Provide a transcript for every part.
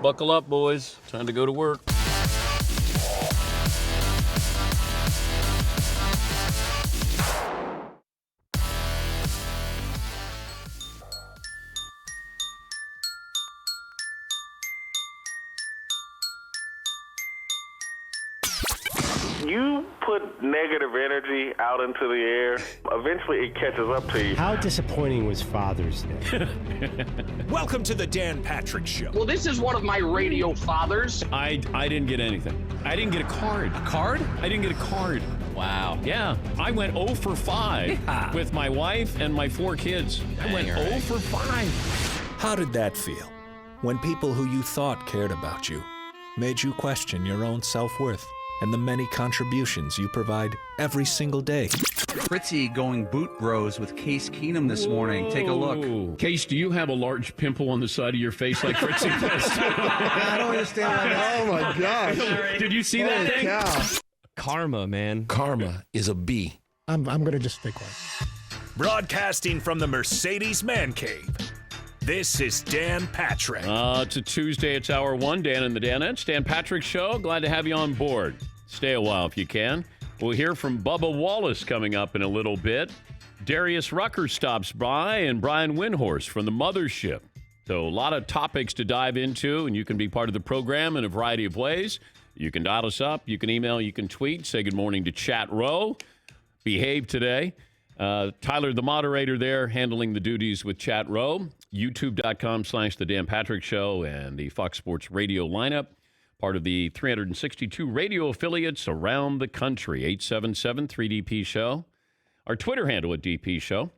Buckle up, boys. Time to go to work. You put negative energy out into the air, eventually it catches up to you. How disappointing was Father's Day? Welcome to the Dan Patrick Show. Well, this is one of my radio fathers. I didn't get anything. I didn't get a card. A card? I didn't get a card. Wow. Yeah, I went 0 for 5 with my wife and my 4 kids. I went 0 for 5. How did that feel? When people who you thought cared about you made you question your own self-worth and the many contributions you provide every single day. Fritzy going boot bros with Case Keenum this morning. Take a look. Case, do you have a large pimple on the side of your face like Fritzy does? I don't understand why that. Oh my gosh. Did you see that thing? Cow. Karma, man. Karma is a B. I'm going to just stay quiet. Broadcasting from the Mercedes Man Cave, this is Dan Patrick. It's a Tuesday. It's hour 1. Dan and the Danettes. Dan Patrick Show. Glad to have you on board. Stay a while if you can. We'll hear from Bubba Wallace coming up in a little bit. Darius Rucker stops by and Brian Windhorst from the Mothership. So a lot of topics to dive into, and you can be part of the program in a variety of ways. You can dial us up. You can email. You can tweet. Say good morning to Chat Row. Behave today. Tyler, the moderator there, handling the duties with Chat Row. YouTube.com/The Dan Patrick Show and the Fox Sports Radio lineup. Part of the 362 radio affiliates around the country. 877-3DP Show. Our Twitter handle at DP Show.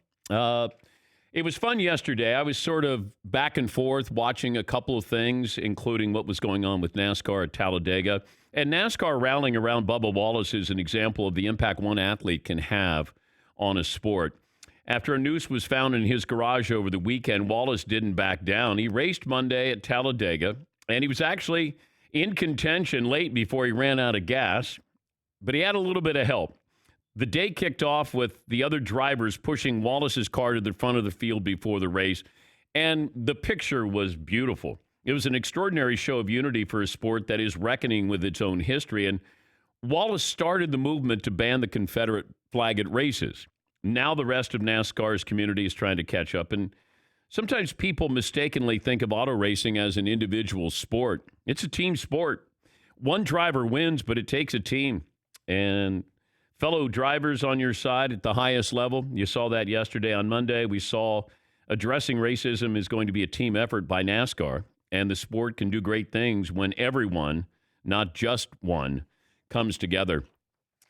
It was fun yesterday. I was sort of back and forth watching a couple of things, including what was going on with NASCAR at Talladega. And NASCAR rallying around Bubba Wallace is an example of the impact one athlete can have on a sport. After a noose was found in his garage over the weekend, Wallace didn't back down. He raced Monday at Talladega, and he was actually in contention late before he ran out of gas, but he had a little bit of help. The day kicked off with the other drivers pushing Wallace's car to the front of the field before the race, and the picture was beautiful. It was an extraordinary show of unity for a sport that is reckoning with its own history, and Wallace started the movement to ban the Confederate flag at races. Now the rest of NASCAR's community is trying to catch up, and sometimes people mistakenly think of auto racing as an individual sport. It's a team sport. One driver wins, but it takes a team. And fellow drivers on your side at the highest level, you saw that yesterday on Monday. We saw addressing racism is going to be a team effort by NASCAR. And the sport can do great things when everyone, not just one, comes together.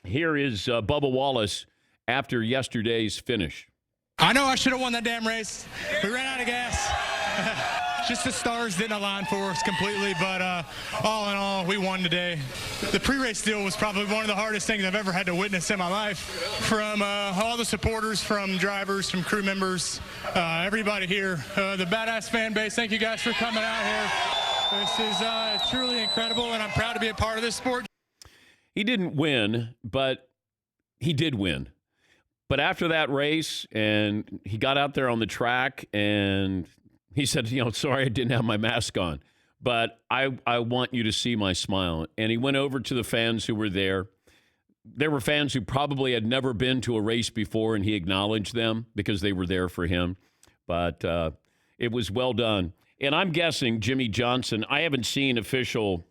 Here is Bubba Wallace after yesterday's finish. I know I should have won that damn race. We ran out of gas. Just the stars didn't align for us completely, but all in all, we won today. The pre-race deal was probably one of the hardest things I've ever had to witness in my life. From all the supporters, from drivers, from crew members, everybody here, the badass fan base, thank you guys for coming out here. This is truly incredible, and I'm proud to be a part of this sport. He didn't win, but he did win. But after that race, and he got out there on the track, and he said, sorry I didn't have my mask on, but I want you to see my smile. And he went over to the fans who were there. There were fans who probably had never been to a race before, and he acknowledged them because they were there for him. But it was well done. And I'm guessing Jimmy Johnson, I haven't seen official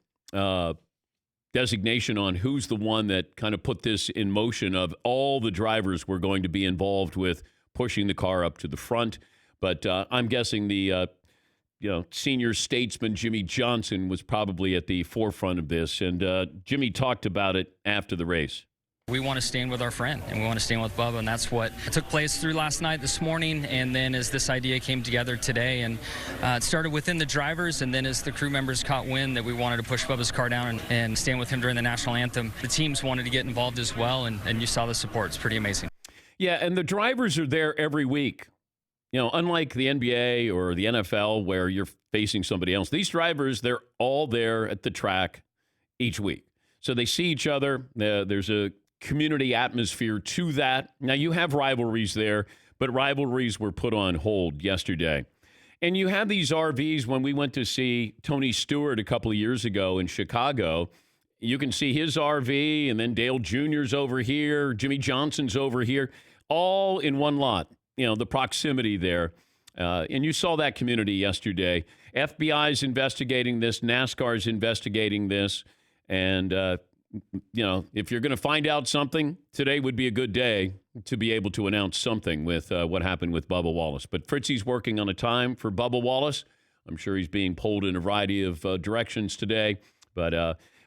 designation on who's the one that kind of put this in motion of all the drivers were going to be involved with pushing the car up to the front. But I'm guessing the senior statesman Jimmy Johnson was probably at the forefront of this. And Jimmy talked about it after the race. We want to stand with our friend, and we want to stand with Bubba, and that's what took place through last night, this morning, and then as this idea came together today, and it started within the drivers, and then as the crew members caught wind that we wanted to push Bubba's car down and stand with him during the national anthem, the teams wanted to get involved as well, and you saw the support. It's pretty amazing. Yeah, and the drivers are there every week. Unlike the NBA or the NFL where you're facing somebody else, these drivers, they're all there at the track each week. So they see each other. There's a community atmosphere to that. Now, you have rivalries there, but rivalries were put on hold yesterday. And you have these RVs. When we went to see Tony Stewart a couple of years ago in Chicago, you can see his RV, and then Dale Jr.'s over here, Jimmy Johnson's over here, all in one lot. You know, the proximity there. And you saw that community yesterday. FBI's investigating this. NASCAR's investigating this. And, you know, if you're going to find out something, today would be a good day to be able to announce something with what happened with Bubba Wallace. But Fritzy's working on a time for Bubba Wallace. I'm sure he's being pulled in a variety of directions today. But,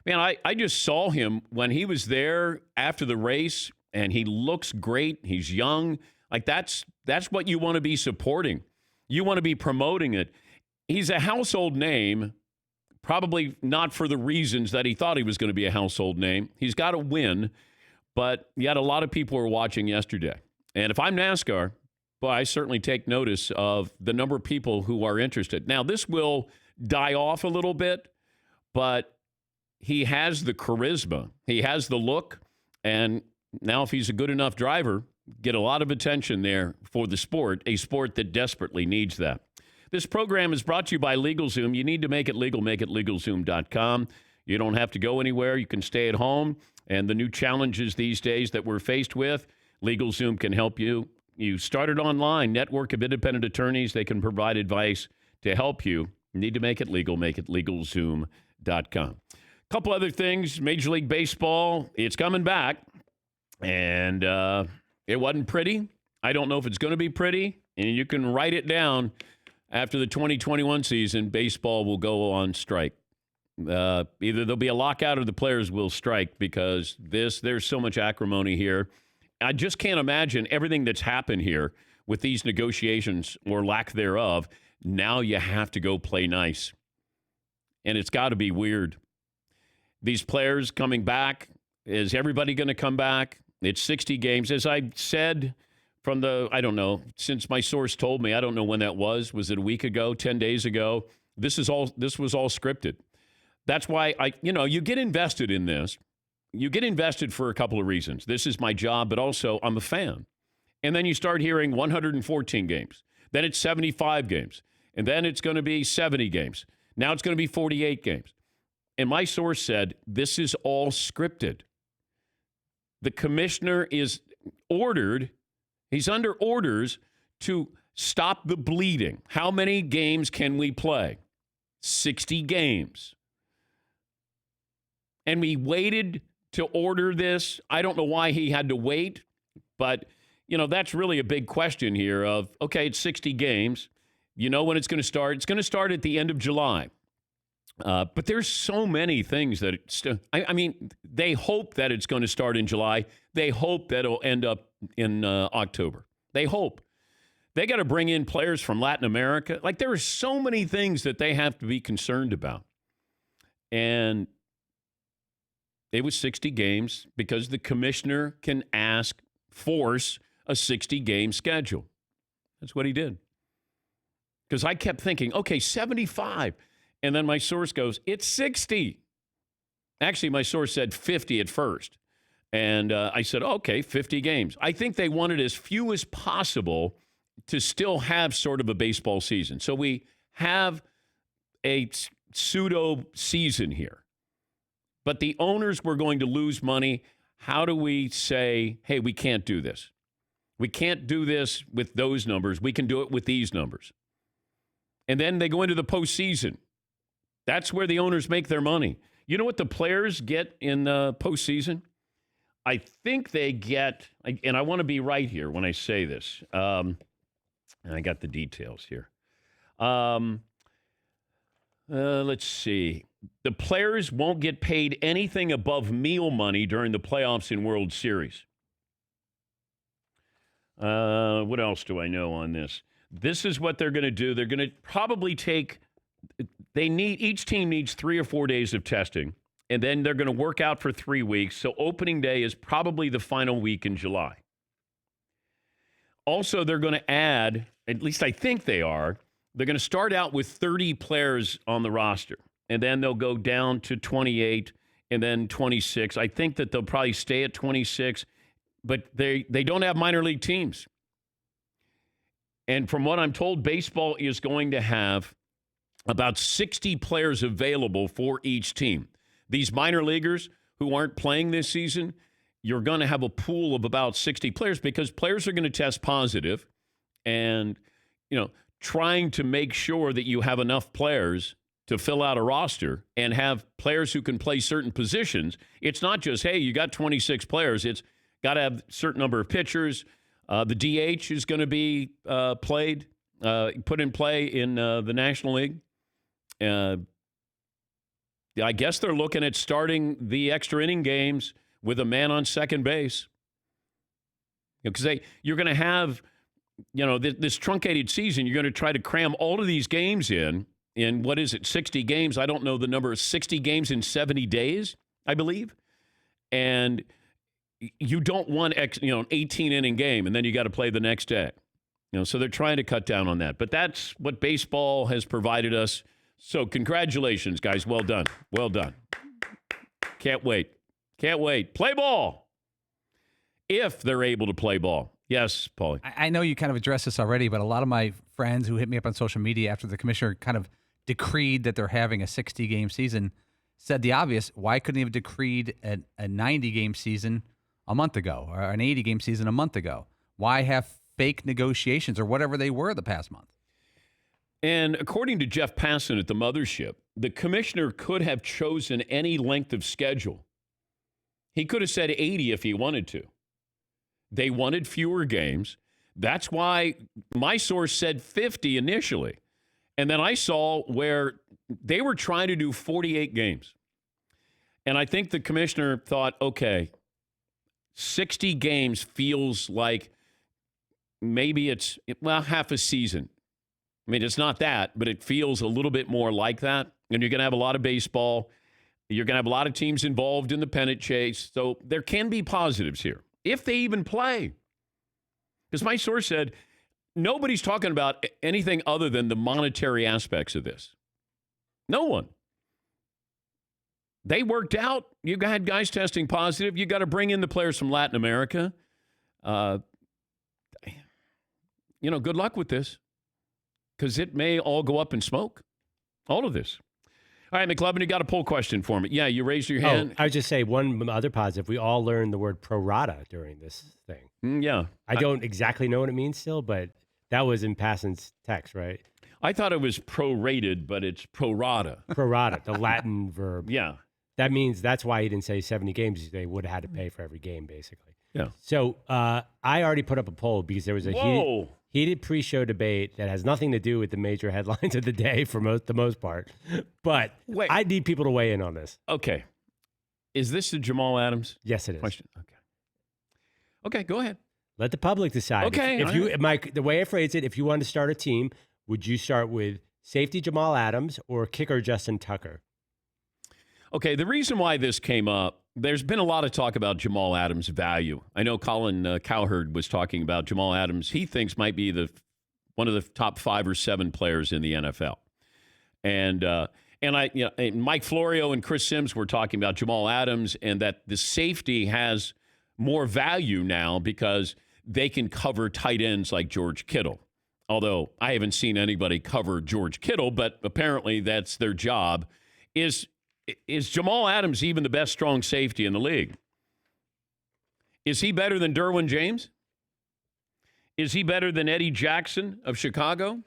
man, I just saw him when he was there after the race, and he looks great. He's young. Like, that's what you want to be supporting. You want to be promoting it. He's a household name, probably not for the reasons that he thought he was going to be a household name. He's got to win, but yet a lot of people were watching yesterday. And if I'm NASCAR, boy, I certainly take notice of the number of people who are interested. Now, this will die off a little bit, but he has the charisma. He has the look. And now if he's a good enough driver, get a lot of attention there for the sport, a sport that desperately needs that. This program is brought to you by LegalZoom. You need to make it legal. Make it LegalZoom.com. You don't have to go anywhere. You can stay at home. And the new challenges these days that we're faced with, LegalZoom can help you. You started online, network of independent attorneys. They can provide advice to help you. You need to make it legal. Make it LegalZoom.com. Couple other things. Major League Baseball, it's coming back. And it wasn't pretty. I don't know if it's going to be pretty. And you can write it down. After the 2021 season, baseball will go on strike. Either there'll be a lockout or the players will strike because there's so much acrimony here. I just can't imagine everything that's happened here with these negotiations or lack thereof. Now you have to go play nice. And it's got to be weird. These players coming back, is everybody going to come back? It's 60 games. As I said from I don't know, since my source told me, I don't know when that was. Was it a week ago, 10 days ago? This was all scripted. That's why you get invested in this. You get invested for a couple of reasons. This is my job, but also I'm a fan. And then you start hearing 114 games. Then it's 75 games. And then it's going to be 70 games. Now it's going to be 48 games. And my source said, this is all scripted. The commissioner is ordered, he's under orders to stop the bleeding. How many games can we play? 60 games. And we waited to order this. I don't know why he had to wait, but, that's really a big question here of, okay, it's 60 games. You know when it's going to start? It's going to start at the end of July. But there's so many things that they hope that it's going to start in July. They hope that it'll end up in October. They hope. They got to bring in players from Latin America. Like, there are so many things that they have to be concerned about. And it was 60 games because the commissioner can force a 60-game schedule. That's what he did. Because I kept thinking, okay, 75. And then my source goes, it's 60. Actually, my source said 50 at first. And I said, okay, 50 games. I think they wanted as few as possible to still have sort of a baseball season. So we have a pseudo season here. But the owners were going to lose money. How do we say, hey, we can't do this? We can't do this with those numbers. We can do it with these numbers. And then they go into the postseason. That's where the owners make their money. You know what the players get in the postseason? I think they get, and I want to be right here when I say this. And I got the details here. Let's see. The players won't get paid anything above meal money during the playoffs in World Series. What else do I know on this? This is what they're going to do. They're going to probably take... Each team needs 3 or 4 days of testing, and then they're going to work out for 3 weeks. So opening day is probably the final week in July. Also, they're going to add, at least I think they are, they're going to start out with 30 players on the roster, and then they'll go down to 28 and then 26. I think that they'll probably stay at 26, but they don't have minor league teams. And from what I'm told, baseball is going to have about 60 players available for each team. These minor leaguers who aren't playing this season, you're going to have a pool of about 60 players because players are going to test positive, and, trying to make sure that you have enough players to fill out a roster and have players who can play certain positions. It's not just, hey, you got 26 players. It's got to have a certain number of pitchers. The DH is going to be put in play in the National League. I guess they're looking at starting the extra inning games with a man on second base. Because you're going to have, this truncated season. You're going to try to cram all of these games in what is it, 60 games? I don't know the number. 60 games in 70 days, I believe. And you don't want an 18-inning game, and then you got to play the next day. So they're trying to cut down on that. But that's what baseball has provided us. So congratulations, guys. Well done. Well done. Can't wait. Can't wait. Play ball. If they're able to play ball. Yes, Paulie. I know you kind of addressed this already, but a lot of my friends who hit me up on social media after the commissioner kind of decreed that they're having a 60-game season said the obvious. Why couldn't he have decreed a 90-game season a month ago or an 80-game season a month ago? Why have fake negotiations or whatever they were the past month? And according to Jeff Passan at the mothership, the commissioner could have chosen any length of schedule. He could have said 80 if he wanted to. They wanted fewer games. That's why my source said 50 initially. And then I saw where they were trying to do 48 games. And I think the commissioner thought, okay, 60 games feels like maybe it's, half a season. I mean, it's not that, but it feels a little bit more like that. And you're going to have a lot of baseball. You're going to have a lot of teams involved in the pennant chase. So there can be positives here, if they even play. Because my source said nobody's talking about anything other than the monetary aspects of this. No one. They worked out. You had guys testing positive. You got to bring in the players from Latin America. Good luck with this. Because it may all go up in smoke. All of this. All right, McLovin, you got a poll question for me. Yeah, you raised your hand. I would just say one other positive. We all learned the word pro rata during this thing. Yeah. I don't exactly know what it means still, but that was in Passan's text, right? I thought it was prorated, but it's pro rata. Pro rata, the Latin verb. Yeah. That means that's why he didn't say 70 games. They would have had to pay for every game, basically. Yeah. So I already put up a poll because there was a heated pre-show debate that has nothing to do with the major headlines of the day for the most part. But wait, I need people to weigh in on this. Okay. Is this the Jamal Adams? Yes, it is. Question. Okay, go ahead. Let the public decide. Okay. If you, Mike, the way I phrase it, if you wanted to start a team, would you start with safety Jamal Adams or kicker Justin Tucker? Okay, the reason why this came up, there's been a lot of talk about Jamal Adams' value. I know Colin Cowherd was talking about Jamal Adams. He thinks might be one of the top 5 or 7 players in the NFL. And Mike Florio and Chris Sims were talking about Jamal Adams and that the safety has more value now because they can cover tight ends like George Kittle. Although I haven't seen anybody cover George Kittle, but apparently that's their job. Is Jamal Adams even the best strong safety in the league? Is he better than Derwin James? Is he better than Eddie Jackson of Chicago?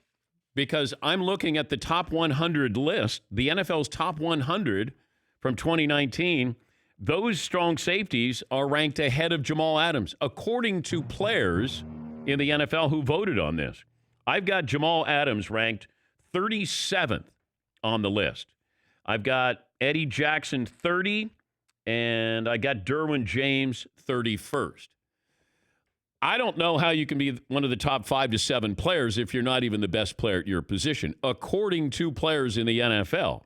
Because I'm looking at the top 100 list, the NFL's top 100 from 2019. Those strong safeties are ranked ahead of Jamal Adams, according to players in the NFL who voted on this. I've got Jamal Adams ranked 37th on the list. I've got Eddie Jackson 30, and I got Derwin James 31st. I don't know how you can be one of the top 5 to 7 players if you're not even the best player at your position, according to players in the NFL.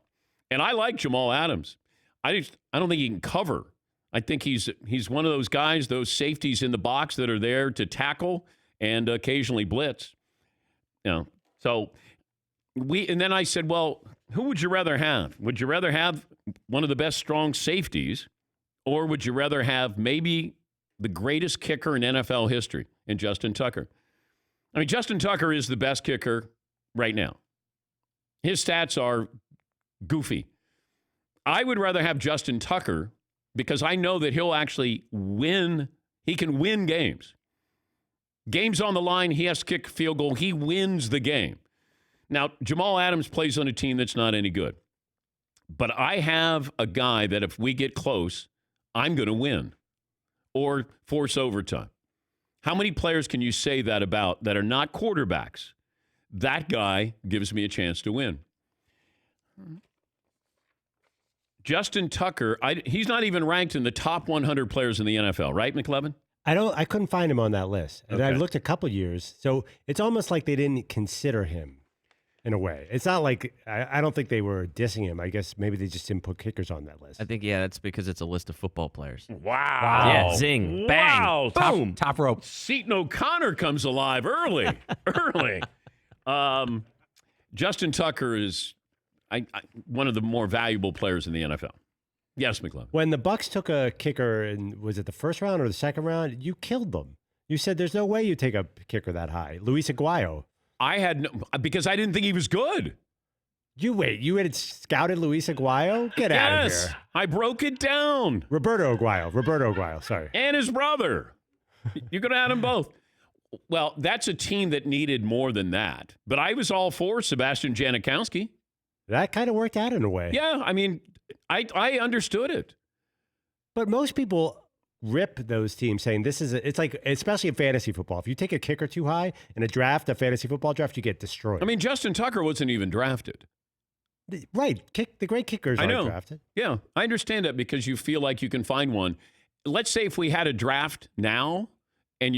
And I like Jamal Adams. I don't think he can cover. I think he's one of those guys, those safeties in the box that are there to tackle and occasionally blitz. So and then I said, well, who would you rather have? Would you rather have one of the best strong safeties, or would you rather have maybe the greatest kicker in NFL history in Justin Tucker? I mean, Justin Tucker is the best kicker right now. His stats are goofy. I would rather have Justin Tucker because I know that he'll actually win. He can win games. Games on the line, he has to kick a field goal. He wins the game. Now, Jamal Adams plays on a team that's not any good. But I have a guy that if we get close, I'm going to win or force overtime. How many players can you say that about that are not quarterbacks? That guy gives me a chance to win. Justin Tucker, he's not even ranked in the top 100 players in the NFL, right, McLevin? I couldn't find him on that list. And Okay. I've looked a couple years. So it's almost like they didn't consider him in a way. It's not like, I don't think they were dissing him. I guess maybe they just didn't put kickers on that list. I think, that's because it's a list of football players. Wow. Yeah, zing, bang, Wow. Boom. Top rope. Seton O'Connor comes alive early. Justin Tucker is one of the more valuable players in the NFL. Yes, McLevin. When the Bucks took a kicker, and was it the first round or the second round? You killed them. You said there's no way you take a kicker that high. Luis Aguayo. I had because I didn't think he was good. You had scouted Luis Aguayo? Get out of here. I broke it down. Roberto Aguayo, sorry. And his brother. You could have had them both. Well, that's a team that needed more than that. But I was all for Sebastian Janikowski. That kind of worked out in a way. Yeah, I mean, I understood it. But most people rip those teams saying it's like, especially in fantasy football, if you take a kicker too high in a fantasy football draft, you get destroyed. I mean, Justin Tucker wasn't even drafted. Right. The great kickers aren't drafted. Yeah, I understand that because you feel like you can find one. Let's say if we had a draft now and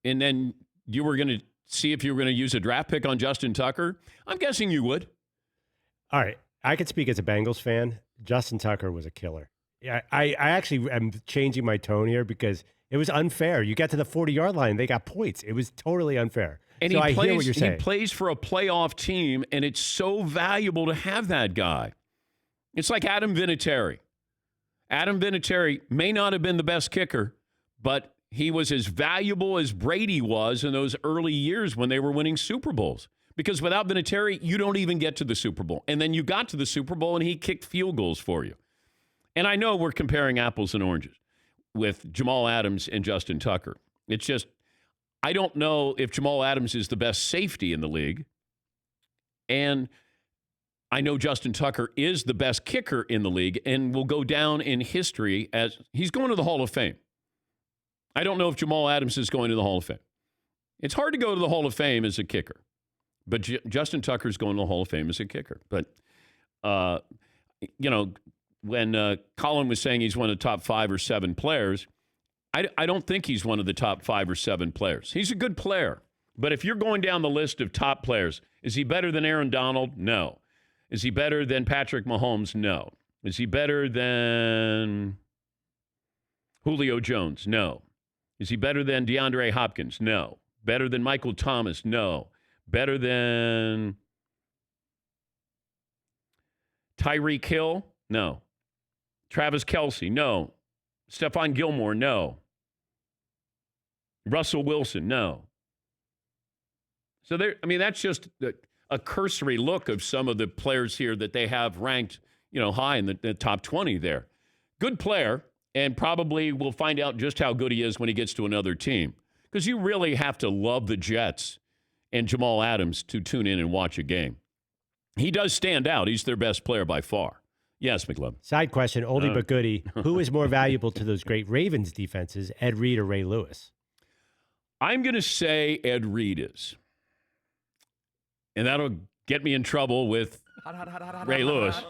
then you were going to see if you were going to use a draft pick on Justin Tucker, I'm guessing you would. All right. I could speak as a Bengals fan. Justin Tucker was a killer. Yeah, I actually am changing my tone here because it was unfair. You got to the 40-yard line, they got points. It was totally unfair. And so I hear what you're saying. He plays for a playoff team, and it's so valuable to have that guy. It's like Adam Vinatieri. Adam Vinatieri may not have been the best kicker, but he was as valuable as Brady was in those early years when they were winning Super Bowls. Because without Vinatieri, you don't even get to the Super Bowl. And then you got to the Super Bowl, and he kicked field goals for you. And I know we're comparing apples and oranges with Jamal Adams and Justin Tucker. It's just, I don't know if Jamal Adams is the best safety in the league. And I know Justin Tucker is the best kicker in the league and will go down in history as he's going to the Hall of Fame. I don't know if Jamal Adams is going to the Hall of Fame. It's hard to go to the Hall of Fame as a kicker. But Justin Tucker's going to the Hall of Fame as a kicker. But, when Colin was saying he's one of the top 5 or 7 players, I don't think he's one of the top 5 or 7 players. He's a good player. But if you're going down the list of top players, is he better than Aaron Donald? No. Is he better than Patrick Mahomes? No. Is he better than Julio Jones? No. Is he better than DeAndre Hopkins? No. Better than Michael Thomas? No. Better than Tyreek Hill? No. Travis Kelce? No. Stephon Gilmore? No. Russell Wilson? No. So that's just a cursory look of some of the players here that they have ranked, high in the top 20 there. Good player, and probably we'll find out just how good he is when he gets to another team. Because you really have to love the Jets and Jamal Adams to tune in and watch a game. He does stand out. He's their best player by far. Yes, McLevin. Side question, oldie but goodie. Who is more valuable to those great Ravens defenses, Ed Reed or Ray Lewis? I'm going to say Ed Reed is. And that'll get me in trouble with Ray Lewis.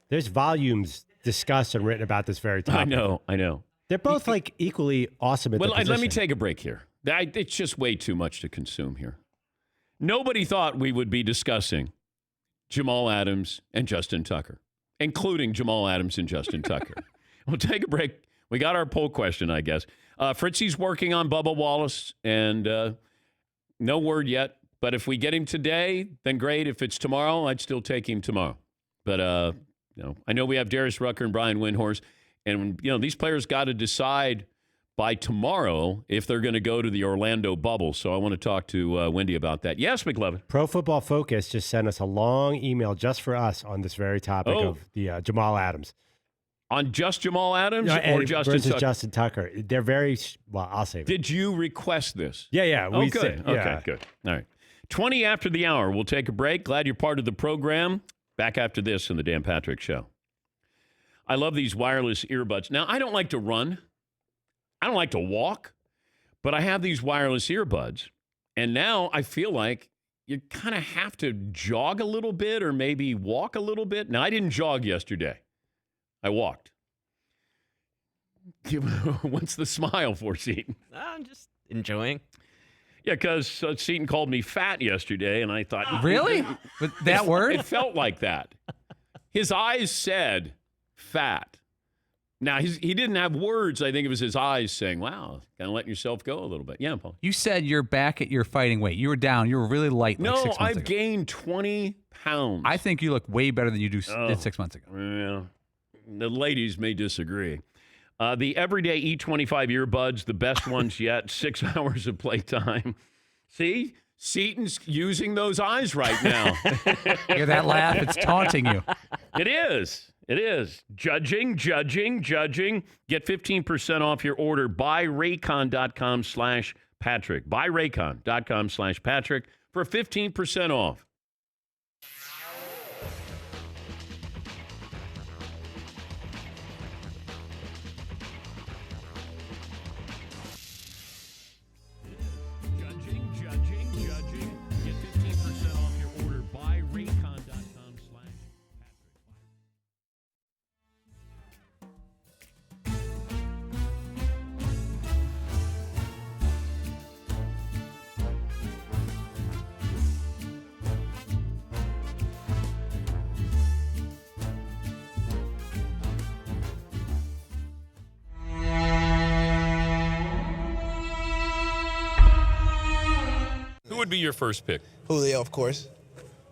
There's volumes discussed and written about this very topic. I know. They're both equally awesome at the position. Let me take a break here. It's just way too much to consume here. Nobody thought we would be discussing Jamal Adams and Justin Tucker, including Jamal Adams and Justin Tucker. We'll take a break. We got our poll question, I guess. Fritzie's working on Bubba Wallace, and no word yet. But if we get him today, then great. If it's tomorrow, I'd still take him tomorrow. But I know we have Darius Rucker and Brian Windhorst, and these players got to decide by tomorrow if they're going to go to the Orlando bubble. So I want to talk to Wendy about that. Yes, McLovin. Pro Football Focus just sent us a long email just for us on this very topic of the Jamal Adams. On just Jamal Adams or Justin Tucker? Justin Tucker. They're very, well, I'll say. Did you request this? Yeah. Good. Okay, good. All right. 20 after the hour. We'll take a break. Glad you're part of the program. Back after this in the Dan Patrick Show. I love these wireless earbuds. Now, I don't like to run. I don't like to walk, but I have these wireless earbuds, and now I feel like you kind of have to jog a little bit or maybe walk a little bit. Now, I didn't jog yesterday. I walked. What's the smile for, Seton? I'm just enjoying. Yeah, because Seton called me fat yesterday, and I thought... Really? With that word? It felt like that. His eyes said fat. Now, he didn't have words. I think it was his eyes saying, wow, kind of letting yourself go a little bit. Yeah, Paul. You said you're back at your fighting weight. You were down. You were really light like 6 months ago. No, I've gained 20 pounds. I think you look way better than you did 6 months ago. Yeah. The ladies may disagree. The everyday E25 earbuds, the best ones yet, 6 hours of playtime. See? Seton's using those eyes right now. Hear that laugh? It's taunting you. It is. It is. Judging. Get 15% off your order. BuyRaycon.com/Patrick. BuyRaycon.com/Patrick for 15% off. Get 15% off your order. BuyRaycon.com/Patrick. Who would be your first pick? Julio, of course.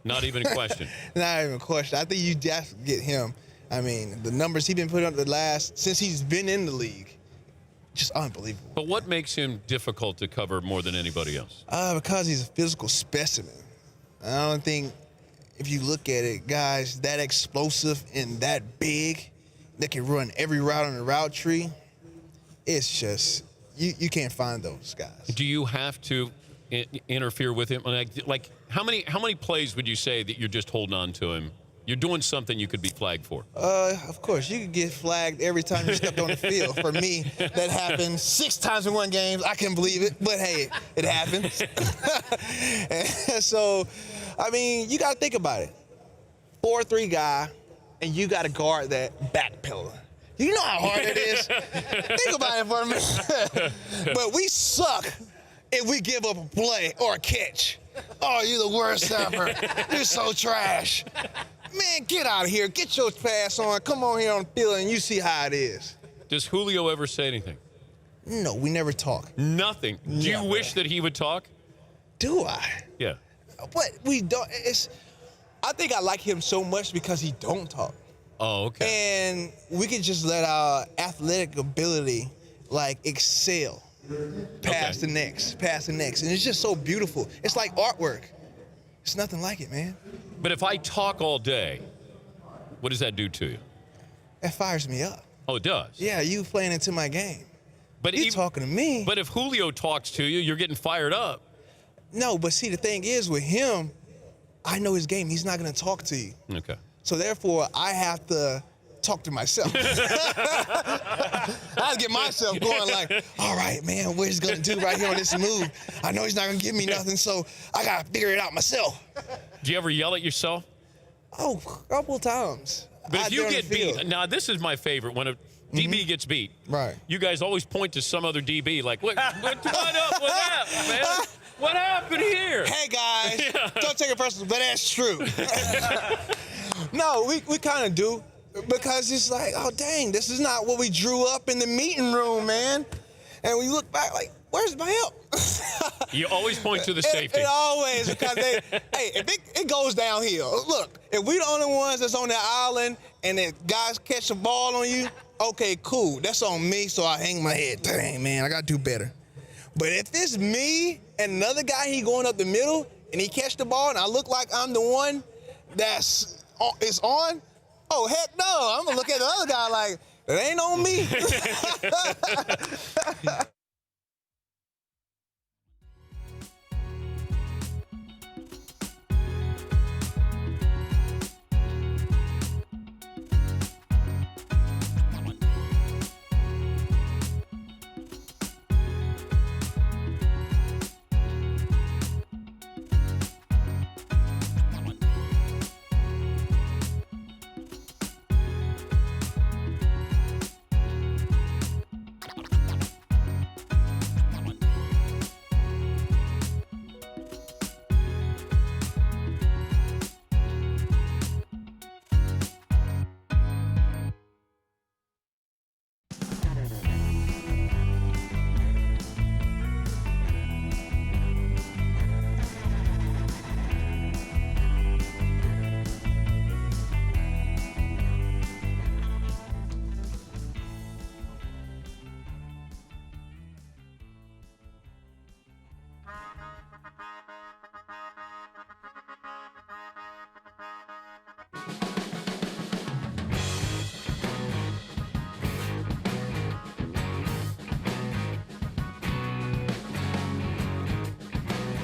Not even a question. Not even a question. I think you just get him. I mean, the numbers he's been putting up since he's been in the league, just unbelievable. But what makes him difficult to cover more than anybody else? Because he's a physical specimen. I don't think, if you look at it, guys that explosive and that big, that can run every route on the route tree, it's just, you can't find those guys. Do you have to interfere with him? Like how many plays would you say that you're just holding on to him? You're doing something you could be flagged for. Of course, you could get flagged every time you stepped on the field. For me, that happened 6 times in one game. I can't believe it, but hey, it happens. And so, I mean, you got to think about it. 4'3" guy, and you got to guard that back pillar. You know how hard it is? Think about it for a minute. But we suck if we give up a play or a catch. Oh, you're the worst ever. You're so trash. Man, get out of here. Get your pass on. Come on here on the field and you see how it is. Does Julio ever say anything? No, we never talk. Nothing. Do you wish that he would talk? Do I? Yeah. But we don't. I think I like him so much because he don't talk. Oh, okay. And we can just let our athletic ability, excel. Past the next. And it's just so beautiful. It's like artwork. It's nothing like it, man. But if I talk all day, what does that do to you? That fires me up. Oh, it does? Yeah, you playing into my game. But you talking to me. But if Julio talks to you, you're getting fired up. No, but see, the thing is with him, I know his game. He's not going to talk to you. Okay. So therefore, I have to talk to myself. I have to get myself going all right, man, what he's going to do right here on this move? I know he's not going to give me nothing, so I got to figure it out myself. Do you ever yell at yourself? Oh, a couple times. But if you get beat, now this is my favorite, when a DB gets beat, right? You guys always point to some other DB, like, what up with that, man? What happened here? Hey, guys, don't take it personal, but that's true. No, we kind of do. Because it's like, oh, dang, this is not what we drew up in the meeting room, man. And we look back where's my help? You always point to the safety. It always, because if it goes downhill. Look, if we the only ones that's on that island and the guys catch the ball on you, okay, cool. That's on me, so I hang my head. Dang, man, I got to do better. But if it's me and another guy, he going up the middle, and he catch the ball, and I look like I'm the one it's on, oh, heck no. I'm going to look at the other guy like, it ain't on me.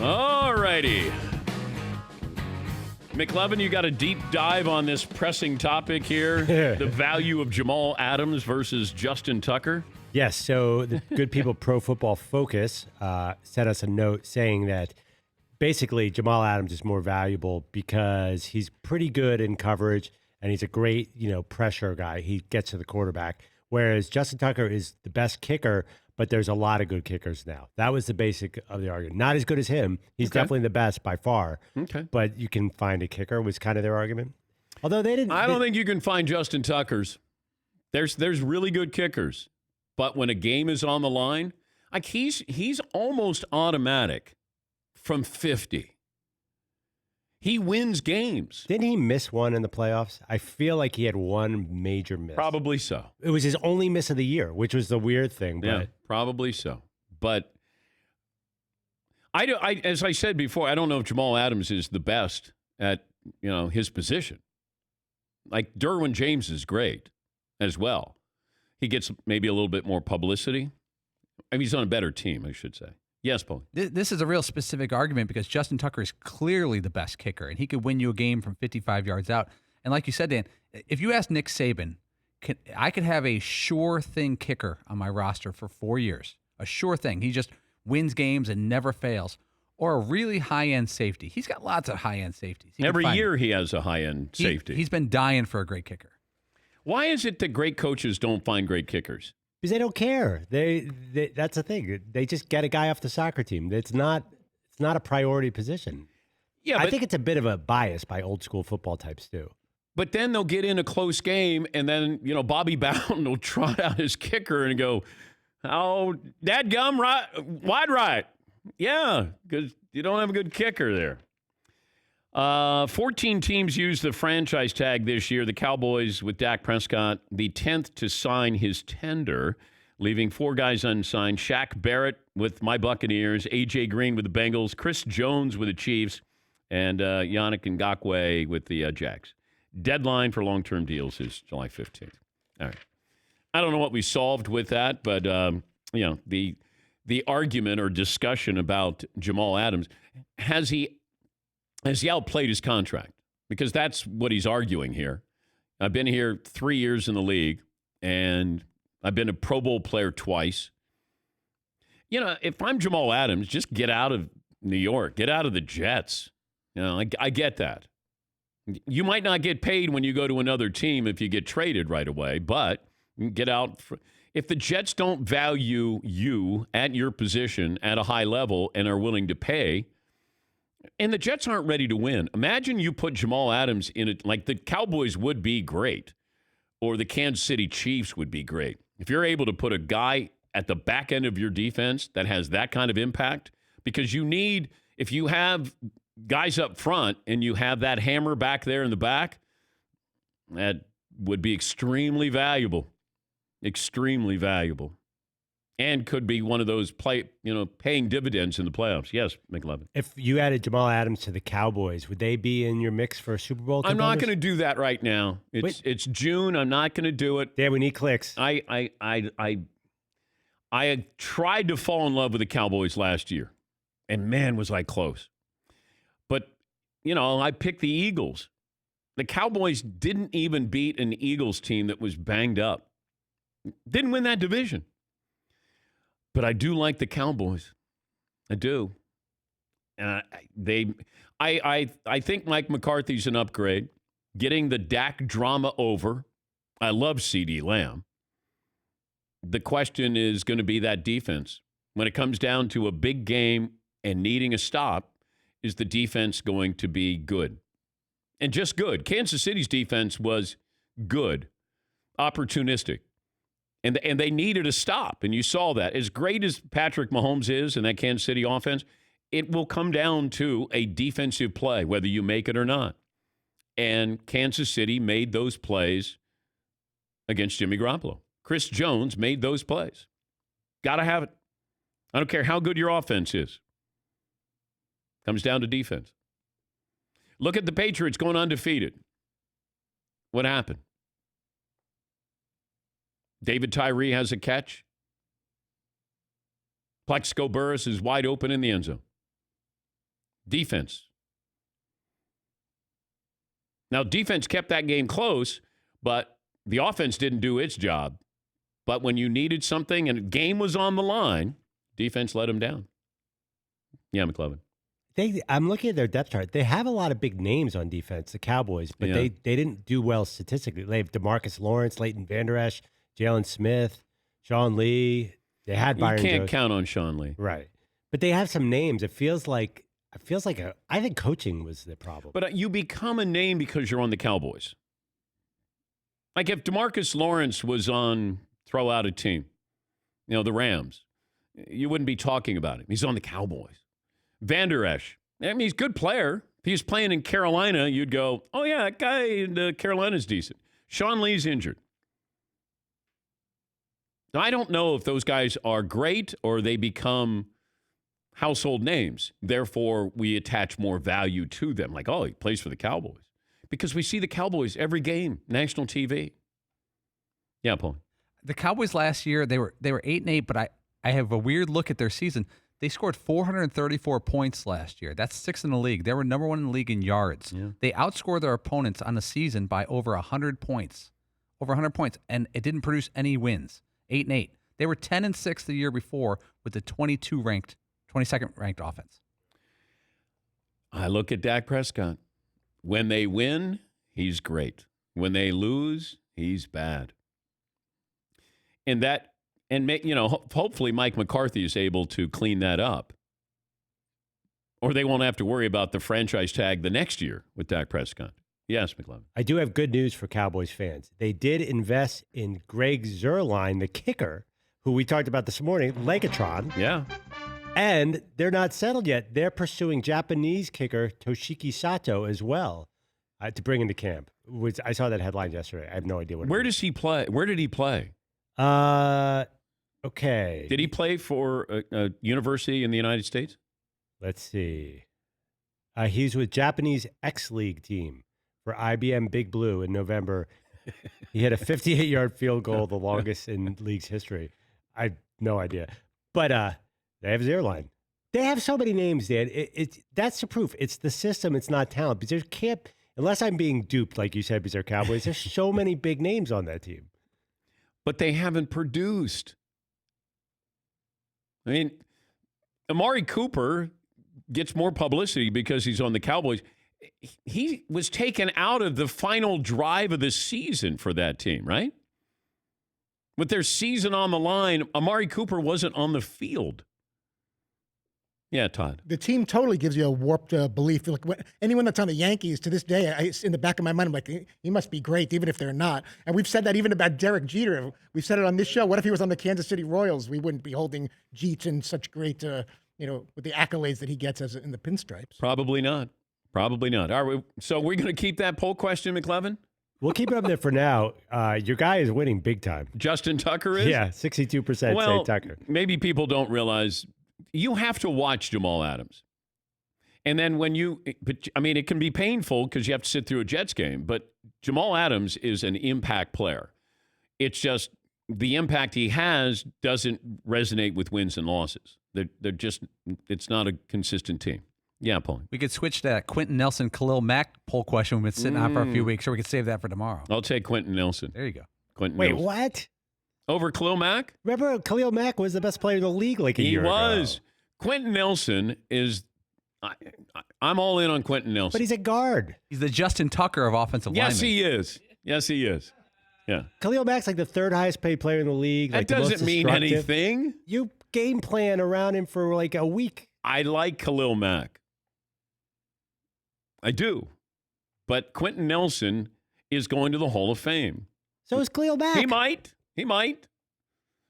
All righty. McLevin, you got a deep dive on this pressing topic here, the value of Jamal Adams versus Justin Tucker. Yes, so the good people Pro Football Focus sent us a note saying that basically Jamal Adams is more valuable because he's pretty good in coverage and he's a great, pressure guy. He gets to the quarterback, whereas Justin Tucker is the best kicker, but there's a lot of good kickers now. That was the basic of the argument. Not as good as him. He's definitely the best by far. Okay. But you can find a kicker was kind of their argument. Although they didn't. I don't think you can find Justin Tuckers. There's really good kickers. But when a game is on the line, like he's almost automatic from 50. He wins games. Didn't he miss one in the playoffs? I feel like he had one major miss. Probably so. It was his only miss of the year, which was the weird thing. But yeah, probably so. But as I said before, I don't know if Jamal Adams is the best at his position. Like Derwin James is great as well. He gets maybe a little bit more publicity. I mean, he's on a better team, I should say. Yes, Paul. This is a real specific argument because Justin Tucker is clearly the best kicker, and he could win you a game from 55 yards out. And like you said, Dan, if you ask Nick Saban, I could have a sure thing kicker on my roster for 4 years. A sure thing. He just wins games and never fails. Or a really high-end safety. He's got lots of high-end safeties. Every year he has a high-end safety. He's been dying for a great kicker. Why is it that great coaches don't find great kickers? Because they don't care. They that's the thing. They just get a guy off the soccer team. It's not a priority position. Yeah, I think it's a bit of a bias by old school football types too. But then they'll get in a close game, and then Bobby Bowden will trot out his kicker and go, "Oh, dadgum, right, wide right." Yeah, because you don't have a good kicker there. 14 teams used the franchise tag this year. The Cowboys with Dak Prescott, the 10th to sign his tender, leaving 4 guys unsigned. Shaq Barrett with my Buccaneers, A.J. Green with the Bengals, Chris Jones with the Chiefs, and Yannick Ngakoue with the Jags. Deadline for long-term deals is July 15th. All right. I don't know what we solved with that, but the argument or discussion about Jamal Adams, has he outplayed his contract? Because that's what he's arguing here. I've been here 3 years in the league, and I've been a Pro Bowl player twice. If I'm Jamal Adams, just get out of New York. Get out of the Jets. I get that. You might not get paid when you go to another team if you get traded right away, but get out. If the Jets don't value you at your position at a high level and are willing to pay, and the Jets aren't ready to win. Imagine you put Jamal Adams in it, like the Cowboys would be great, or the Kansas City Chiefs would be great. If you're able to put a guy at the back end of your defense that has that kind of impact, because if you have guys up front and you have that hammer back there in the back, that would be extremely valuable. Extremely valuable. And could be one of those paying dividends in the playoffs. Yes, McLovin. If you added Jamal Adams to the Cowboys, would they be in your mix for Super Bowl contenders? I'm not going to do that right now. It's June. I'm not going to do it. Yeah, we need clicks. I tried to fall in love with the Cowboys last year, and man, was I close. But, I picked the Eagles. The Cowboys didn't even beat an Eagles team that was banged up. Didn't win that division. But I do like the Cowboys. I do. And I think Mike McCarthy's an upgrade. Getting the Dak drama over. I love CeeDee Lamb. The question is going to be that defense. When it comes down to a big game and needing a stop, is the defense going to be good? And just good. Kansas City's defense was good, opportunistic. And they needed a stop, and you saw that. As great as Patrick Mahomes is in that Kansas City offense, it will come down to a defensive play, whether you make it or not. And Kansas City made those plays against Jimmy Garoppolo. Chris Jones made those plays. Got to have it. I don't care how good your offense is. Comes down to defense. Look at the Patriots going undefeated. What happened? David Tyree has a catch. Plexico Burress is wide open in the end zone. Defense. Now, defense kept that game close, but the offense didn't do its job. But when you needed something and a game was on the line, defense let them down. Yeah, McLovin. I'm looking at their depth chart. They have a lot of big names on defense, the Cowboys, but they didn't do well statistically. They have DeMarcus Lawrence, Leighton Vander Esch, Jalen Smith, Sean Lee. They had Byron You can't Jones. count on Sean Lee. Right. But they have some names. I think coaching was the problem. But you become a name because you're on the Cowboys. Like if DeMarcus Lawrence was on throw out a team, the Rams, you wouldn't be talking about him. He's on the Cowboys. Vander Esch, he's a good player. If he was playing in Carolina, you'd go, oh, yeah, that guy in Carolina's decent. Sean Lee's injured. Now, I don't know if those guys are great or they become household names. Therefore, we attach more value to them. Like, oh, he plays for the Cowboys. Because we see the Cowboys every game, national TV. Yeah, Paul. The Cowboys last year, they were 8-8, but I have a weird look at their season. They scored 434 points last year. That's 6th in the league. They were number 1 in the league in yards. Yeah. They outscored their opponents on the season by over 100 points. And it didn't produce any wins. 8-8. They were 10-6 the year before with the 22nd ranked offense. I look at Dak Prescott. When they win, he's great. When they lose, he's bad. Hopefully Mike McCarthy is able to clean that up. Or they won't have to worry about the franchise tag the next year with Dak Prescott. Yes, McLovin. I do have good news for Cowboys fans. They did invest in Greg Zuerlein, the kicker, who we talked about this morning, Legatron. Yeah. And they're not settled yet. They're pursuing Japanese kicker Toshiki Sato as well to bring into camp. I saw that headline yesterday. I have no idea what Where does he play? Where did he play? Okay. Did he play for a university in the United States? Let's see. He's with Japanese X-League team for IBM Big Blue in November. He hit a 58-yard field goal, the longest in league's history. I have no idea. But they have Zuerlein. They have so many names, Dan. That's the proof. It's the system. It's not talent. Because there can't, unless I'm being duped, like you said, because they're Cowboys, there's so many big names on that team. But they haven't produced. I mean, Amari Cooper gets more publicity because he's on the Cowboys. He was taken out of the final drive of the season for that team, right? With their season on the line, Amari Cooper wasn't on the field. Yeah, Todd. The team totally gives you a warped belief. Like anyone that's on the Yankees to this day, in the back of my mind, I'm like, he must be great, even if they're not. And we've said that even about Derek Jeter. We've said it on this show. What if he was on the Kansas City Royals? We wouldn't be holding Jeter in such great, with the accolades that he gets in the pinstripes. Probably not. Probably not. All right, so we're going to keep that poll question, McLevin? We'll keep it up there for now. Your guy is winning big time. Justin Tucker is? Yeah, 62% say Tucker. Maybe people don't realize you have to watch Jamal Adams. And then it can be painful because you have to sit through a Jets game, but Jamal Adams is an impact player. It's just the impact he has doesn't resonate with wins and losses. It's not a consistent team. Yeah, Paul. We could switch to that Quentin Nelson, Khalil Mack poll question we've been sitting on for a few weeks, or we could save that for tomorrow. I'll take Quentin Nelson. There you go. Wait, Nelson. what? Over Khalil Mack? Remember, Khalil Mack was the best player in the league a year ago. He was. Quentin Nelson is... I'm all in on Quentin Nelson. But he's a guard. He's the Justin Tucker of offensive linemen. Yes, he is. Yeah. Khalil Mack's like the third highest paid player in the league. That doesn't mean anything. You game plan around him for like a week. I like Khalil Mack. I do. But Quentin Nelson is going to the Hall of Fame. So is Khalil Mack. He might.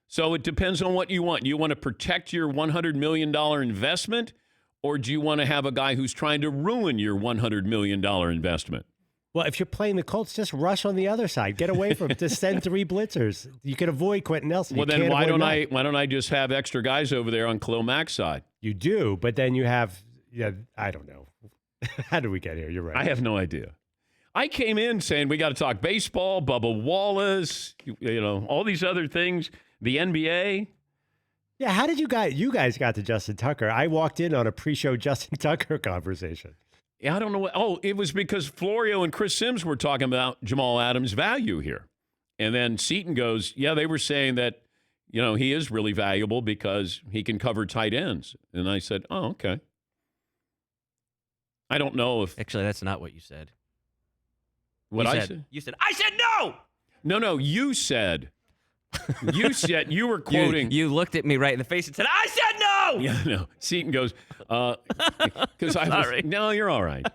So it depends on what you want. You want to protect your $100 million investment, or do you want to have a guy who's trying to ruin your $100 million investment? Well, if you're playing the Colts, just rush on the other side. Get away from it. Just send 3 blitzers. You can avoid Quentin Nelson. Well, then why don't I just have extra guys over there on Khalil Mack's side? You do, but then you have, I don't know. How did we get here? You're right. I have no idea. I came in saying we got to talk baseball, Bubba Wallace, all these other things, the NBA. Yeah, how did you guys got to Justin Tucker? I walked in on a pre-show Justin Tucker conversation. Yeah, I don't know what. Oh, it was because Florio and Chris Sims were talking about Jamal Adams' value here. And then Seton goes, yeah, they were saying that, he is really valuable because he can cover tight ends. And I said, oh, okay. I don't know if. Actually, that's not what you said. What I said? You said, I said no! No, you said. You were quoting. You looked at me right in the face and said, I said no! Yeah, no. Seton goes, because no, you're all right.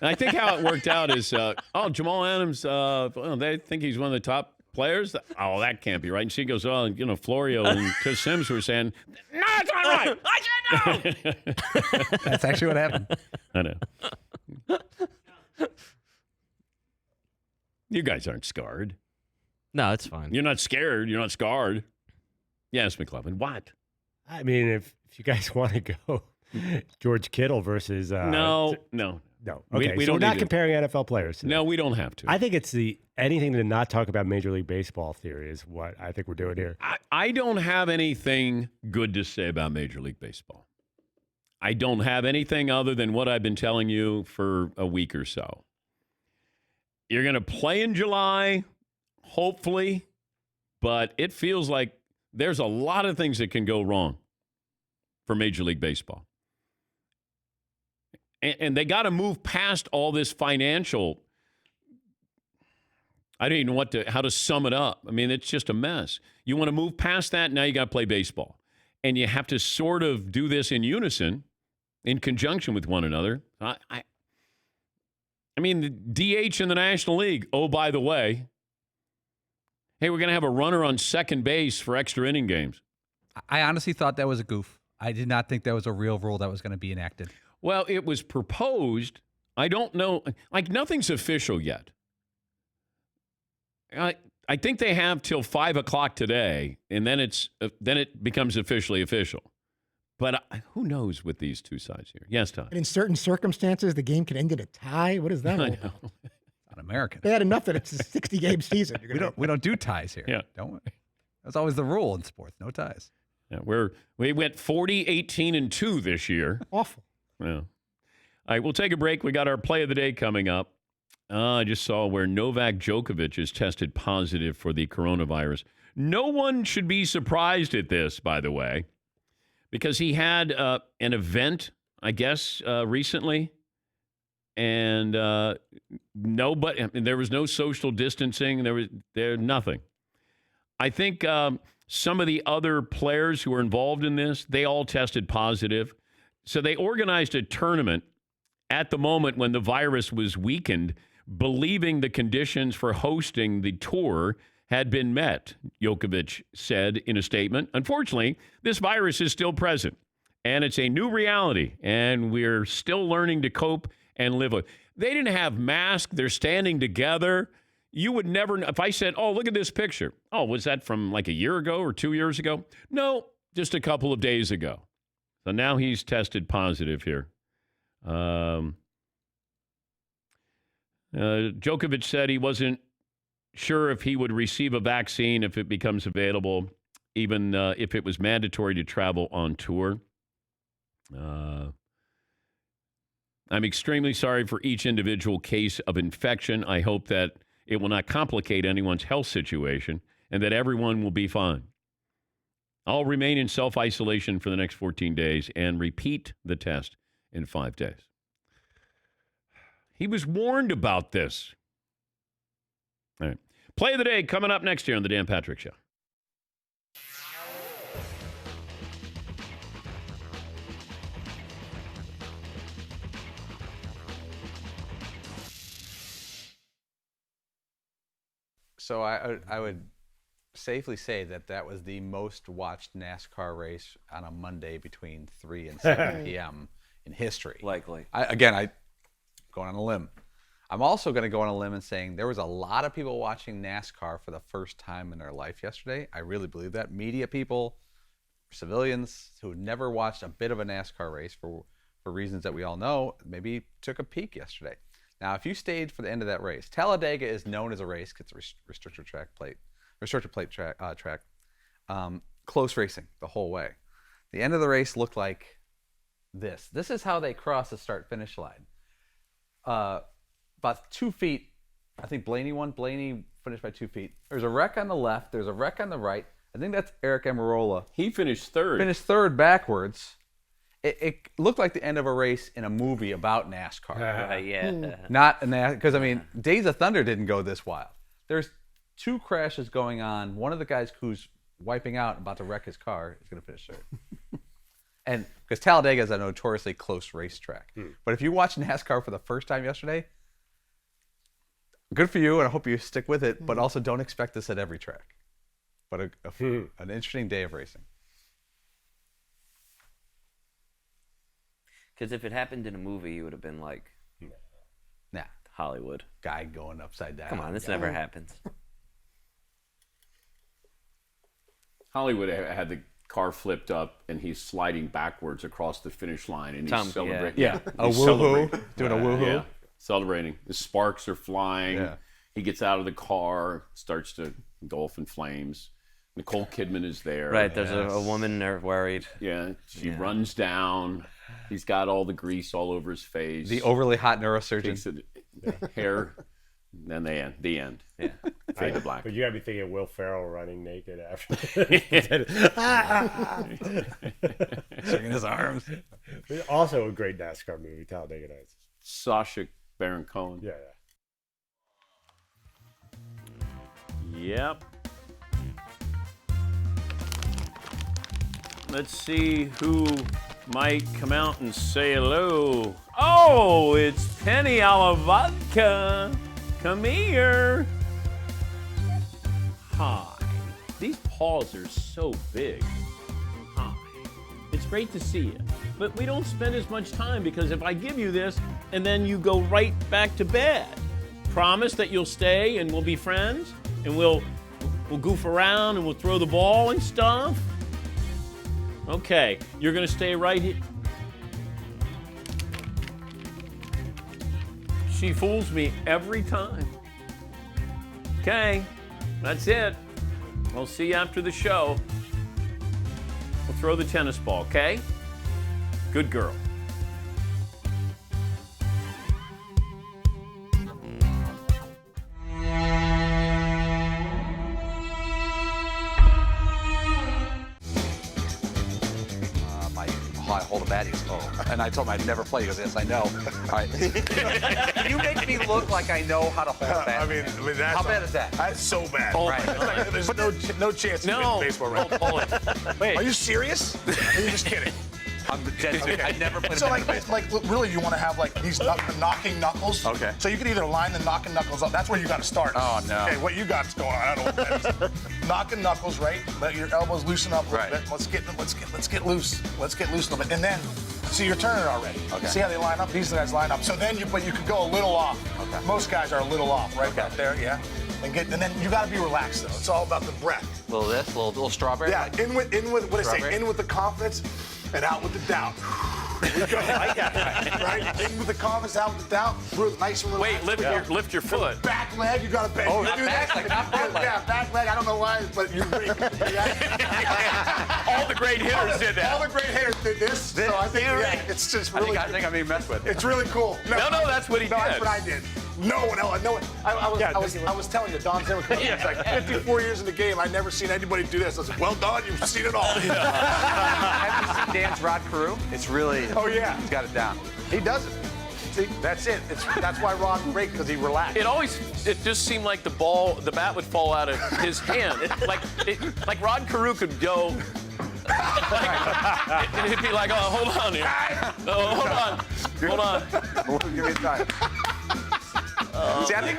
I think how it worked out is, Jamal Adams, they think he's one of the top players. Oh, that can't be right. And she goes, Florio and Chris Sims were saying, no, it's not right. I said no! That's actually what happened. I know. You guys aren't scarred. No, it's fine. You're not scared. You're not scarred. Yes, McLovin. What? I mean, if you guys want to go George Kittle versus... No. Okay, we so don't we're not comparing NFL players today. No, we don't have to. I think it's anything to not talk about Major League Baseball theory is what I think we're doing here. I don't have anything good to say about Major League Baseball. I don't have anything other than what I've been telling you for a week or so. You're going to play in July, hopefully, but it feels like there's a lot of things that can go wrong for Major League Baseball. And they got to move past all this financial. I don't even know how to sum it up. I mean, it's just a mess. You want to move past that, now you got to play baseball. And you have to sort of do this in unison, in conjunction with one another. I mean, the DH in the National League, oh, by the way, hey, we're going to have a runner on second base for extra inning games. I honestly thought that was a goof. I did not think that was a real rule that was going to be enacted. Well, it was proposed. I don't know. Like, nothing's official yet. I think they have till 5 o'clock today, and then it becomes officially official. But who knows with these two sides here? Yes, Todd. And in certain circumstances, the game can end in a tie. What is that? I know. Not American. They had enough that it's a 60-game season. We don't do ties here. Yeah. Don't we? That's always the rule in sports. No ties. Yeah, we went 40, 18, and 2 this year. Awful. Yeah. All right, we'll take a break. We got our play of the day coming up. I just saw where Novak Djokovic is tested positive for the coronavirus. No one should be surprised at this, by the way, because he had an event, I guess, recently, and there was no social distancing. There was nothing. I think some of the other players who were involved in this, they all tested positive. So they organized a tournament at the moment when the virus was weakened, believing the conditions for hosting the tour had been met, Djokovic said in a statement. Unfortunately, this virus is still present, and it's a new reality, and we're still learning to cope and live with. They didn't have masks. They're standing together. You would never, if I said, oh, look at this picture. Oh, was that from like a year ago or 2 years ago? No, just a couple of days ago. So now he's tested positive here. Djokovic said he wasn't sure if he would receive a vaccine if it becomes available, even if it was mandatory to travel on tour. I'm extremely sorry for each individual case of infection. I hope that it will not complicate anyone's health situation and that everyone will be fine. I'll remain in self-isolation for the next 14 days and repeat the test in 5 days. He was warned about this. All right. Play of the day coming up next year on The Dan Patrick Show. So I would safely say that was the most watched NASCAR race on a Monday between 3 and 7 p.m. in history. Likely. I'm going on a limb. I'm also going to go on a limb and saying there was a lot of people watching NASCAR for the first time in their life yesterday. I really believe that. Media people, civilians who had never watched a bit of a NASCAR race for reasons that we all know, maybe took a peek yesterday. Now, if you stayed for the end of that race, Talladega is known as a race. It's a restricted plate track. Close racing the whole way. The end of the race looked like this. This is how they cross the start-finish line. About 2 feet. I think Blaney won. Blaney finished by 2 feet. There's a wreck on the left. There's a wreck on the right. I think that's Eric Amarola. He finished third. Finished third backwards. It looked like the end of a race in a movie about NASCAR. Yeah. Not because Days of Thunder didn't go this wild. There's 2 crashes going on. One of the guys who's wiping out, about to wreck his car, is going to finish third. And because Talladega is a notoriously close racetrack. But if you watch NASCAR for the first time yesterday, good for you, and I hope you stick with it. But also don't expect this at every track. But an interesting day of racing. Because if it happened in a movie, you would have been like, nah, Hollywood. Guy going upside down. Come on, this never happens. Hollywood had the car flipped up, and he's sliding backwards across the finish line, and he's celebrating. Yeah. A woohoo. Doing a woohoo. Yeah. Celebrating. The sparks are flying. Yeah. He gets out of the car, starts to engulf in flames. Nicole Kidman is there. Right, there's a woman there worried. Yeah, she runs down. He's got all the grease all over his face. The overly hot neurosurgeon. Hair. Then the end. Yeah. Fade to black. But you got to be thinking Will Ferrell running naked after. Swinging his arms. Also a great NASCAR movie, Talladega Nights. Sacha Baron Cohen. Yeah. Yep. Let's see who might come out and say hello. Oh, it's Penny Alavodka. Come here. Hi. These paws are so big. Hi. It's great to see you. But we don't spend as much time because if I give you this and then you go right back to bed, promise that you'll stay and we'll be friends and we'll goof around and we'll throw the ball and stuff. Okay, you're going to stay right here. She fools me every time. Okay, that's it. I'll see you after the show. We'll throw the tennis ball, okay? Good girl. I hold a baddies. And I told him I'd never play. He goes, yes, I know. All right. You make me look like I know how to hold a bat. I mean that's how bad is that? That's so bad. Oh, right. Like, there's no chance of winning baseball right now. Wait. Are you serious? Or are you just kidding? I'm dead serious. I never played a baseball. So like really you want to have like these knocking knuckles. Okay. So you can either line the knocking knuckles up. That's where you got to start. Oh no. Okay, what you got going on? I don't know what that is. Knocking knuckles, right? Let your elbows loosen up a little bit. Let's get loose. Let's get loose a little bit. And then See, you're turning it already. Okay. See how they line up? These guys line up. So then but you could go a little off. Okay. Most guys are a little off, right back there, yeah. And then you got to be relaxed, though. It's all about the breath. A little strawberry? Yeah, in with what I say, in with the confidence and out with the doubt. You go. Right? In with the confidence, out with the doubt. Nice and relaxed. Wait, lift your foot. Back leg, you got to bend. Oh, you do back that? leg, not front leg. Yeah, back leg. I don't know why, but you're great. All the great hitters did that. All the great hitters did this. So I think it's just really. I think I'm being messed with. It's really cool. No, that's what he did. That's what I did. No one else. No one. I was telling you, Don Zimmer. It's like 54 years in the game. I've never seen anybody do this. I was like, well, Don, you've seen it all. Have you seen Dan's Rod Carew? It's really. Oh yeah. He's got it down. He does it. See, that's it. That's why Rod great, because he relaxed. It just seemed like the bat would fall out of his hand. Like Rod Carew could go. It'd be like, oh, hold on here. Hold on. Give me time. See, I think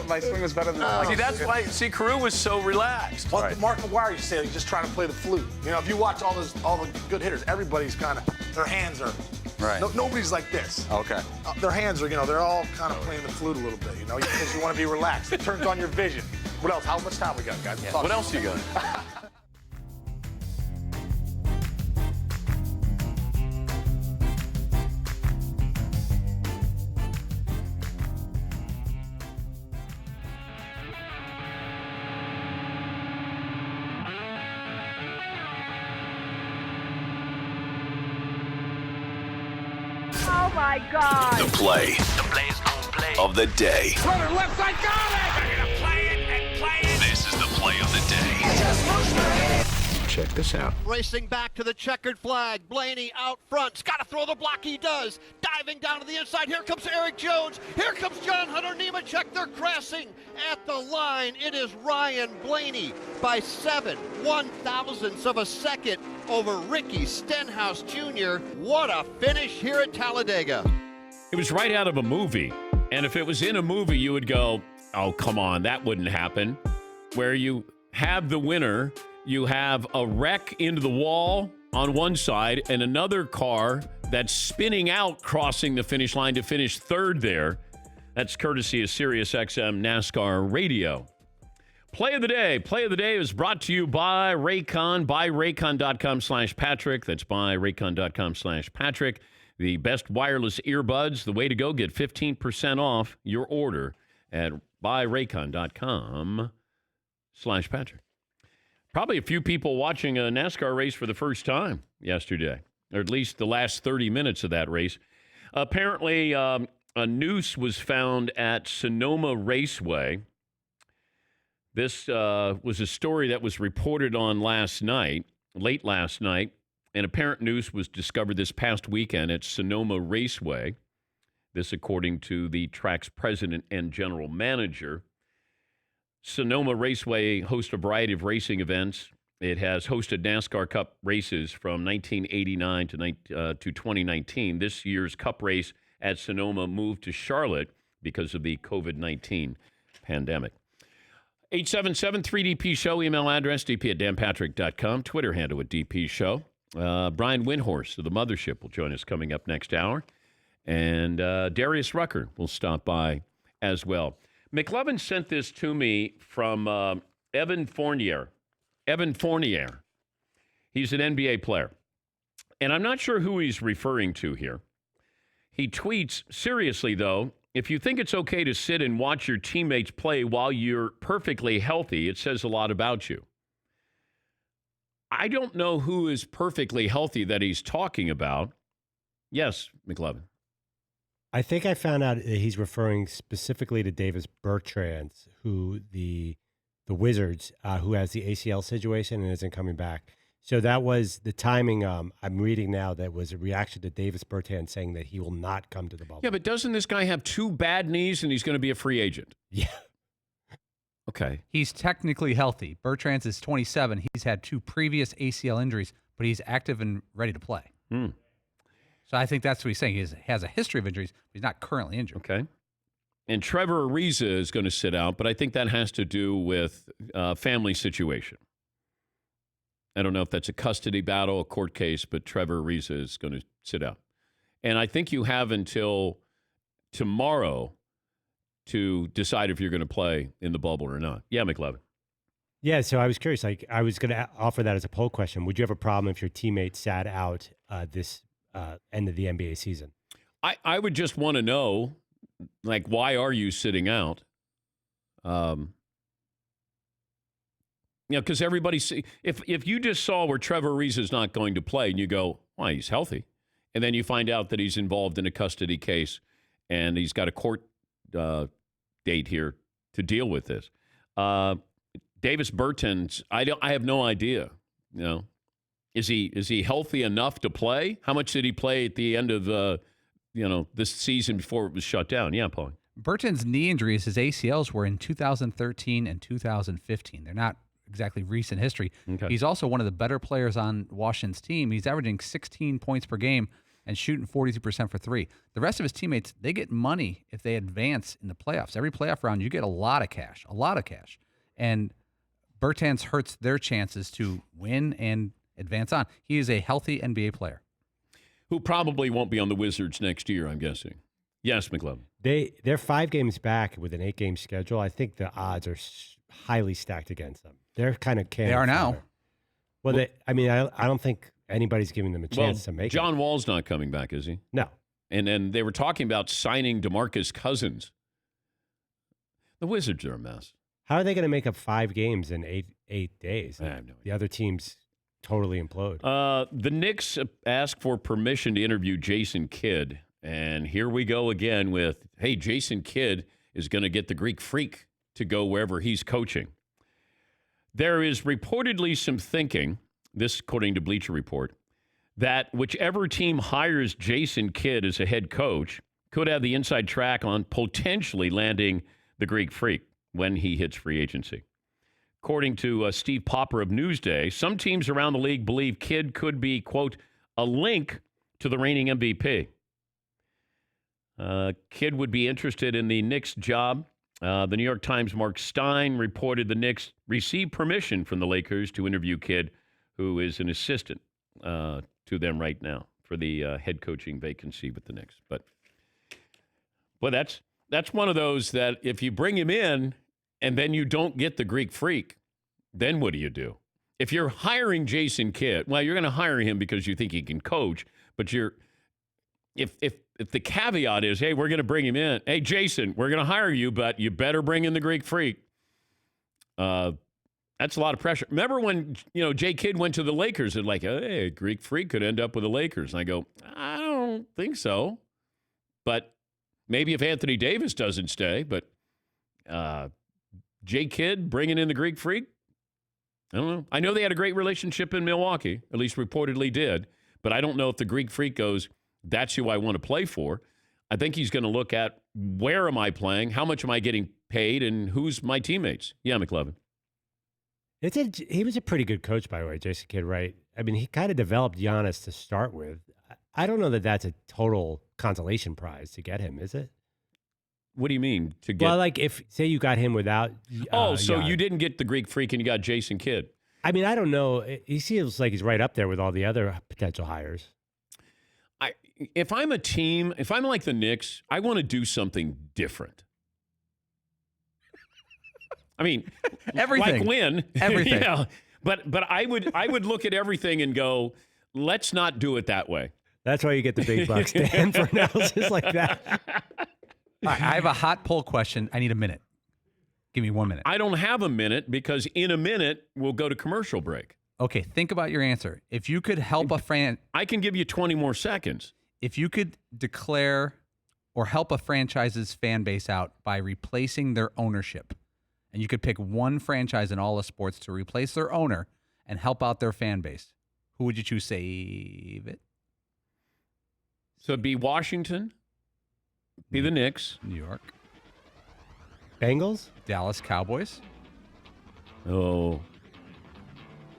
my swing was better than. See, that's why. See, Carew was so relaxed. Well, Mark McGwire used to say he's just trying to play the flute. You know, if you watch all the good hitters, everybody's kind of their hands are. Right. Nobody's like this. Okay. Their hands are, they're all kind of playing the flute a little bit, because you want to be relaxed. It turns on your vision. What else? How much time we got, guys? What else you got? Oh my God! The play of the day. Runner left side, got it! They're gonna play it and play it. This is the play of the day. Check this out. Racing back to the checkered flag. Blaney out front. He's got to throw the block. He does. Diving down to the inside. Here comes Eric Jones. Here comes John Hunter Nemechek. They're crashing at the line. It is Ryan Blaney by 7/1000ths of a second over Ricky Stenhouse Jr. What a finish here at Talladega. It was right out of a movie. And if it was in a movie, you would go, oh, come on, that wouldn't happen. Where you have the winner, you have a wreck into the wall on one side and another car that's spinning out crossing the finish line to finish third there. That's courtesy of SiriusXM NASCAR Radio. Play of the Day. Play of the Day is brought to you by Raycon, by Raycon.com/Patrick. That's by Raycon.com/Patrick. The best wireless earbuds, the way to go. Get 15% off your order at buyraycon.com/Patrick. Probably a few people watching a NASCAR race for the first time yesterday, or at least the last 30 minutes of that race. Apparently, a noose was found at Sonoma Raceway. This was a story that was reported on late last night. An apparent noose was discovered this past weekend at Sonoma Raceway. This according to the track's president and general manager. Sonoma Raceway hosts a variety of racing events. It has hosted NASCAR Cup races from 1989 to 2019. This year's Cup race at Sonoma moved to Charlotte because of the COVID-19 pandemic. 877-3DP-SHOW, email address dp@danpatrick.com, Twitter handle at DP-SHOW. Brian Windhorst of the Mothership will join us coming up next hour. And Darius Rucker will stop by as well. McLovin sent this to me from Evan Fournier. Evan Fournier. He's an NBA player. And I'm not sure who he's referring to here. He tweets, seriously, though, if you think it's okay to sit and watch your teammates play while you're perfectly healthy, it says a lot about you. I don't know who is perfectly healthy that he's talking about. Yes, McLovin. I think I found out he's referring specifically to Davis Bertrands, who the Wizards, who has the ACL situation and isn't coming back. So that was the timing. I'm reading now that was a reaction to Davis Bertrands saying that he will not come to the bubble. Yeah, but doesn't this guy have two bad knees and he's going to be a free agent? Yeah. Okay. He's technically healthy. Bertrands is 27. He's had two previous ACL injuries, but he's active and ready to play. So I think that's what he's saying. He has a history of injuries, but he's not currently injured. Okay. And Trevor Ariza is going to sit out, but I think that has to do with family situation. I don't know if that's a custody battle, a court case, but Trevor Ariza is going to sit out. And I think you have until tomorrow to decide if you're going to play in the bubble or not. Yeah, McLevin. Yeah, so I was curious. Like, I was going to offer that as a poll question. Would you have a problem if your teammate sat out this end of the NBA season? I would just want to know, like, why are you sitting out? Because everybody see if you just saw where Trevor Ariza is not going to play and you go, why, he's healthy, and then you find out that he's involved in a custody case and he's got a court date here to deal with this. Davis Bertans, I have no idea. You know, is he healthy enough to play? How much did he play at the end of this season before it was shut down? Yeah, Paul. Bertans' knee injuries, his ACLs, were in 2013 and 2015. They're not exactly recent history. Okay. He's also one of the better players on Washington's team. He's averaging 16 points per game and shooting 42% for three. The rest of his teammates, they get money if they advance in the playoffs. Every playoff round, you get a lot of cash. And Bertans hurts their chances to win and advance on. He is a healthy NBA player. Who probably won't be on the Wizards next year, I'm guessing. Yes, McLevin. They're 5 games back with an 8-game schedule. I think the odds are highly stacked against them. They're kind of They are now. Well, I don't think anybody's giving them a chance to make John Wall's not coming back, is he? No. And then they were talking about signing DeMarcus Cousins. The Wizards are a mess. How are they going to make up 5 games in 8 days? I have no idea. The other teams totally implode. The Knicks asked for permission to interview Jason Kidd. And here we go again with, hey, Jason Kidd is going to get the Greek Freak to go wherever he's coaching. There is reportedly some thinking, this according to Bleacher Report, that whichever team hires Jason Kidd as a head coach could have the inside track on potentially landing the Greek Freak when he hits free agency. According to Steve Popper of Newsday, some teams around the league believe Kidd could be, quote, a link to the reigning MVP. Kidd would be interested in the Knicks job. The New York Times' Mark Stein reported the Knicks received permission from the Lakers to interview Kidd, who is an assistant to them right now for the head coaching vacancy with the Knicks. But that's one of those that if you bring him in and then you don't get the Greek Freak, then what do you do? If you're hiring Jason Kidd, well, you're going to hire him because you think he can coach, but if the caveat is, hey, we're going to bring him in. Hey, Jason, we're going to hire you, but you better bring in the Greek Freak. That's a lot of pressure. Remember when, Jay Kidd went to the Lakers and like, hey, Greek Freak could end up with the Lakers. And I go, I don't think so. But maybe if Anthony Davis doesn't stay, but Jay Kidd bringing in the Greek Freak, I don't know. I know they had a great relationship in Milwaukee, at least reportedly did, but I don't know if the Greek Freak goes, that's who I want to play for. I think he's going to look at where am I playing, how much am I getting paid, and who's my teammates. Yeah, McLevin. He was a pretty good coach, by the way, Jason Kidd, right? I mean, he kind of developed Giannis to start with. I don't know that that's a total consolation prize to get him, is it? What do you mean to get? Well, like if, say you got him without so Giannis. You didn't get the Greek Freak and you got Jason Kidd. I mean, I don't know. He seems like he's right up there with all the other potential hires. If I'm a team, if I'm like the Knicks, I want to do something different. I mean, everything. Like win. Everything. Yeah. But I would look at everything and go, let's not do it that way. That's why you get the big bucks, Dan, for analysis like that. All right, I have a hot poll question. I need a minute. Give me 1 minute. I don't have a minute because in a minute we'll go to commercial break. Okay, think about your answer. If you could help I can give you 20 more seconds. If you could declare or help a franchise's fan base out by replacing their ownership, and you could pick one franchise in all of sports to replace their owner and help out their fan base, who would you choose? Save it. So it'd be Washington, be the Knicks. New York. Bengals? Dallas Cowboys. Oh.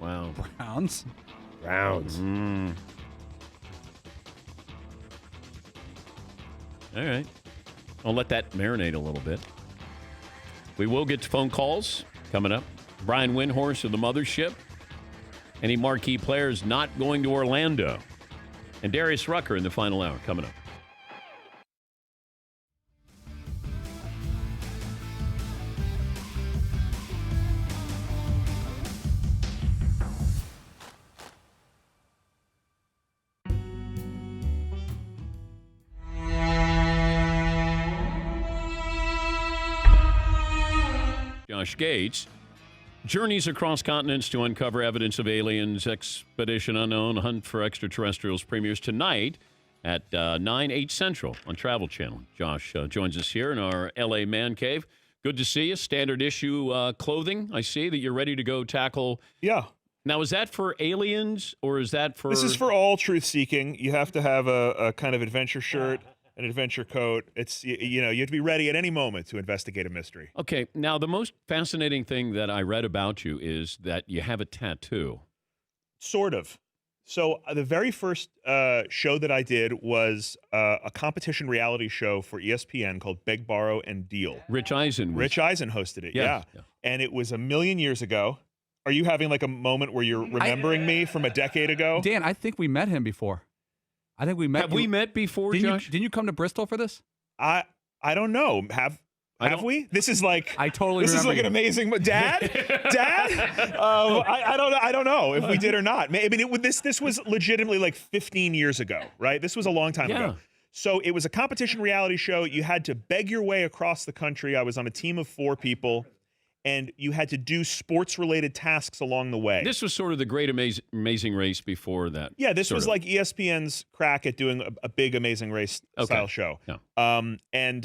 Wow. Browns. All right. I'll let that marinate a little bit. We will get to phone calls coming up. Brian Windhorst of the Mothership Any marquee players not going to Orlando? And Darius Rucker in the final hour coming up. Josh Gates journeys across continents to uncover evidence of aliens. Expedition Unknown, Hunt for Extraterrestrials premieres tonight at 8 Central on Travel Channel. Josh joins us here in our L.A. Man Cave. Good to see you. Standard issue clothing. I see that you're ready to go tackle. Yeah. Now, is that for aliens or is that for... This is for all truth-seeking. You have to have a kind of adventure shirt, an adventure coat. It's, you have to be ready at any moment to investigate a mystery. Okay. Now, the most fascinating thing that I read about you is that you have a tattoo. Sort of. So the very first show that I did was a competition reality show for ESPN called Beg, Borrow, and Deal. Rich Eisen hosted it, yeah. And it was a million years ago. Are you having like a moment where you're remembering me from a decade ago? Dan, I think we met him before. I think we met. Have we met before, Josh? Didn't you come to Bristol for this? I don't know. Have we? This is like I totally. This is like an amazing. Dad. I don't know if we did or not. I mean, this was legitimately like 15 years ago, right? This was a long time ago. So it was a competition reality show. You had to beg your way across the country. I was on a team of 4 people. And you had to do sports-related tasks along the way. This was sort of the Great Amazing Race before that. Yeah, this was like ESPN's crack at doing a big Amazing Race style show. Yeah. And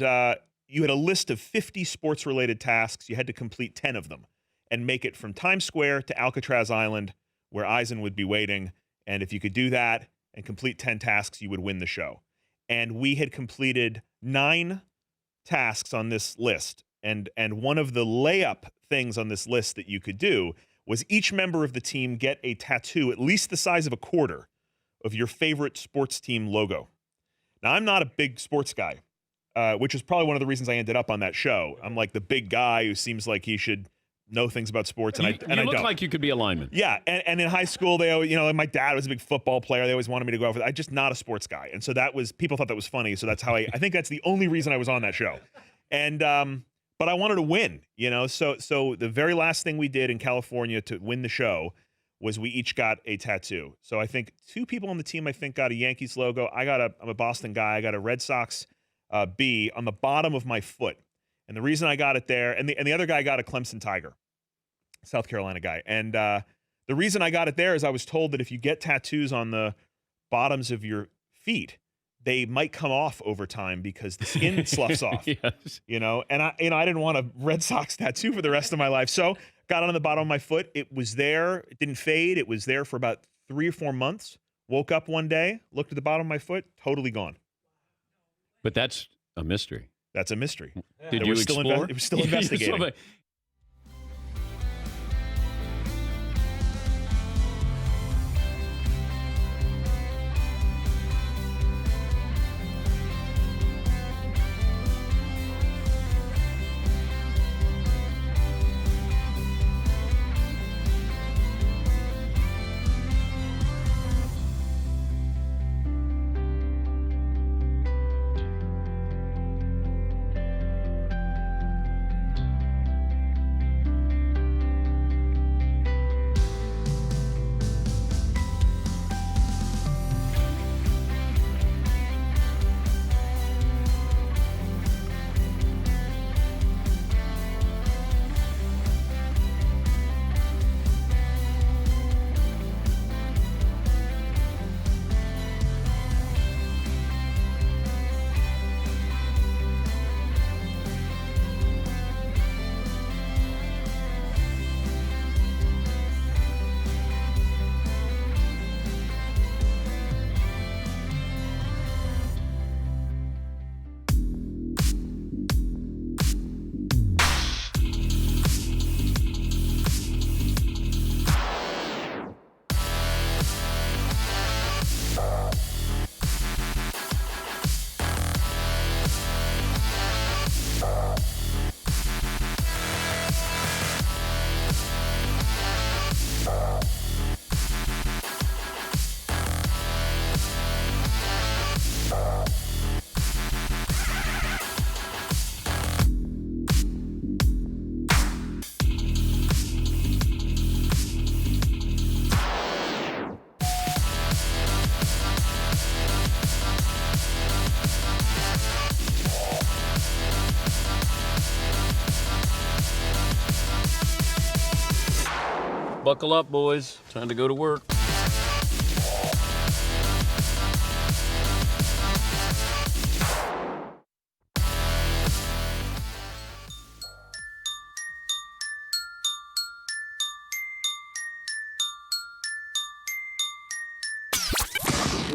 you had a list of 50 sports-related tasks. You had to complete 10 of them and make it from Times Square to Alcatraz Island, where Eisen would be waiting. And if you could do that and complete 10 tasks, you would win the show. And we had completed 9 tasks on this list. And one of the layup things on this list that you could do was each member of the team get a tattoo at least the size of a quarter of your favorite sports team logo. Now, I'm not a big sports guy, which is probably one of the reasons I ended up on that show. I'm like the big guy who seems like he should know things about sports, and I don't. You look like you could be a lineman. Yeah, and in high school, they always, my dad was a big football player. They always wanted me to go out for that. I'm just not a sports guy, and so people thought that was funny. So that's how I think that's the only reason I was on that show, and but I wanted to win, So the very last thing we did in California to win the show was we each got a tattoo. So I think 2 people on the team, got a Yankees logo. I'm a Boston guy. I got a Red Sox B on the bottom of my foot. And the reason I got it there, and the other guy got a Clemson Tiger, South Carolina guy. And the reason I got it there is I was told that if you get tattoos on the bottoms of your feet, they might come off over time because the skin sloughs off. Yes. And I didn't want a Red Sox tattoo for the rest of my life. So got it on the bottom of my foot. It was there. It didn't fade. It was there for about 3 or 4 months. Woke up one day, looked at the bottom of my foot, totally gone. But that's a mystery. That's a mystery. Did you explore? It was still investigating. Buckle up, boys. Time to go to work.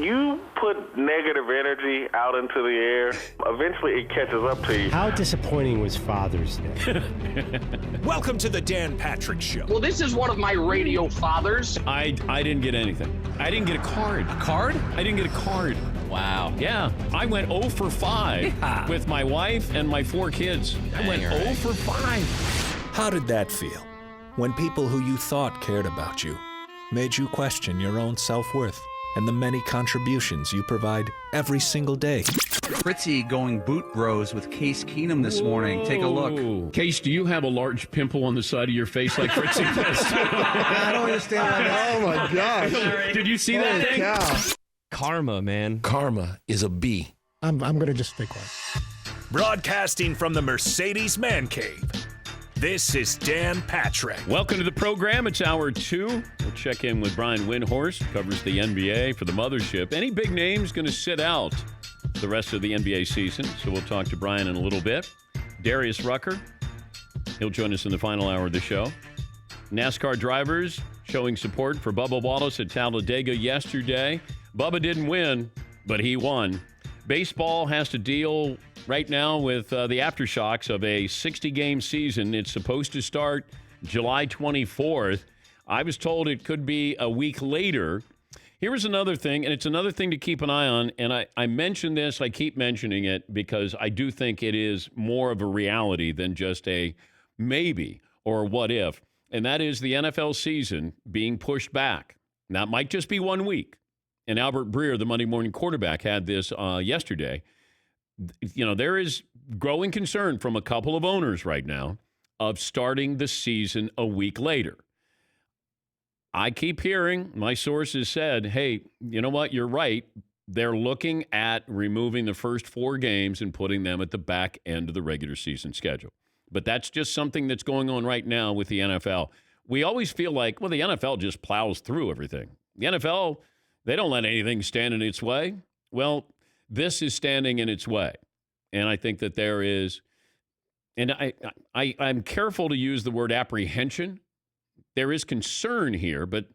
You put negative energy out into the air, eventually it catches up to you. How disappointing was Father's Day? Welcome to the Dan Patrick Show. Well, this is one of my radio fathers. I didn't get anything. I didn't get a card. A card? I didn't get a card. Wow. Yeah, I went 0 for 5 with my wife and my 4 kids. I went 0 for 5. How did that feel? When people who you thought cared about you made you question your own self-worth and the many contributions you provide every single day. Fritzy going boot bros with Case Keenum this morning. Take a look. Case, do you have a large pimple on the side of your face like Fritzy does? I don't understand why. Oh my gosh! Did you see that thing? Cow. Karma, man. Karma is a B. I'm gonna just stay quiet. Broadcasting from the Mercedes Man Cave. This is Dan Patrick. Welcome to the program. It's hour 2. We'll check in with Brian Windhorst, covers the NBA for the mothership. Any big names going to sit out the rest of the NBA season? So we'll talk to Brian in a little bit. Darius Rucker, he'll join us in the final hour of the show. NASCAR drivers showing support for Bubba Wallace at Talladega yesterday. Bubba didn't win, but he won. Baseball has to deal right now with the aftershocks of a 60-game season. It's supposed to start July 24th. I was told it could be a week later. Here is another thing, and it's another thing to keep an eye on, and I mention this, I keep mentioning it, because I do think it is more of a reality than just a maybe or what if, and that is the NFL season being pushed back. Now, it might just be 1 week, and Albert Breer, the Monday morning quarterback, had this yesterday. You know, there is growing concern from a couple of owners right now of starting the season a week later. I keep hearing, my sources said, hey, you know what, you're right. They're looking at removing the first 4 games and putting them at the back end of the regular season schedule. But that's just something that's going on right now with the NFL. We always feel like, well, the NFL just plows through everything. The NFL, they don't let anything stand in its way. Well, this is standing in its way. And I think that there is, and I'm careful to use the word apprehension. There is concern here, but,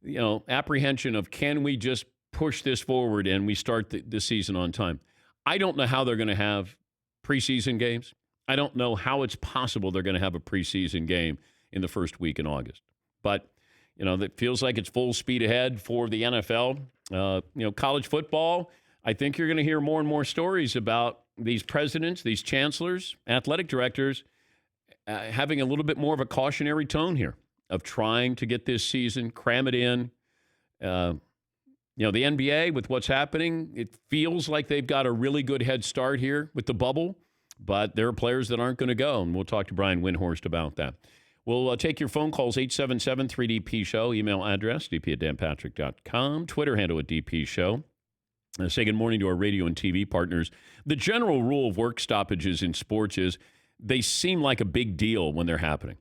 you know, apprehension of can we just push this forward and we start the season on time. I don't know how they're going to have preseason games. I don't know how it's possible they're going to have a preseason game in the first week in August. But, you know, that feels like it's full speed ahead for the NFL. You know, college football, I think you're going to hear more and more stories about these presidents, these chancellors, athletic directors having a little bit more of a cautionary tone here of trying to get this season, cram it in. You know, the NBA, with what's happening, it feels like they've got a really good head start here with the bubble, but there are players that aren't going to go, and we'll talk to Brian Windhorst about that. We'll take your phone calls, 877-3DP-SHOW, email address, dp@danpatrick.com, Twitter handle at DP-SHOW. Say good morning to our radio and TV partners. The general rule of work stoppages in sports is they seem like a big deal when they're happening.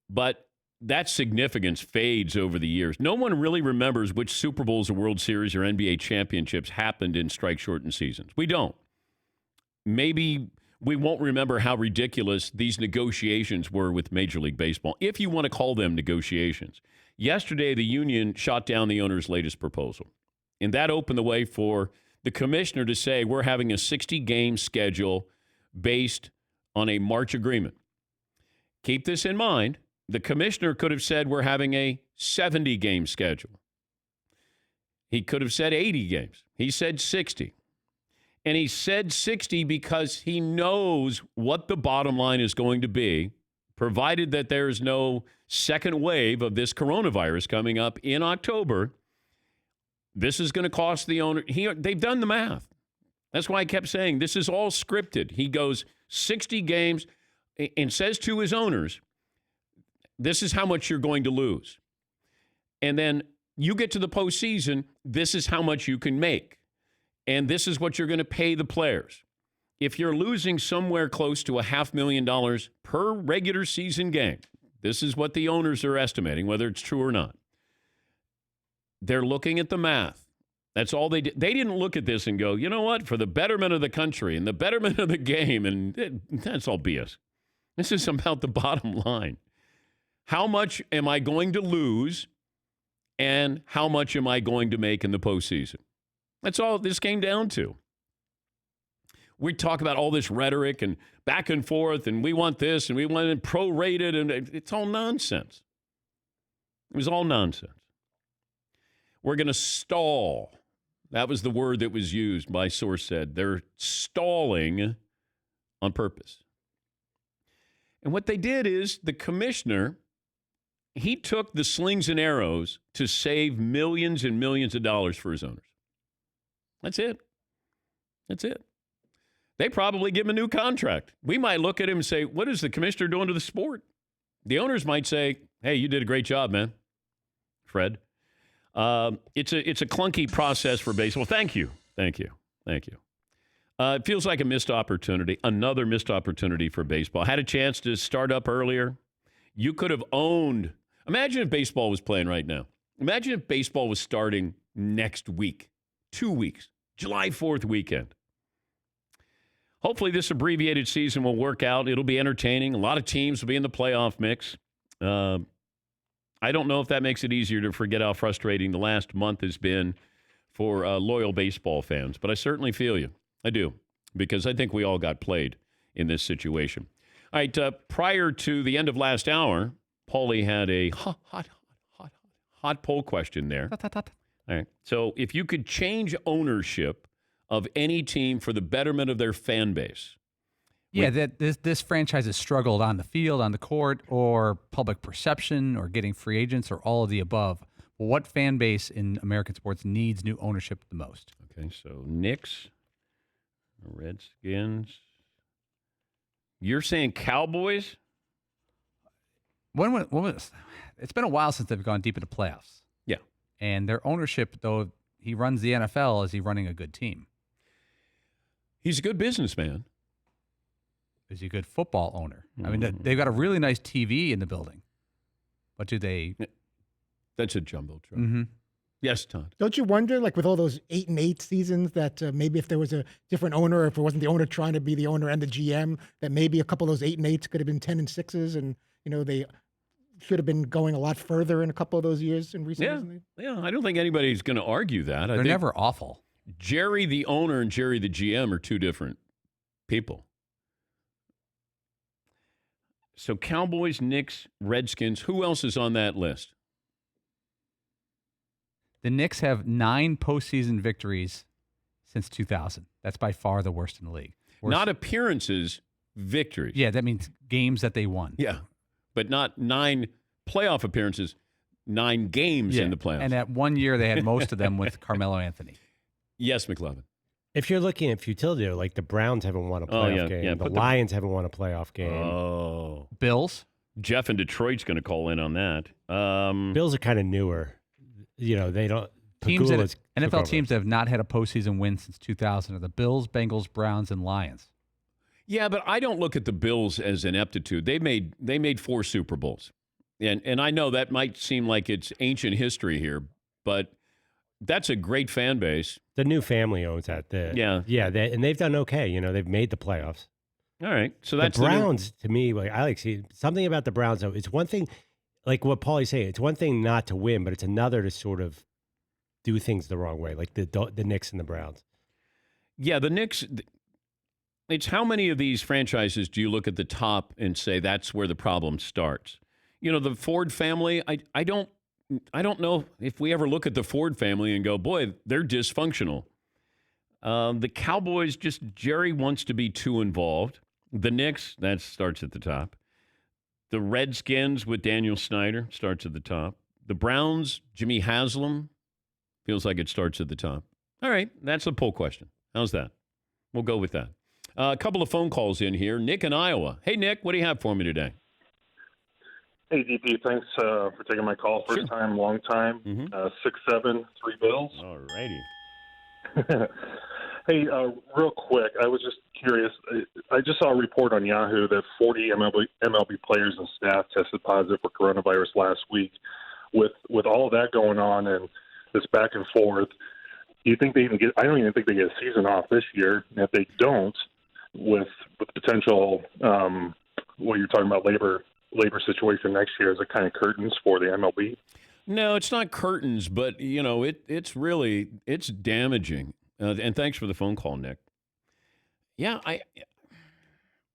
But that significance fades over the years. No one really remembers which Super Bowls or World Series or NBA championships happened in strike-shortened seasons. We don't. Maybe we won't remember how ridiculous these negotiations were with Major League Baseball, if you want to call them negotiations. Yesterday, the union shot down the owner's latest proposal. And that opened the way for the commissioner to say we're having a 60-game schedule based on a March agreement. Keep this in mind. The commissioner could have said we're having a 70-game schedule. He could have said 80 games. He said 60. And he said 60 because he knows what the bottom line is going to be, provided that there's no second wave of this coronavirus coming up in October. This is going to cost the owner. They've done the math. That's why I kept saying this is all scripted. He goes 60 games and says to his owners, this is how much you're going to lose. And then you get to the postseason, this is how much you can make. And this is what you're going to pay the players. If you're losing somewhere close to $500,000 per regular season game, This is what the owners are estimating, whether it's true or not. They're looking at the math. That's all they did. They didn't look at this and go, you know what, for the betterment of the country and the betterment of the game, and that's all BS. This is about the bottom line. How much am I going to lose, and how much am I going to make in the postseason? That's all this came down to. We talk about all this rhetoric and back and forth, and we want this, and we want it prorated, and it's all nonsense. It was all nonsense. We're going to stall. That was the word that was used, my source said. They're stalling on purpose. And what they did is the commissioner, he took the slings and arrows to save millions and millions of dollars for his owners. That's it. That's it. They probably give him a new contract. We might look at him and say, what is the commissioner doing to the sport? The owners might say, hey, you did a great job, man, Fred. It's a clunky process for baseball. Thank you. It feels like a missed opportunity, another missed opportunity for baseball. Had a chance to start up earlier. You could have owned. Imagine if baseball was playing right now. Imagine if baseball was starting next week, 2 weeks, July 4th weekend. Hopefully this abbreviated season will work out. It'll be entertaining. A lot of teams will be in the playoff mix. I don't know if that makes it easier to forget how frustrating the last month has been for loyal baseball fans, but I certainly feel you. I do, because I think we all got played in this situation. All right, prior to the end of last hour, Paulie had a hot poll question there. All right, so if you could change ownership of any team for the betterment of their fan base. Yeah, this franchise has struggled on the field, on the court, or public perception, or getting free agents, or all of the above. Well, what fan base in American sports needs new ownership the most? Okay, so Knicks, Redskins. You're saying Cowboys? It's been a while since they've gone deep into playoffs. Yeah. And their ownership, though he runs the NFL, is he running a good team? He's a good businessman. Is he a good football owner? I mean, they've got a really nice TV in the building. But do they? That's a jumbotron. Mm-hmm. Yes, Todd. Don't you wonder, like with all those 8-8 seasons, that maybe if there was a different owner, or if it wasn't the owner trying to be the owner and the GM, that maybe a couple of those 8-8s could have been 10-6s, and they should have been going a lot further in a couple of those years in recent years? Yeah, I don't think anybody's going to argue that. They're never awful. Jerry the owner and Jerry the GM are two different people. So Cowboys, Knicks, Redskins, who else is on that list? The Knicks have 9 postseason victories since 2000. That's by far the worst in the league. Not appearances, victories. Yeah, that means games that they won. Yeah, but not 9 playoff appearances, 9 games in the playoffs. And that one year they had most of them with Carmelo Anthony. Yes, McLovin. If you're looking at futility, like the Browns haven't won a playoff game. Yeah, the Lions haven't won a playoff game. Oh. Bills? Jeff in Detroit's going to call in on that. Bills are kind of newer. They don't. NFL teams that have not had a postseason win since 2000 are the Bills, Bengals, Browns, and Lions. Yeah, but I don't look at the Bills as ineptitude. They made 4 Super Bowls. And I know that might seem like it's ancient history here, but that's a great fan base. The new family owns that. And they've done okay. They've made the playoffs. All right, so that's the Browns. To me, I like see something about the Browns. Though it's one thing, like what Paulie's saying. It's one thing not to win, but it's another to sort of do things the wrong way, like the Knicks and the Browns. Yeah, the Knicks. It's how many of these franchises do you look at the top and say that's where the problem starts? The Ford family. I don't know if we ever look at the Ford family and go, boy, they're dysfunctional. The Cowboys, just Jerry wants to be too involved. The Knicks, that starts at the top. The Redskins with Daniel Snyder starts at the top. The Browns, Jimmy Haslam, feels like it starts at the top. All right, that's a poll question. How's that? We'll go with that. A couple of phone calls in here. Nick in Iowa. Hey, Nick, what do you have for me today? Hey, DP, thanks for taking my call. First time, long time. 6'7", 3 Bills. All righty. Hey, real quick, I was just curious. I just saw a report on Yahoo that 40 MLB players and staff tested positive for coronavirus last week. With all that going on and this back and forth, do you think they even get? I don't even think they get a season off this year. And if they don't, with potential, what you're talking about, labor situation next year, is it kind of curtains for the MLB? No, it's not curtains, but it's damaging. And thanks for the phone call, Nick. Yeah,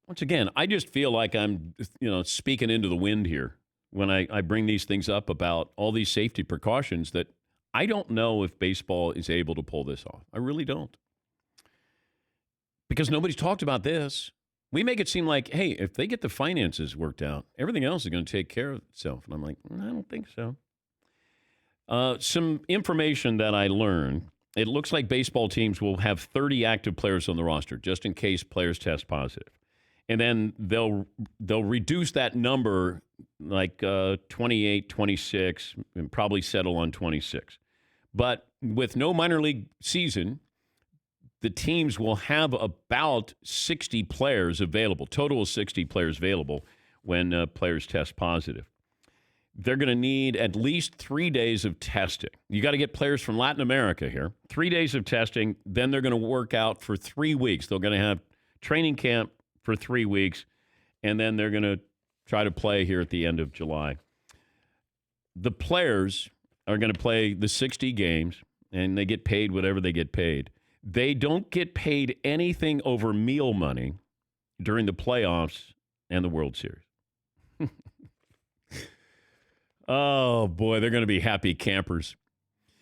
once again, I just feel like I'm, speaking into the wind here when I bring these things up about all these safety precautions that I don't know if baseball is able to pull this off. I really don't. Because nobody's talked about this. We make it seem like, hey, if they get the finances worked out, everything else is going to take care of itself. And I'm like, I don't think so. Some information that I learned. It looks like baseball teams will have 30 active players on the roster, just in case players test positive. And then they'll reduce that number like 28, 26, and probably settle on 26. But with no minor league season, the teams will have about 60 players available, total of 60 players available when players test positive. They're going to need at least 3 days of testing. You got to get players from Latin America here. 3 days of testing, then they're going to work out for 3 weeks. They're going to have training camp for 3 weeks, and then they're going to try to play here at the end of July. The players are going to play the 60 games, and they get paid whatever they get paid. They don't get paid anything over meal money during the playoffs and the World Series. Oh, boy, they're going to be happy campers.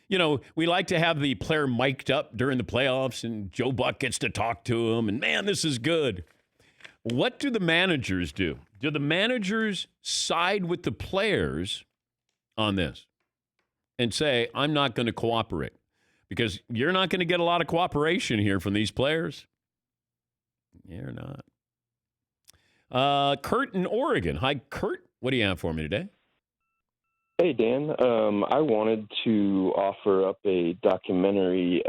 We like to have the player mic'd up during the playoffs, and Joe Buck gets to talk to him, and, man, this is good. What do the managers do? Do the managers side with the players on this and say, I'm not going to cooperate? Because you're not going to get a lot of cooperation here from these players. You're not. Kurt in Oregon. Hi, Kurt. What do you have for me today? Hey, Dan. I wanted to offer up a documentary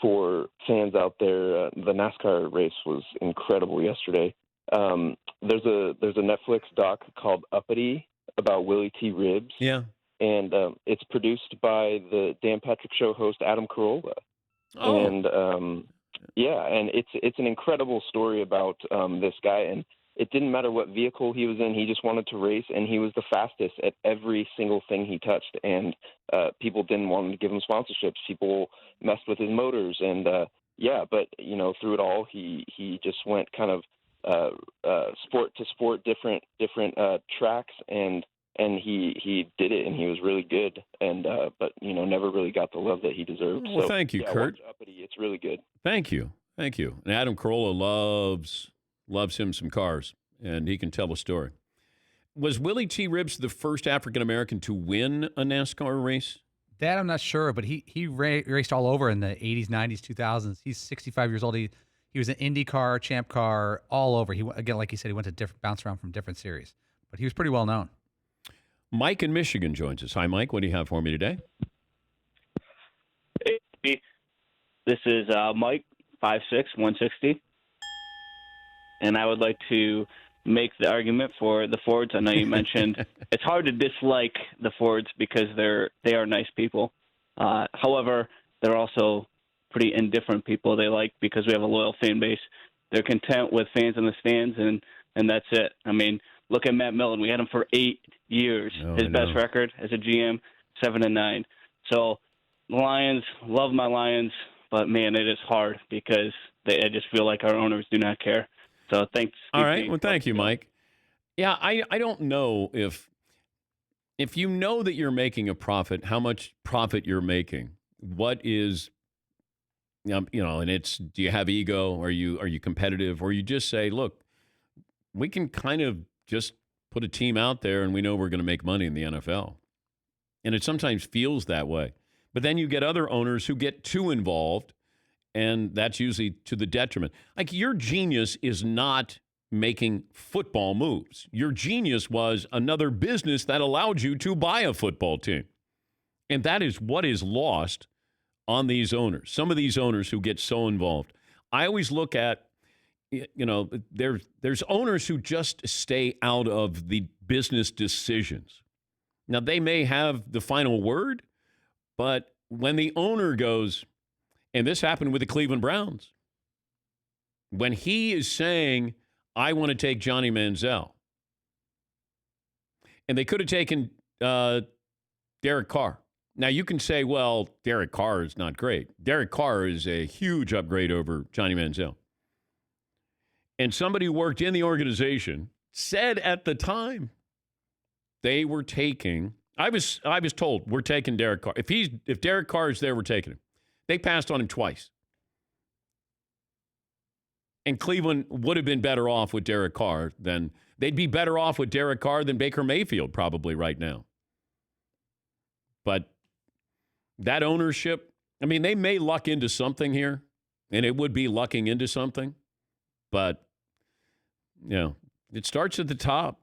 for fans out there. The NASCAR race was incredible yesterday. There's a Netflix doc called Uppity about Willie T. Ribs. Yeah. And it's produced by the Dan Patrick Show host Adam Carolla. Oh. And and it's an incredible story about this guy. And it didn't matter what vehicle he was in; he just wanted to race, and he was the fastest at every single thing he touched. And people didn't want to give him sponsorships. People messed with his motors, and but through it all, he just went kind of sport to sport, different tracks, and he did it, and he was really good, and but never really got the love that he deserved. Well, thank you, Kurt. Watch Uppity. It's really good. Thank you. And Adam Carolla loves him some cars, and he can tell a story. Was Willie T. Ribs the first African-American to win a NASCAR race? That I'm not sure, but he raced all over in the 80s, 90s, 2000s. He's 65 years old. He was an IndyCar, Champ Car, all over. He, again, like he said, he went to bounce around from different series, but he was pretty well known. Mike in Michigan joins us. Hi, Mike. What do you have for me today? Hey, this is Mike, 5'6", 160. And I would like to make the argument for the Fords. I know you mentioned it's hard to dislike the Fords because they are nice people. However, they're also pretty indifferent people. They like, because we have a loyal fan base, they're content with fans in the stands, and that's it. I mean, look at Matt Millen. We had him for 8 years. His best record as a GM, 7-9. So the Lions, love my Lions, but, man, it is hard because I just feel like our owners do not care. So thanks. All right. Well, thank you, Mike. Yeah, I don't know if you know that you're making a profit, how much profit you're making. What is, and it's, do you have ego? Are you competitive? Or you just say, look, we can kind of just put a team out there and we know we're going to make money in the NFL. And it sometimes feels that way. But then you get other owners who get too involved, and that's usually to the detriment. Like, your genius is not making football moves. Your genius was another business that allowed you to buy a football team. And that is what is lost on these owners, some of these owners who get so involved. I always look at, there's owners who just stay out of the business decisions. Now, they may have the final word, but when the owner goes, and this happened with the Cleveland Browns, when he is saying, I want to take Johnny Manziel, and they could have taken Derek Carr. Now, you can say, well, Derek Carr is not great. Derek Carr is a huge upgrade over Johnny Manziel. And somebody who worked in the organization said at the time they were taking, I was told, we're taking Derek Carr. If Derek Carr is there, we're taking him. They passed on him twice. And Cleveland would have been better off with Derek Carr than, they'd be better off with Derek Carr than Baker Mayfield probably right now. But that ownership, I mean, they may luck into something here, and it would be lucking into something. But, it starts at the top.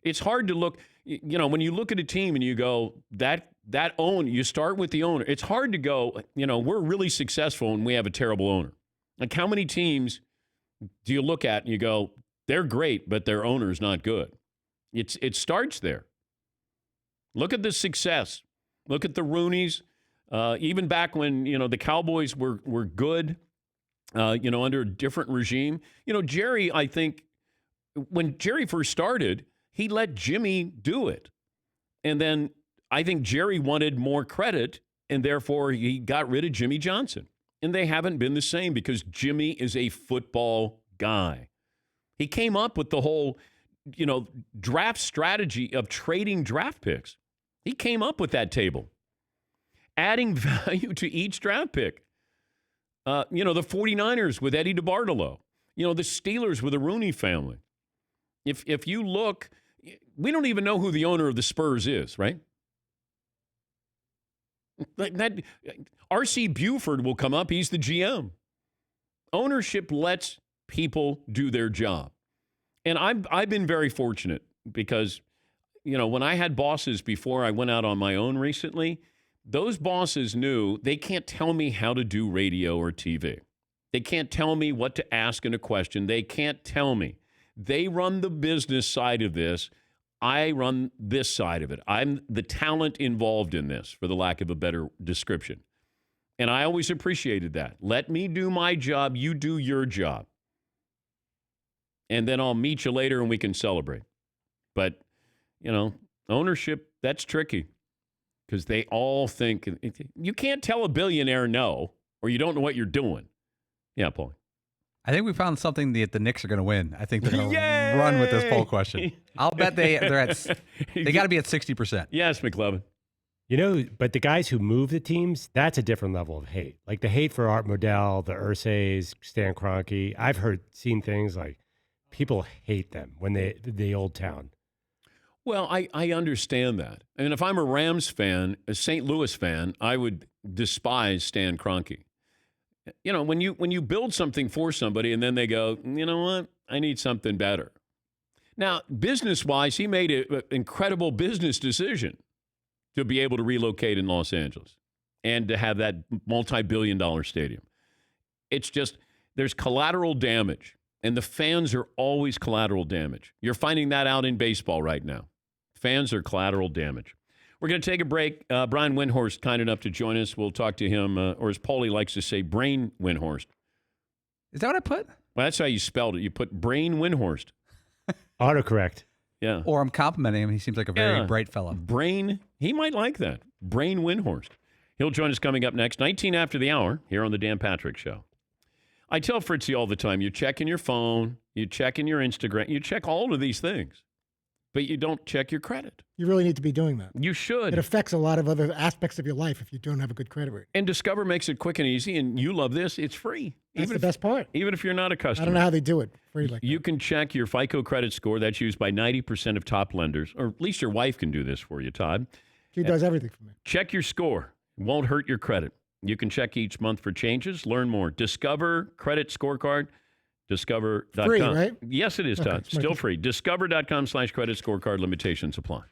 It's hard to look, when you look at a team and you go, you start with the owner. It's hard to go, we're really successful and we have a terrible owner. Like, how many teams do you look at and you go, they're great, but their owner's not good? It starts there. Look at the success. Look at the Rooneys. Even back when, the Cowboys were good, under a different regime. Jerry, I think, when Jerry first started, he let Jimmy do it. And then I think Jerry wanted more credit, and therefore he got rid of Jimmy Johnson. And they haven't been the same because Jimmy is a football guy. He came up with the whole, draft strategy of trading draft picks. He came up with that table, adding value to each draft pick. The 49ers with Eddie DeBartolo, the Steelers with the Rooney family. If you look, we don't even know who the owner of the Spurs is, right? That R.C. Buford will come up. He's the GM. Ownership lets people do their job. And I've been very fortunate because, when I had bosses before I went out on my own recently, those bosses knew they can't tell me how to do radio or TV. They can't tell me what to ask in a question. They can't tell me. They run the business side of this. I run this side of it. I'm the talent involved in this, for the lack of a better description. And I always appreciated that. Let me do my job. You do your job. And then I'll meet you later and we can celebrate. But, ownership, that's tricky because they all think you can't tell a billionaire no, or you don't know what you're doing. Yeah, Paul. I think we found something that the Knicks are going to win. I think they're going to run with this poll question. I'll bet they got to be at 60%. Yes, McLovin. But the guys who move the teams, that's a different level of hate. Like the hate for Art Modell, the Ursays, Stan Kroenke. I've seen things like people hate them when the old town. Well, I understand that. I mean, if I'm a Rams fan, a St. Louis fan, I would despise Stan Kroenke. When you build something for somebody and then they go, you know what, I need something better. Now, business-wise, he made an incredible business decision to be able to relocate in Los Angeles and to have that multi-billion-dollar stadium. It's just, there's collateral damage, and the fans are always collateral damage. You're finding that out in baseball right now. Fans are collateral damage. We're going to take a break. Brian Windhorst, kind enough to join us. We'll talk to him, or as Paulie likes to say, Brain Windhorst. Is that what I put? Well, that's how you spelled it. You put Brain Windhorst. Autocorrect. Yeah. Or I'm complimenting him. He seems like a very bright fellow. Brain, he might like that. Brain Windhorst. He'll join us coming up next, 19 after the hour, here on the Dan Patrick Show. I tell Fritzy all the time, you check in your phone, you check in your Instagram, you check all of these things, but you don't check your credit. You really need to be doing that. You should. It affects a lot of other aspects of your life if you don't have a good credit rating. And Discover makes it quick and easy, and you love this. It's free. That's the best part. Even if you're not a customer. I don't know how they do it. Free like you can check your FICO credit score. That's used by 90% of top lenders, or at least your wife can do this for you, Todd. She does everything for me. Check your score. It won't hurt your credit. You can check each month for changes. Learn more. Discover Credit Scorecard. Discover.com. Free, right? Yes, it is, Todd. Okay, Still free. Discover.com/credit scorecard. Limitations apply.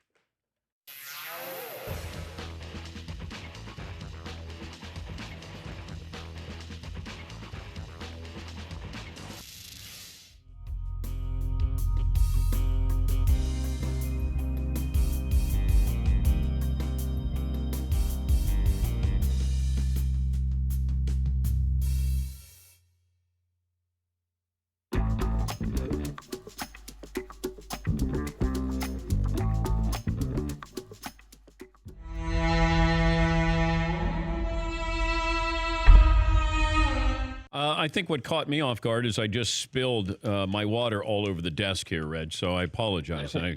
I think what caught me off guard is I just spilled my water all over the desk here, Reg. So I apologize. Can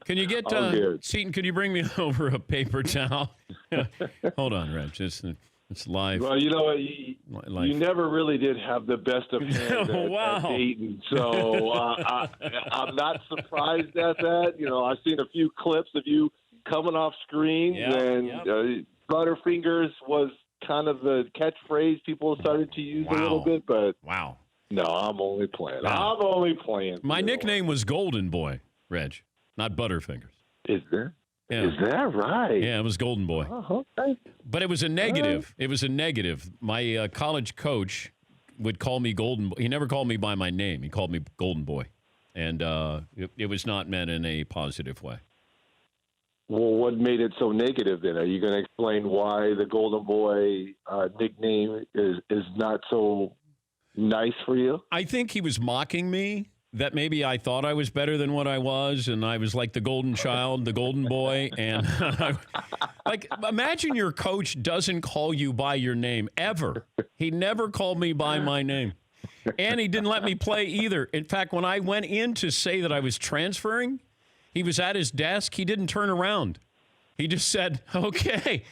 you get Seton? Could you bring me over a paper towel? Hold on, Reg. It's live. Well, you know what? You never really did have the best of hands at Dayton, so I'm not surprised at that. You know, I've seen a few clips of you coming off screen, and Butterfingers was kind of the catchphrase people started to use a little bit, but no, I'm only playing. I'm only playing. My nickname was Golden Boy, Reg, not Butterfingers. Is there? Yeah. Is that right? Yeah, it was Golden Boy. Oh, okay. But it was a negative. It was a negative. My college coach would call me Golden Boy. He never called me by my name. He called me Golden Boy. And it was not meant in a positive way. Well, what made it so negative then? Are you going to explain why the Golden Boy nickname is not so nice for you? I think he was mocking me. That maybe I thought I was better than what I was, and I was like the golden child, the golden boy. And like, imagine your coach doesn't call you by your name ever. He never called me by my name. And he didn't let me play either. In fact, when I went in to say that I was transferring, he was at his desk. He didn't turn around. He just said, okay.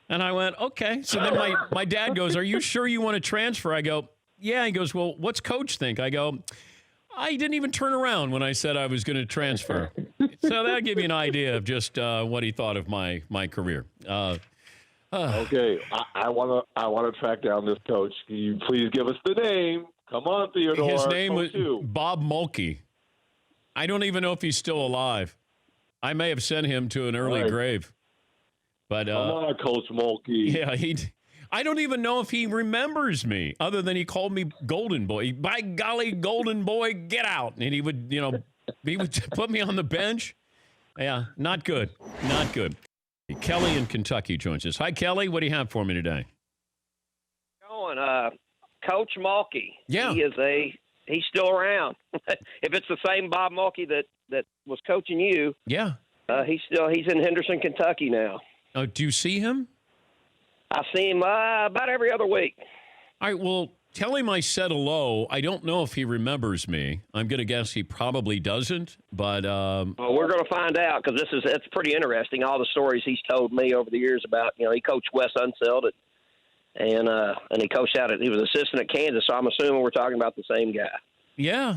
And I went, okay. So then my dad goes, are you sure you want to transfer? I go, yeah. He goes, well, what's coach think? I go, I didn't even turn around when I said I was going to transfer. So that'll give you an idea of just what he thought of my career. Okay, I want to track down this coach. Can you please give us the name? Come on, Theodore. His name was Bob Mulkey. I don't even know if he's still alive. I may have sent him to an early grave. But come on, Coach Mulkey. Yeah, I don't even know if he remembers me, other than he called me Golden Boy. By golly, Golden Boy, get out! And he would, he would put me on the bench. Yeah, not good, not good. Kelly in Kentucky joins us. Hi, Kelly. What do you have for me today? Going, Coach Mulkey. Yeah, he's still around. If it's the same Bob Mulkey that was coaching you, yeah, he's in Henderson, Kentucky now. Oh, do you see him? I see him about every other week. All right, well, tell him I said hello. I don't know if he remembers me. I'm going to guess he probably doesn't, but... Well, we're going to find out, because it's pretty interesting, all the stories he's told me over the years about, he coached Wes Unseld, and he coached he was assistant at Kansas, so I'm assuming we're talking about the same guy. Yeah.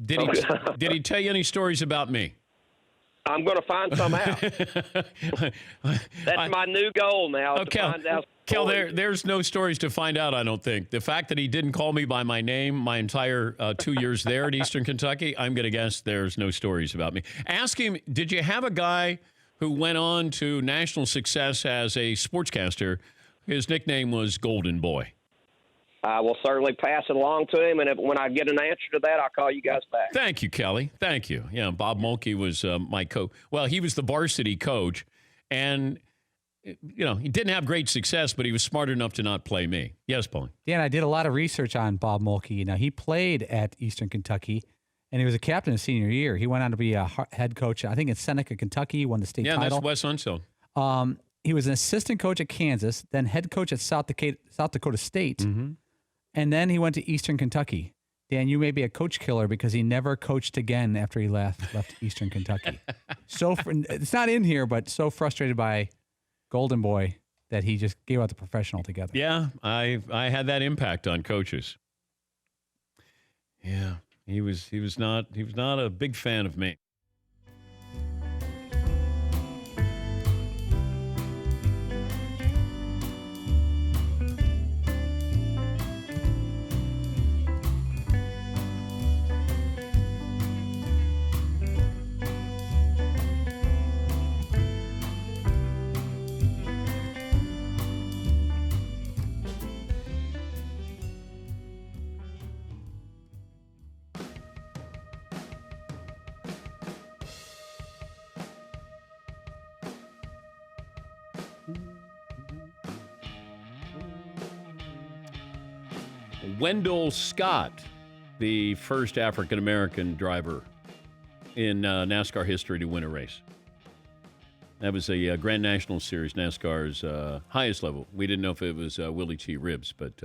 Did he tell you any stories about me? I'm going to find some out. That's my new goal now, to find out. Kel, there's no stories to find out, I don't think. The fact that he didn't call me by my name my entire 2 years there at Eastern Kentucky, I'm going to guess there's no stories about me. Ask him, did you have a guy who went on to national success as a sportscaster? His nickname was Golden Boy. I will certainly pass it along to him, and when I get an answer to that, I'll call you guys back. Thank you, Kelly. Thank you. Yeah, Bob Mulkey was my coach. Well, he was the varsity coach, and, he didn't have great success, but he was smart enough to not play me. Yes, Paulie? Dan, I did a lot of research on Bob Mulkey. Now, he played at Eastern Kentucky, and he was a captain his senior year. He went on to be a head coach, I think, in Seneca, Kentucky, won the state title. Yeah, that's Wes Unseld. He was an assistant coach at Kansas, then head coach at South Dakota State. Mm-hmm. And then he went to Eastern Kentucky. Dan, you may be a coach killer because he never coached again after he left Eastern Kentucky. It's not in here, but so frustrated by Golden Boy that he just gave out the professional together. Yeah, I had that impact on coaches. Yeah, he was not a big fan of me. Wendell Scott, the first African-American driver in NASCAR history to win a race. That was a Grand National Series, NASCAR's highest level. We didn't know if it was Willie T. Ribs, but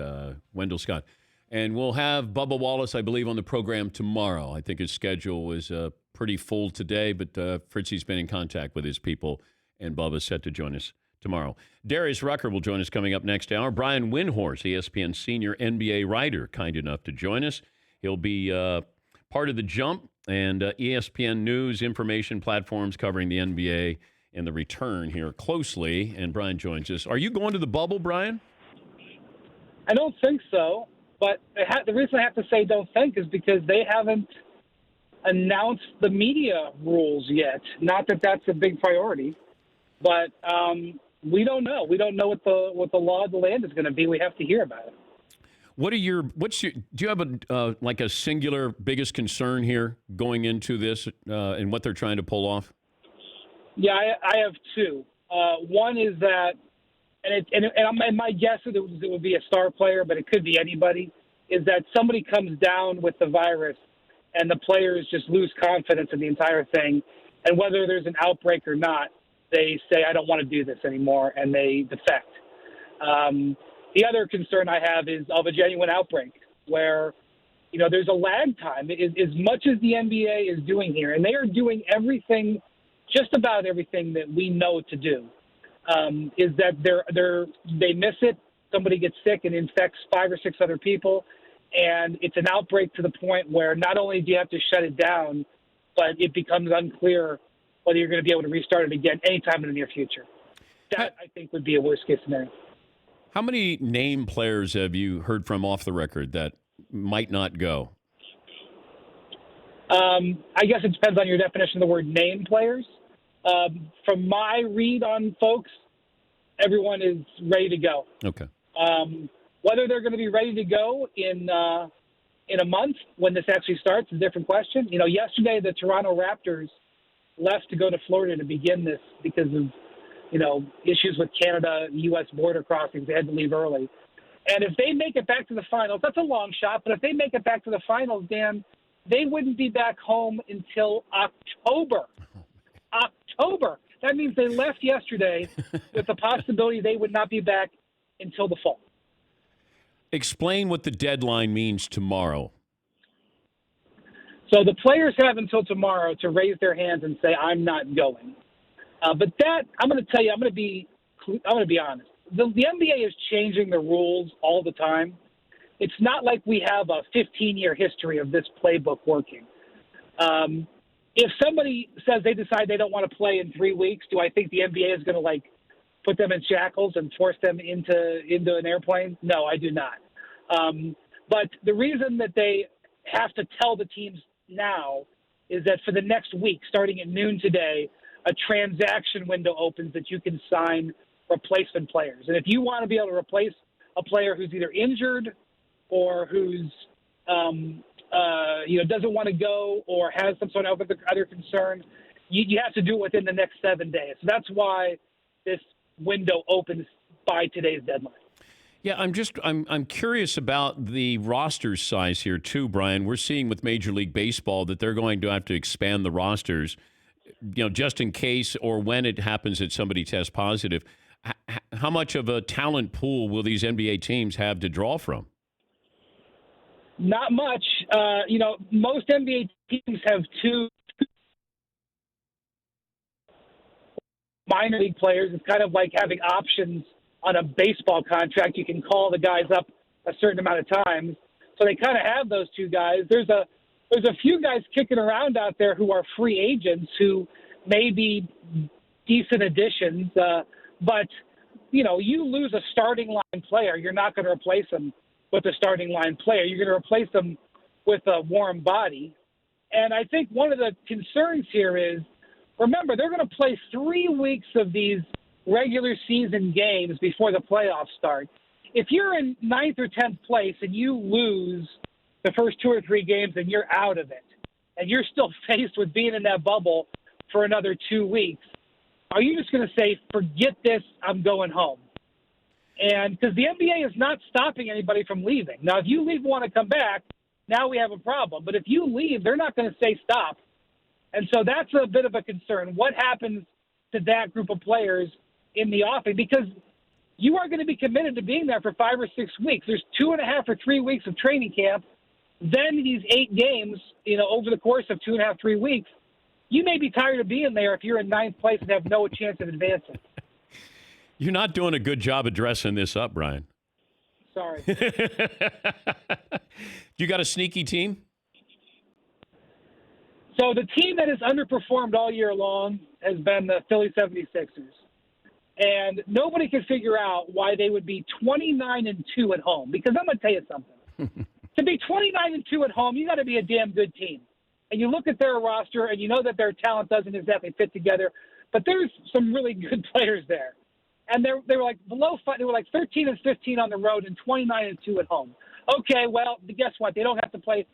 Wendell Scott. And we'll have Bubba Wallace, I believe, on the program tomorrow. I think his schedule was pretty full today, but Fritzy's been in contact with his people, and Bubba's set to join us tomorrow. Darius Rucker will join us coming up next hour. Brian Windhorst, ESPN senior NBA writer, kind enough to join us. He'll be part of The Jump and ESPN News information platforms covering the NBA and the return here closely. And Brian joins us. Are you going to the bubble, Brian? I don't think so. But the reason I have to say don't think is because they haven't announced the media rules yet. Not that that's a big priority, but we don't know. We don't know what the law of the land is going to be. We have to hear about it. Do you have a singular biggest concern here going into this and what they're trying to pull off? Yeah, I have two. One is that, and my guess is it would be a star player, but it could be anybody, is that somebody comes down with the virus and the players just lose confidence in the entire thing. And whether there's an outbreak or not, they say, I don't want to do this anymore, and they defect. The other concern I have is of a genuine outbreak where, there's a lag time. As much as the NBA is doing here, and they are doing everything, just about everything that we know to do, is that they miss it. Somebody gets sick and infects 5 or 6 other people, and it's an outbreak to the point where not only do you have to shut it down, but it becomes unclear whether you're going to be able to restart it again anytime in the near future. That, I think, would be a worst-case scenario. How many name players have you heard from off the record that might not go? I guess it depends on your definition of the word name players. From my read on folks, everyone is ready to go. Okay. Whether they're going to be ready to go in a month when this actually starts is a different question. Yesterday the Toronto Raptors left to go to Florida to begin this because of, issues with Canada, U.S. border crossings. They had to leave early. And if they make it back to the finals, that's a long shot, but if they make it back to the finals, Dan, they wouldn't be back home until October. October. That means they left yesterday with the possibility they would not be back until the fall. Explain what the deadline means tomorrow. So the players have until tomorrow to raise their hands and say, I'm not going. But that, I'm going to tell you, I'm going to be honest. The NBA is changing the rules all the time. It's not like we have a 15-year history of this playbook working. If somebody says they decide they don't want to play in 3 weeks, do I think the NBA is going to put them in shackles and force them into an airplane? No, I do not. But the reason that they have to tell the teams now is that for the next week, starting at noon today, a transaction window opens that you can sign replacement players. And if you want to be able to replace a player who's either injured or who's doesn't want to go or has some sort of other concern, you have to do it within the next 7 days. So that's why this window opens by today's deadline. Yeah, I'm curious about the roster size here too, Brian. We're seeing with Major League Baseball that they're going to have to expand the rosters, just in case or when it happens that somebody tests positive. How much of a talent pool will these NBA teams have to draw from? Not much. Most NBA teams have 2 minor league players. It's kind of like having options on a baseball contract. You can call the guys up a certain amount of times. So they kind of have those 2 guys. There's a few guys kicking around out there who are free agents who may be decent additions. But you lose a starting line player, you're not going to replace them with a starting line player. You're going to replace them with a warm body. And I think one of the concerns here is, remember, they're going to play 3 weeks of these regular season games before the playoffs start. If you're in 9th or 10th place and you lose the first 2 or 3 games and you're out of it, and you're still faced with being in that bubble for another 2 weeks, are you just going to say, forget this, I'm going home? And because the NBA is not stopping anybody from leaving. Now, if you leave and want to come back, now we have a problem. But if you leave, they're not going to say stop. And so that's a bit of a concern. What happens to that group of players in the offing because you are going to be committed to being there for 5 or 6 weeks. There's 2.5 or 3 weeks of training camp. Then these 8 games, over the course of 2.5, 3 weeks, you may be tired of being there if you're in 9th place and have no chance of advancing. You're not doing a good job of dressing this up, Brian. Sorry. You got a sneaky team? So the team that has underperformed all year long has been the Philly 76ers. And nobody can figure out why they would be 29-2 at home. Because I'm going to tell you something. To be 29-2 at home, you got to be a damn good team. And you look at their roster, and you know that their talent doesn't exactly fit together. But there's some really good players there. And they were like below 5. They were like 13-15 on the road and 29-2 at home. Okay, well, guess what? They don't get to play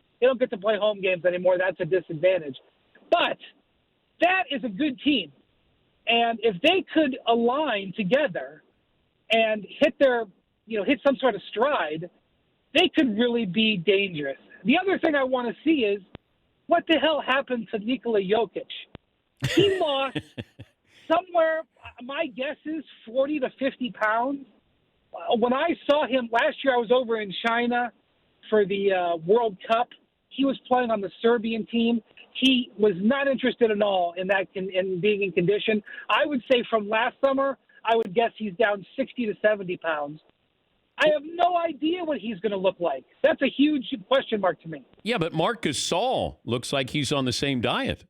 home games anymore. That's a disadvantage. But that is a good team. And if they could align together and hit some sort of stride, they could really be dangerous. The other thing I want to see is what the hell happened to Nikola Jokic? He lost somewhere, my guess is 40 to 50 pounds. When I saw him last year, I was over in China for the World Cup. He was playing on the Serbian team. He was not interested at all in being in condition. I would say from last summer, I would guess he's down 60 to 70 pounds. I have no idea what he's going to look like. That's a huge question mark to me. Yeah, but Marc Gasol looks like he's on the same diet.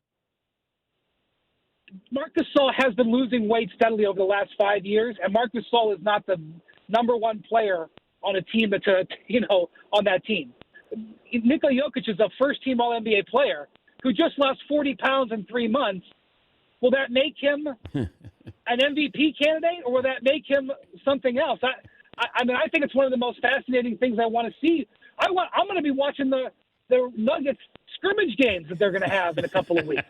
Marc Gasol has been losing weight steadily over the last 5 years, and Marc Gasol is not the number one player on a team that's on that team. Nikola Jokic is a first-team All-NBA player who just lost 40 pounds in 3 months. Will that make him an MVP candidate, or will that make him something else? I mean, I think it's one of the most fascinating things I want to see. I'm going to be watching the Nuggets scrimmage games that they're going to have in a couple of weeks.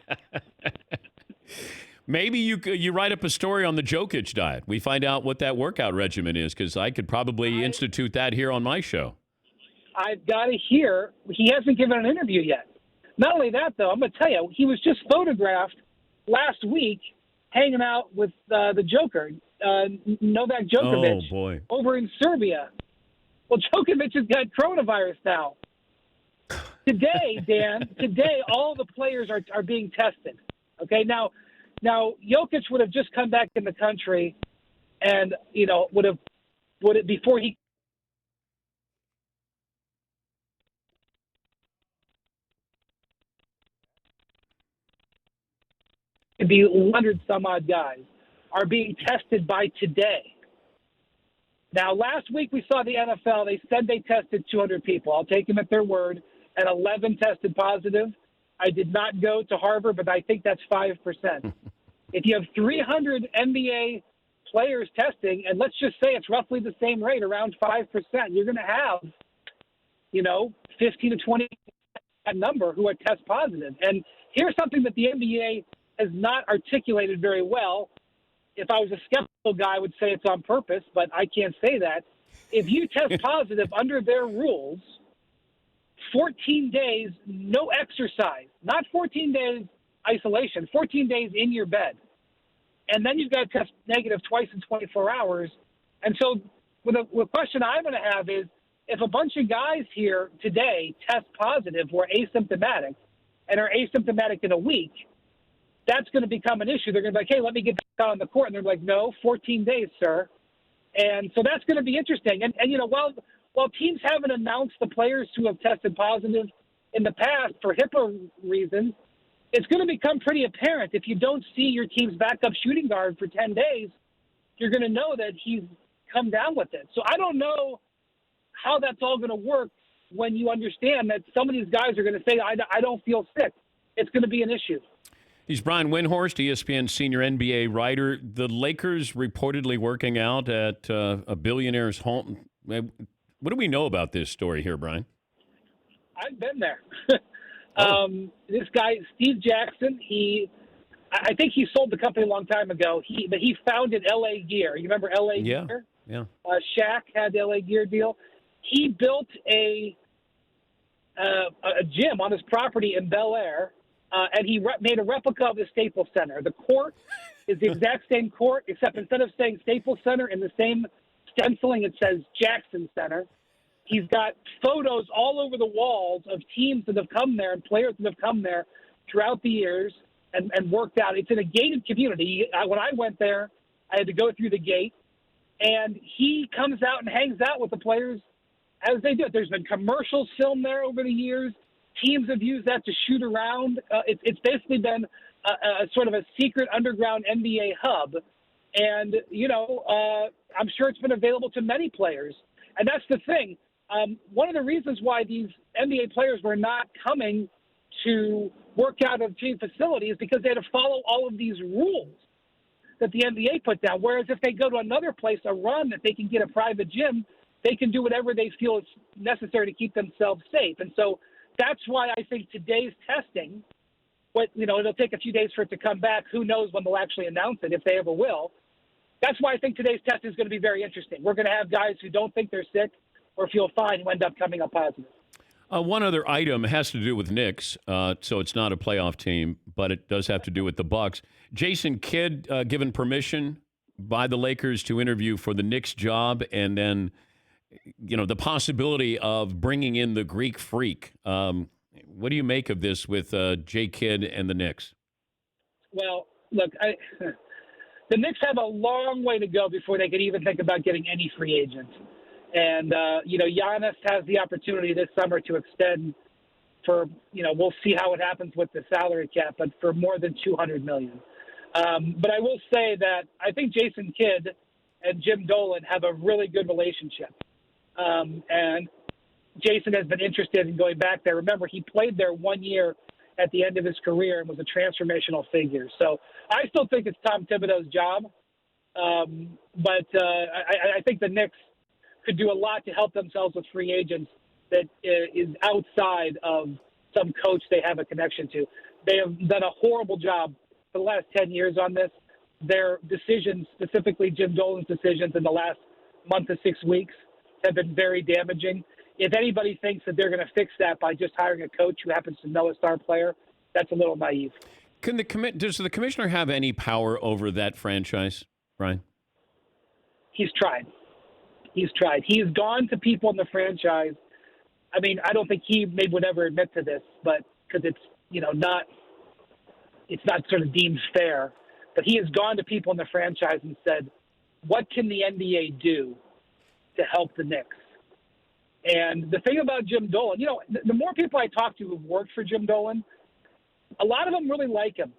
Maybe you write up a story on the Djokovic diet. We find out what that workout regimen is, because I could probably institute that here on my show. I've got to hear. He hasn't given an interview yet. Not only that, though, I'm going to tell you, he was just photographed last week hanging out with the Joker, Novak Djokovic, over in Serbia. Well, Djokovic has got coronavirus now. Today, Dan, all the players are being tested. Okay, now Jokic would have just come back in the country, and before he. To be 100 some odd guys are being tested by today. Now, last week we saw the NFL. They said they tested 200 people. I'll take them at their word. And 11 tested positive. I did not go to Harvard, but I think that's 5%. If you have 300 NBA players testing, and let's just say it's roughly the same rate, around 5%, you're going to have, 15 to 20 that number who are test positive. And here's something that the NBA has not articulated very well. If I was a skeptical guy, I would say it's on purpose, but I can't say that. If you test positive under their rules, 14 days, no exercise, not 14 days isolation, 14 days in your bed. And then you've got to test negative twice in 24 hours. And so the question I'm going to have is, if a bunch of guys here today test positive or asymptomatic and are asymptomatic in a week, that's going to become an issue. They're going to be like, hey, let me get back out on the court. And they're like, no, 14 days, sir. And so that's going to be interesting. And while teams haven't announced the players who have tested positive in the past for HIPAA reasons, it's going to become pretty apparent. If you don't see your team's backup shooting guard for 10 days, you're going to know that he's come down with it. So I don't know how that's all going to work when you understand that some of these guys are going to say, I don't feel sick. It's going to be an issue. He's Brian Windhorst, ESPN senior NBA writer. The Lakers reportedly working out at a billionaire's home. What do we know about this story here, Brian? I've been there. This guy, Steve Jackson, I think he sold the company a long time ago. But he founded LA Gear. You remember LA Gear? Yeah. Shaq had the LA Gear deal. He built a gym on his property in Bel Air. And he made a replica of the Staples Center. The court is the exact same court, except instead of saying Staples Center in the same stenciling, it says Jackson Center. He's got photos all over the walls of teams that have come there and players that have come there throughout the years and worked out. It's in a gated community. When I went there, I had to go through the gate, and he comes out and hangs out with the players as they do it. There's been commercials filmed there over the years. Teams have used that to shoot around. It's basically been a sort of a secret underground NBA hub. And, I'm sure it's been available to many players. And that's the thing. One of the reasons why these NBA players were not coming to work out of team facility is because they had to follow all of these rules that the NBA put down. Whereas if they go to another place, a run that they can get a private gym, they can do whatever they feel is necessary to keep themselves safe. And so that's why I think today's testing, it'll take a few days for it to come back. Who knows when they'll actually announce it, if they ever will. That's why I think today's test is going to be very interesting. We're going to have guys who don't think they're sick or feel fine who end up coming up positive. One other item has to do with Knicks, so it's not a playoff team, but it does have to do with the Bucks. Jason Kidd given permission by the Lakers to interview for the Knicks job, and then, the possibility of bringing in the Greek Freak. What do you make of this with Jay Kidd and the Knicks? Well, look, the Knicks have a long way to go before they could even think about getting any free agents. And, Giannis has the opportunity this summer to extend for, we'll see how it happens with the salary cap, but for more than $200 million. But I will say that I think Jason Kidd and Jim Dolan have a really good relationship. And Jason has been interested in going back there. Remember, he played there 1 year at the end of his career and was a transformational figure. So I still think it's Tom Thibodeau's job. But I think the Knicks could do a lot to help themselves with free agents that is outside of some coach they have a connection to. They have done a horrible job for the last 10 years on this. Their decisions, specifically Jim Dolan's decisions in the last month to 6 weeks, have been very damaging. If anybody thinks that they're going to fix that by just hiring a coach who happens to know a star player, that's a little naive. Does the commissioner have any power over that franchise, Brian? He's tried. He's gone to people in the franchise. I mean, I don't think he maybe would ever admit to this, but because it's not sort of deemed fair. But he has gone to people in the franchise and said, "What can the NBA do to help the Knicks?" And the thing about Jim Dolan, the more people I talk to who've worked for Jim Dolan, a lot of them really like him.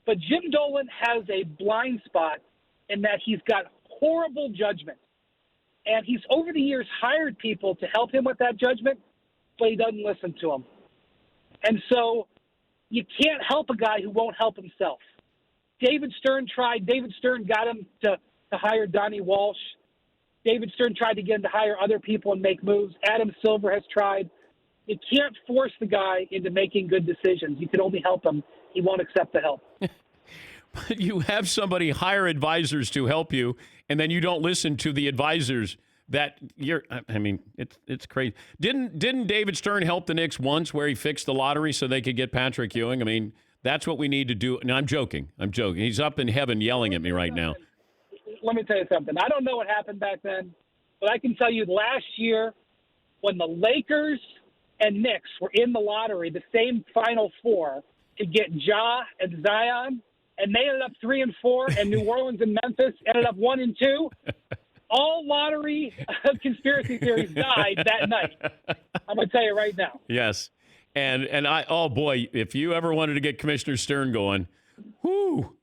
But Jim Dolan has a blind spot in that he's got horrible judgment. And he's, over the years, hired people to help him with that judgment, but he doesn't listen to them. And so you can't help a guy who won't help himself. David Stern tried. David Stern got him to hire Donnie Walsh. David Stern tried to get him to hire other people and make moves. Adam Silver has tried. You can't force the guy into making good decisions. You can only help him. He won't accept the help. But you have somebody hire advisors to help you, and then you don't listen to the advisors that it's crazy. Didn't David Stern help the Knicks once where he fixed the lottery so they could get Patrick Ewing? I mean, that's what we need to do. No, I'm joking. He's up in heaven yelling at me right now. Let me tell you something. I don't know what happened back then, but I can tell you last year when the Lakers and Knicks were in the lottery, the same Final Four, to get Ja and Zion, and they ended up 3 and 4, and New Orleans and Memphis ended up 1 and 2. All lottery conspiracy theories died that night. I'm going to tell you right now. Yes. And oh boy, if you ever wanted to get Commissioner Stern going,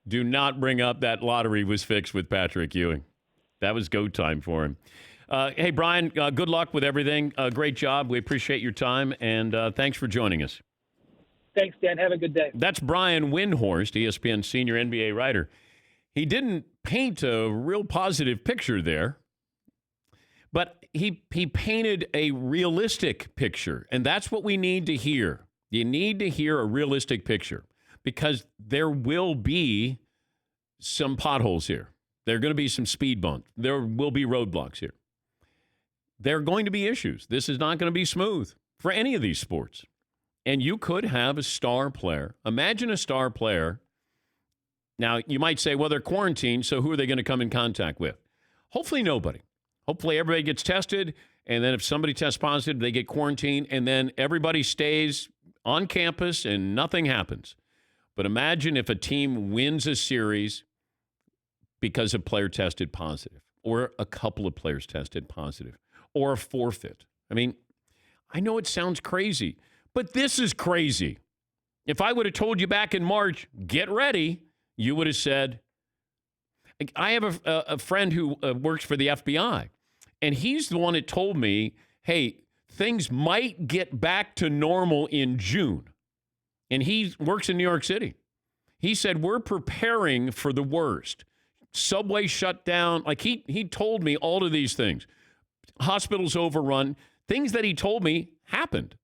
do not bring up that lottery was fixed with Patrick Ewing. That was go time for him. Hey, Brian, good luck with everything. Great job. We appreciate your time, and thanks for joining us. Thanks, Dan. Have a good day. That's Brian Windhorst, ESPN senior NBA writer. He didn't paint a real positive picture there, but he painted a realistic picture, and that's what we need to hear. You need to hear a realistic picture because there will be some potholes here. There are going to be some speed bumps. There will be roadblocks here. There are going to be issues. This is not going to be smooth for any of these sports. And you could have a star player. Imagine a star player Now, you might say, well, they're quarantined, so who are they going to come in contact with? Hopefully nobody. Hopefully everybody gets tested, and then if somebody tests positive, they get quarantined, and then everybody stays on campus and nothing happens. But imagine if a team wins a series because a player tested positive, or a couple of players tested positive, or a forfeit. I mean, I know it sounds crazy, but this is crazy. If I would have told you back in March, get ready, you would have said, I have a friend who works for the FBI, and he's the one that told me, hey, things might get back to normal in June. And he works in New York City. He said, we're preparing for the worst. Subway shut down. Like he told me all of these things. Hospitals overrun. Things that he told me happened.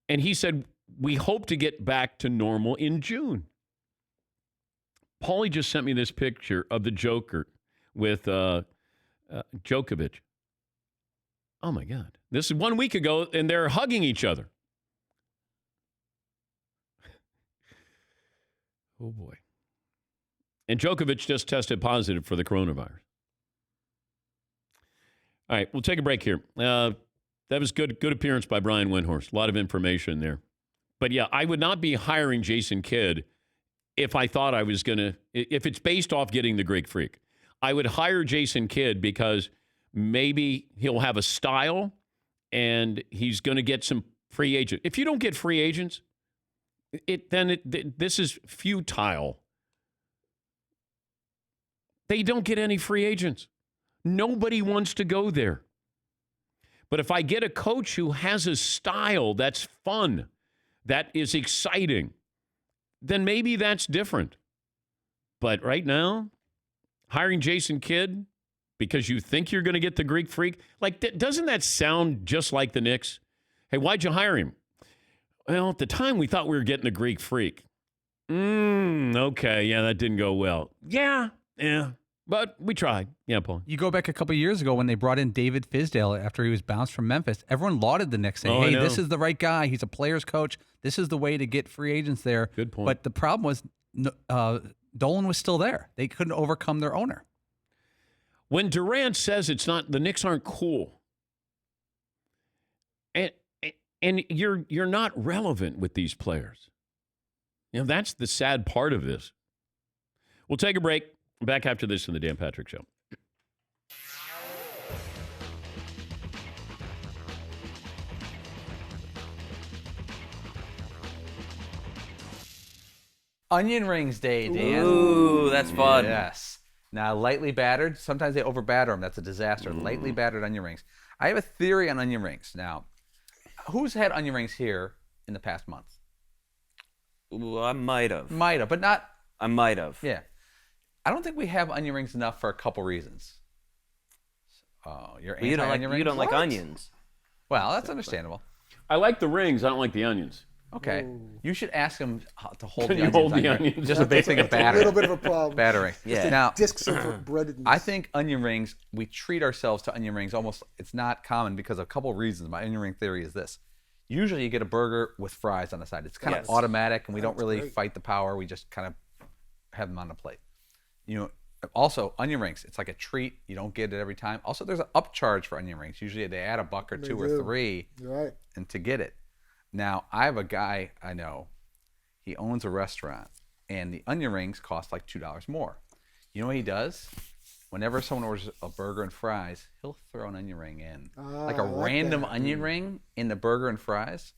And he said, we hope to get back to normal in June. Paulie just sent me this picture of the Joker with Djokovic. Oh, my God. This is 1 week ago, and they're hugging each other. Oh, boy. And Djokovic just tested positive for the coronavirus. All right, we'll take a break here. That was good appearance by Brian Windhorst. A lot of information there. But, yeah, I would not be hiring Jason Kidd if I thought I was going to, if it's based off getting the Greek Freak. I would hire Jason Kidd because maybe he'll have a style and he's going to get some free agents. If you don't get free agents, this is futile. They don't get any free agents. Nobody wants to go there. But if I get a coach who has a style that's fun, that is exciting, then maybe that's different. But right now, hiring Jason Kidd because you think you're going to get the Greek Freak, like, doesn't that sound just like the Knicks? Hey, why'd you hire him? Well, at the time, we thought we were getting the Greek Freak. Okay, yeah, that didn't go well. Yeah, but we tried. Yeah, Paul. You go back a couple of years ago when they brought in David Fizdale after he was bounced from Memphis. Everyone lauded the Knicks, saying, hey, this is the right guy. He's a player's coach. This is the way to get free agents there. Good point. But the problem was Dolan was still there. They couldn't overcome their owner. When Durant says it's not, the Knicks aren't cool, and you're not relevant with these players. You know, that's the sad part of this. We'll take a break. Back after this in the Dan Patrick Show. Onion rings day, Dan. Ooh, that's fun. Yes. Now, lightly battered. Sometimes they overbatter them. That's a disaster. Lightly battered onion rings. I have a theory on onion rings. Now, who's had onion rings here in the past month? Ooh, I might have. Might have, but not. I might have. Yeah. I don't think we have onion rings enough for a couple reasons. You're you don't like rings? You don't like onions. Well, that's understandable. I like the rings. I don't like the onions. Okay. You should ask him to hold Can the you onions. hold on the your- onions? Just a big thing of battering. A little bit of a problem. Battering. Yeah. Now, Discs of breadedness. I think onion rings, we treat ourselves to onion rings almost, it's not common because of a couple of reasons. My onion ring theory is this. Usually you get a burger with fries on the side. It's kind of automatic, and we don't really fight the power. We just kind of have them on the plate. You know, also, onion rings, it's like a treat. You don't get it every time. Also, there's an upcharge for onion rings. Usually they add $1 or $2 or $3 right. and to get it. Now, I have a guy I know. He owns a restaurant, and the onion rings cost like $2 more. You know what he does? Whenever someone orders a burger and fries, he'll throw an onion ring in. Like a random onion ring in the burger and fries.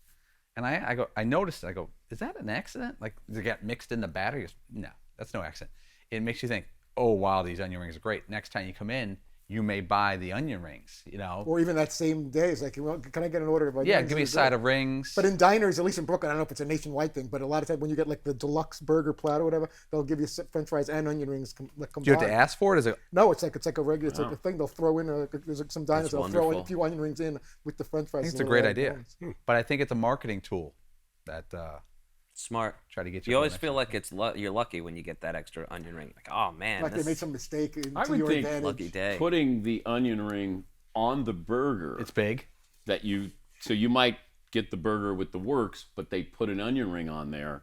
And I noticed it. I go, is that an accident? Like, does it get mixed in the batter? He goes, no, that's no accident. It makes you think, oh, wow, these onion rings are great. Next time you come in, you may buy the onion rings, you know. Or even that same day, it's like, well, can I get an order of onions? Yeah, give me a side of rings. But in diners, at least in Brooklyn, I don't know if it's a nationwide thing, but a lot of times when you get like the deluxe burger platter or whatever, they'll give you French fries and onion rings combined. Do you have to ask for it? Is it? No, it's like a regular, it's like a thing. They'll throw in there's like some diners they'll throw in a few onion rings in with the French fries. I think it's a great idea, but I think it's a marketing tool that. Smart. Try to get you always feel like you're lucky when you get that extra onion ring. Like, oh man, like they made some mistake. I would think lucky day. Putting the onion ring on the burger. It's big. So you might get the burger with the works, but they put an onion ring on there.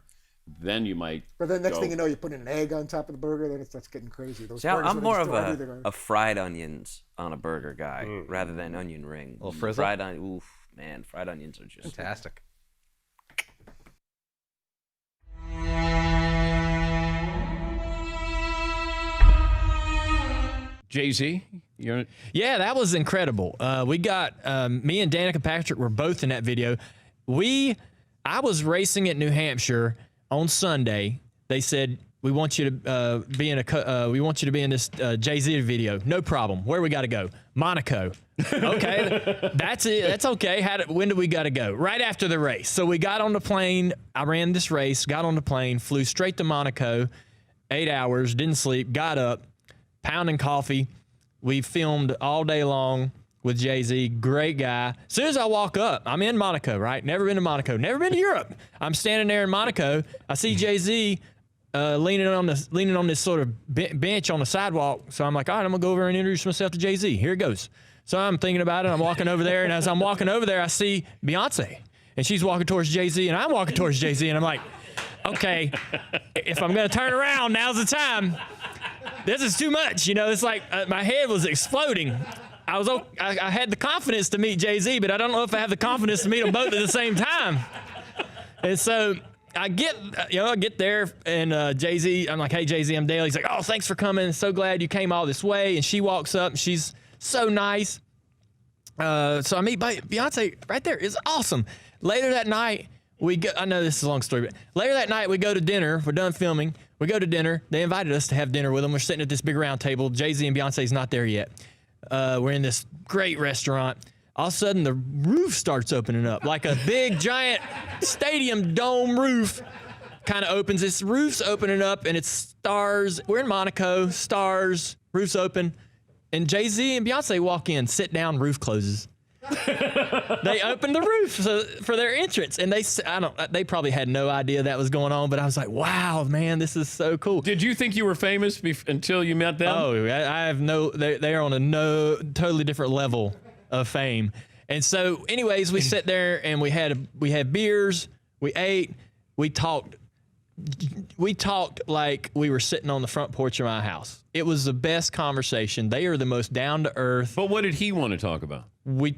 then you might. But then next thing you know, you put an egg on top of the burger, then it starts getting crazy. Those burgers I'm more of everything. a fried onions on a burger guy rather than onion ring. A little frizzle? Fried onions are just fantastic. Jay-Z, yeah, that was incredible. We got me and Danica Patrick were both in that video. I was racing at New Hampshire on Sunday. They said we want you to be in this Jay-Z video. No problem. Where we got to go? Monaco. Okay, that's it. That's okay. When do we got to go? Right after the race. So we got on the plane. I ran this race. Got on the plane. Flew straight to Monaco. 8 hours. Didn't sleep. Got up. Pounding coffee. We filmed all day long with Jay-Z. Great guy. As soon as I walk up, I'm in Monaco, right? Never been to Monaco. Never been to Europe. I'm standing there in Monaco. I see Jay-Z leaning on this sort of bench on the sidewalk. So I'm like, all right, I'm going to go over and introduce myself to Jay-Z. Here it goes. So I'm thinking about it. I'm walking over there. And as I'm walking over there, I see Beyonce. And she's walking towards Jay-Z. And I'm walking towards Jay-Z. And I'm like, okay, if I'm going to turn around, now's the time. This is too much, it's like my head was exploding. I had the confidence to meet Jay-Z, but I don't know if I have the confidence to meet them both at the same time. And so I get there, and Jay-Z, I'm like, hey, Jay-Z, I'm Dale. He's like, oh, thanks for coming. So glad you came all this way. And she walks up, and she's so nice. So I meet Beyonce right there. It's awesome. Later that night, I know this is a long story, but later that night, we go to dinner. We're done filming. We go to dinner. They invited us to have dinner with them. We're sitting at this big round table. Jay-Z and Beyonce's not there yet. We're in this great restaurant. All of a sudden, the roof starts opening up. Like a big, giant stadium dome roof kind of opens. This roof's opening up, and it's stars. We're in Monaco. Stars. Roof's open. And Jay-Z and Beyonce walk in. Sit down. Roof closes. They opened the roof for their entrance, and they probably had no idea that was going on, but I was like, wow, man, this is so cool. Did you think you were famous until you met them? Oh, I have they are on a totally different level of fame. And so anyways, we sat there and we had beers, we ate, we talked like we were sitting on the front porch of my house. It was the best conversation. They are the most down to earth. But what did he want to talk about? We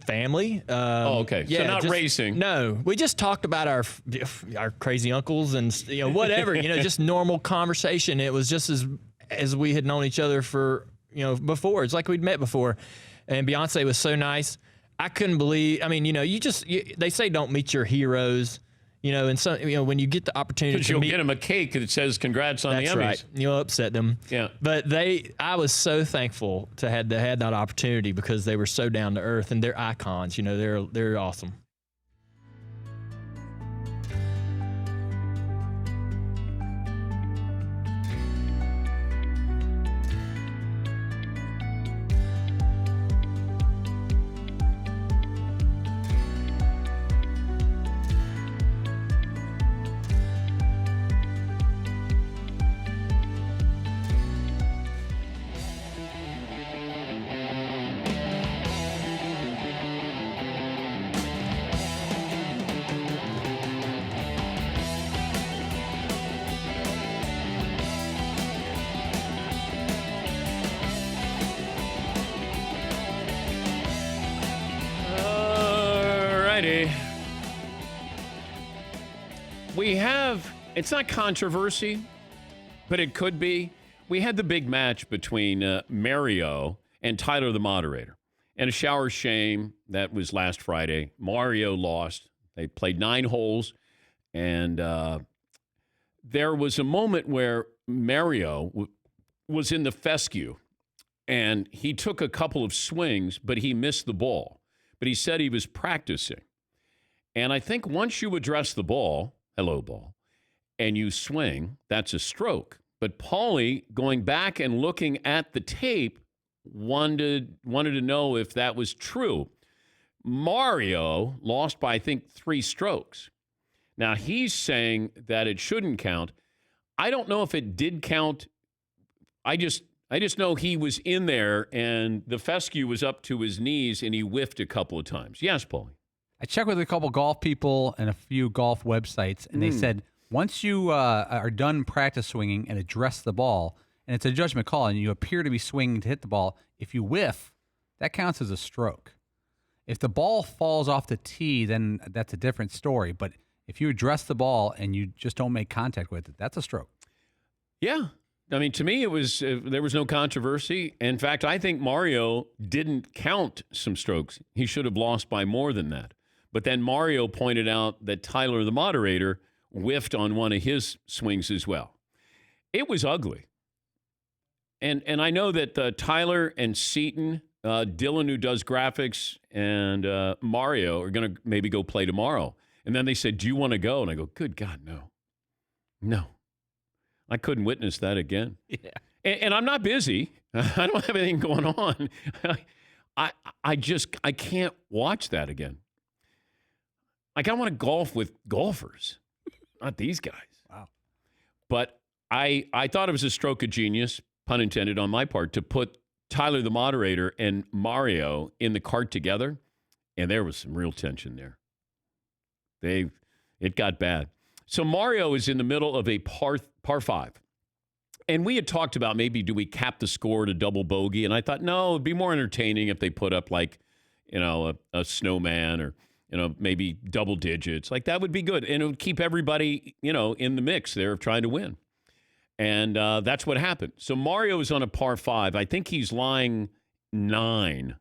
family. Okay. Yeah, so not racing. No, we just talked about our crazy uncles and whatever. Just normal conversation. It was just as we had known each other for before. It's like we'd met before. And Beyonce was so nice. I couldn't believe. I mean, they say don't meet your heroes. And so when you get the opportunity to you'll meet, get them a cake that says congrats on the Emmys. Right. You'll upset them. Yeah. But I was so thankful to had that opportunity because they were so down to earth and they're icons. They're awesome. It's not controversy, but it could be. We had the big match between Mario and Tyler, the moderator. And a shower shame, that was last Friday. Mario lost. They played 9 holes. And there was a moment where Mario was in the fescue. And he took a couple of swings, but he missed the ball. But he said he was practicing. And I think once you address the ball, hello ball, and you swing, that's a stroke. But Paulie, going back and looking at the tape, wanted to know if that was true. Mario lost by, I think, 3 strokes. Now, he's saying that it shouldn't count. I don't know if it did count. I just know he was in there, and the fescue was up to his knees, and he whiffed a couple of times. Yes, Paulie? I checked with a couple golf people and a few golf websites, and they said Once you are done practice swinging and address the ball, and it's a judgment call, and you appear to be swinging to hit the ball, if you whiff, that counts as a stroke. If the ball falls off the tee, then that's a different story. But if you address the ball and you just don't make contact with it, that's a stroke. Yeah. I mean, to me, it was there was no controversy. In fact, I think Mario didn't count some strokes. He should have lost by more than that. But then Mario pointed out that Tyler, the moderator, whiffed on one of his swings as well. It was ugly. And I know that Tyler and Seton, Dylan, who does graphics, and Mario are going to maybe go play tomorrow. And then they said, do you want to go? And I go, good God, no. No. I couldn't witness that again. Yeah. And I'm not busy. I don't have anything going on. I can't watch that again. Like, I want to golf with golfers, not these guys. Wow. But I thought it was a stroke of genius, pun intended on my part, to put Tyler, the moderator, and Mario in the cart together. And there was some real tension there. It got bad. So Mario is in the middle of a par 5. And we had talked about maybe do we cap the score to double bogey? And I thought, no, it'd be more entertaining if they put up like, a snowman or, maybe double digits. Like that would be good. And it would keep everybody, in the mix there of trying to win. And that's what happened. So Mario is on a par 5. I think he's lying 9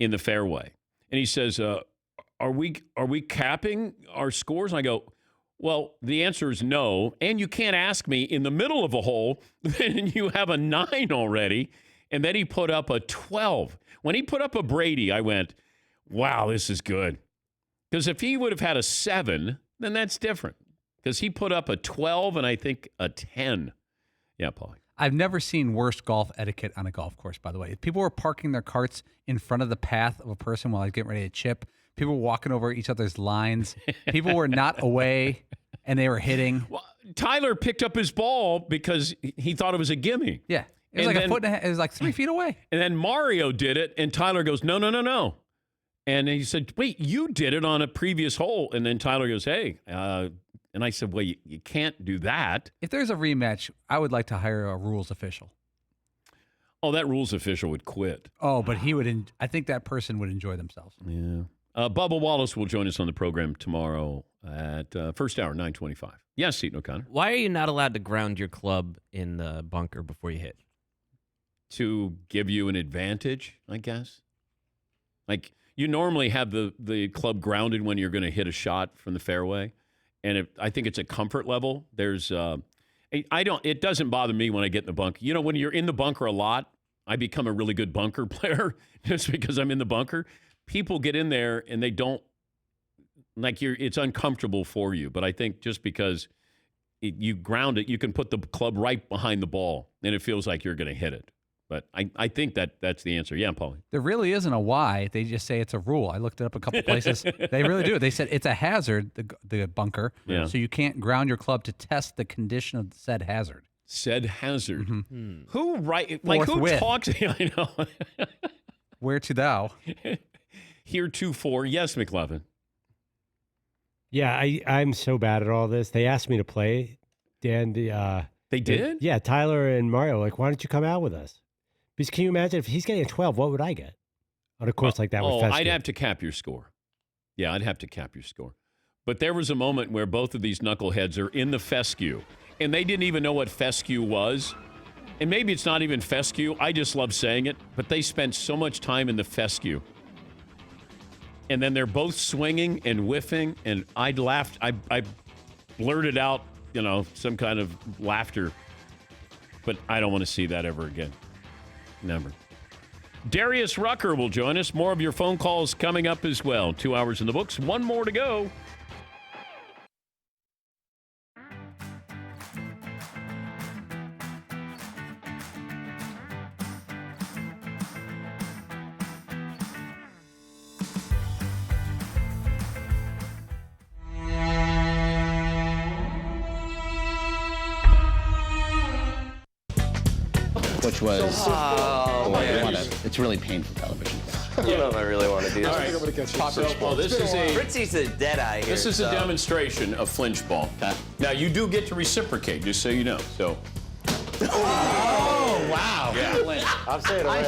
in the fairway. And he says, are we capping our scores? And I go, well, the answer is no. And you can't ask me in the middle of a hole, then you have a 9 already. And then he put up a 12. When he put up a Brady, I went, wow, this is good. Because if he would have had a 7, then that's different. Because he put up a 12 and I think a 10. Yeah, Paulie. I've never seen worse golf etiquette on a golf course, by the way. If people were parking their carts in front of the path of a person while he's getting ready to chip, people were walking over each other's lines. People were not away, and they were hitting. Well, Tyler picked up his ball because he thought it was a gimme. Yeah. It was it was like 3 feet away. And then Mario did it, and Tyler goes, no. And he said, wait, you did it on a previous hole. And then Tyler goes, hey. And I said, well, you can't do that. If there's a rematch, I would like to hire a rules official. Oh, that rules official would quit. Oh, but he would. I think that person would enjoy themselves. Yeah. Bubba Wallace will join us on the program tomorrow at first hour, 9:25. Yes, Seton O'Connor. Why are you not allowed to ground your club in the bunker before you hit? To give you an advantage, I guess. Like, you normally have the club grounded when you're going to hit a shot from the fairway. And I think it's a comfort level. There's, it doesn't bother me when I get in the bunker. When you're in the bunker a lot, I become a really good bunker player just because I'm in the bunker. People get in there and they don't, it's uncomfortable for you. But I think just because you ground it, you can put the club right behind the ball and it feels like you're going to hit it. But I think that's the answer. Yeah, Paulie. There really isn't a why. They just say it's a rule. I looked it up a couple places. They really do. They said it's a hazard, the bunker, so you can't ground your club to test the condition of said hazard. Said hazard. Mm-hmm. Who talks? I know. Where to thou? Heretofore. Yes, McLovin. Yeah, I'm so bad at all this. They asked me to play, Dan. They did? Yeah, Tyler and Mario, why don't you come out with us? Because can you imagine if he's getting a 12, what would I get on a course like that with fescue? I'd have to cap your score. Yeah, I'd have to cap your score. But there was a moment where both of these knuckleheads are in the fescue, and they didn't even know what fescue was. And maybe it's not even fescue. I just love saying it. But they spent so much time in the fescue. And then they're both swinging and whiffing, and I laughed. I blurted out, some kind of laughter. But I don't want to see that ever again. Never. Darius Rucker will join us. More of your phone calls coming up as well. 2 hours in the books. One more to go. Which was it's really painful television. I don't know if I really want to do All that. right. I'm gonna catch you. So, well, this is a Fritzy's a dead eye here. this is a demonstration of flinch ball. Now you do get to reciprocate, just so you know. So. Oh, wow. Yeah. I'm saying it right.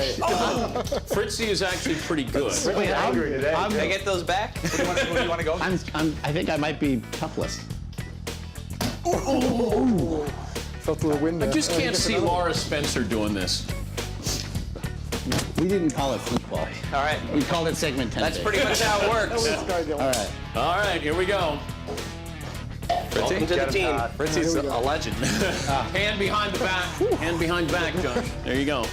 Fritzy is actually pretty good. Wait, I'm angry today. Can I get those back? Where do you want to go? I think I might be toughless. Fell through the window. I just can't see Laura Spencer doing this. We didn't call it football. All right. We called it segment 10. That's pretty much how it works. All right. All right, here we go. Welcome to the team. Fritzy's a legend. Hand behind the back. Hand behind the back, Josh. There you go.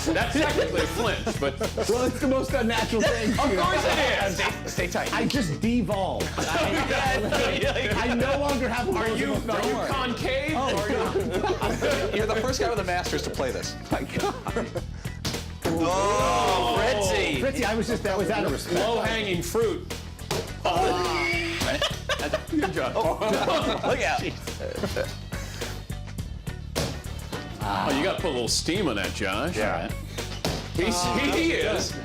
That's technically a flinch, but Well, it's the most unnatural thing. of course it is. Stay tight. I just devolved. I no longer have Are you concave? You're the first guy with a master's to play this. My God. Oh, Fritzy. Fritzy, that was out of respect. Low-hanging fruit. Good job. Look out. Oh, you got to put a little steam on that, Josh. Yeah. He is.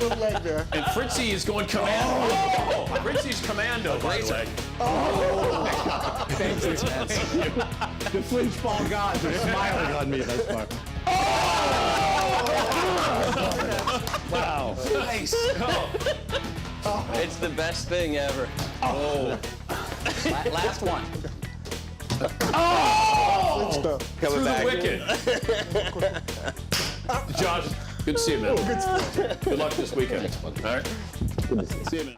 Little leg there. And Fritzy is going commando. Fritzy's commando, by the way. Thanks, the flinch ball gods are smiling on me thus far. Wow. Nice. It's the best thing ever. Oh. Last one. Oh! Coming Through back. the wicket. Josh, good to see you, man. Good luck this weekend. All right. See you, man.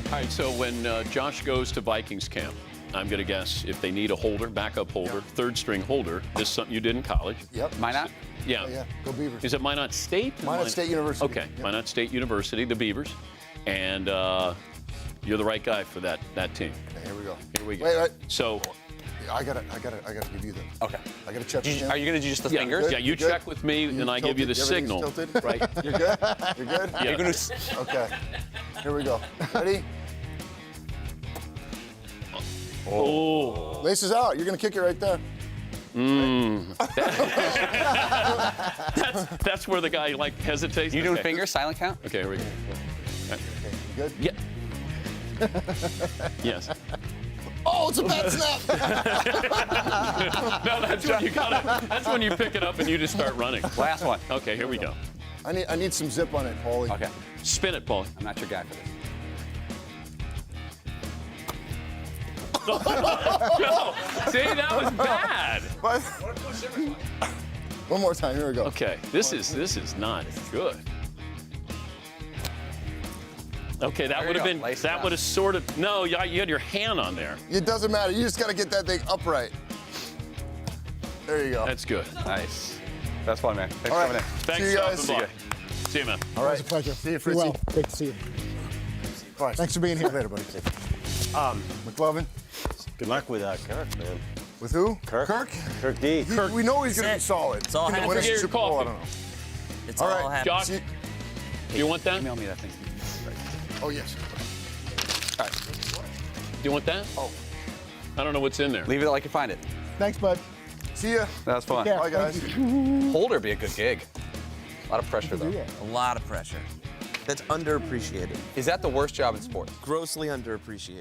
All right, so when Josh goes to Vikings camp, I'm going to guess if they need a holder, backup holder, third string holder, this is something you did in college. Yep. Minot? Yeah. Oh, yeah. Go Beavers. Is it Minot State? Minot State University. Okay, Yep. Minot State University, the Beavers. And you're the right guy for that team. Okay, here we go. Here we go. Wait. So I gotta give you the. Okay. I gotta check. the Are you going to do just the yeah, fingers? yeah, you check with me, and I give you the tilted? signal. Everything's tilted? Right. You're good? You're good? Yeah. You're gonna... Okay. Here we go. Ready? Oh. Laces out. You're gonna kick it right there. That's where the guy like hesitates. You doing fingers, silent count? Okay, here we go. Okay, you good? Yeah. Yes. Oh, it's a bad snap. No, that's when you gotta. That's when you pick it up and you just start running. Last one. Okay, here we go. I need some zip on it, Paulie. Okay. Spin it, Paul. I'm not your guy for this. No. See, that was bad. What? One more time. Here we go. Okay, this is not good. Okay, that would have been. That would have sort of. No, you had your hand on there. It doesn't matter. You just gotta get that thing upright. There you go. That's good. Nice. That's fun, man. Thanks All for right. coming in. Thanks, See you guys. See you. See you, man. All right. It's a pleasure. See you, Be Fritzy. well. Great to see you. All right. Thanks for being here. Later, buddy. McLovin. Good luck with Kirk, man. With who? Kirk. Kirk D. We know he's gonna be solid. It's all He's gonna happening. win us a Your Super Bowl, coffee. I don't know. It's All all right, happening. Josh, do you want that? Email me that thing. Oh yes. All right. Do you want that? Oh. I don't know what's in there. Leave it like you find it. Thanks, bud. See ya. That was fun. Yeah. Bye, guys. Holder be a good gig. A lot of pressure, though. A lot of pressure. That's underappreciated. Is that the worst job in sports? Grossly underappreciated.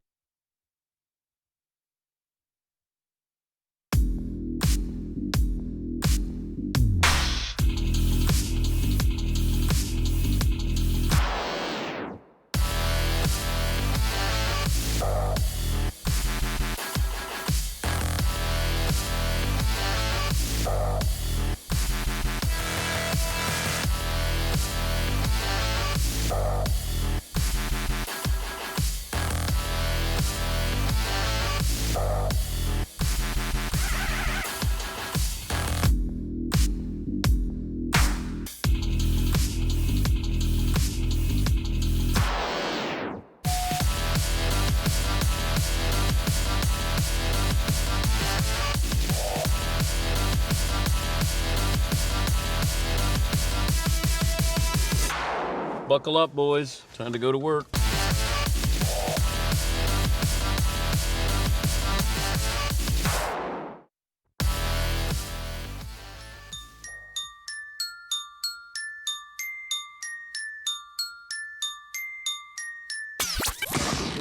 buckle up, boys. Time to go to work.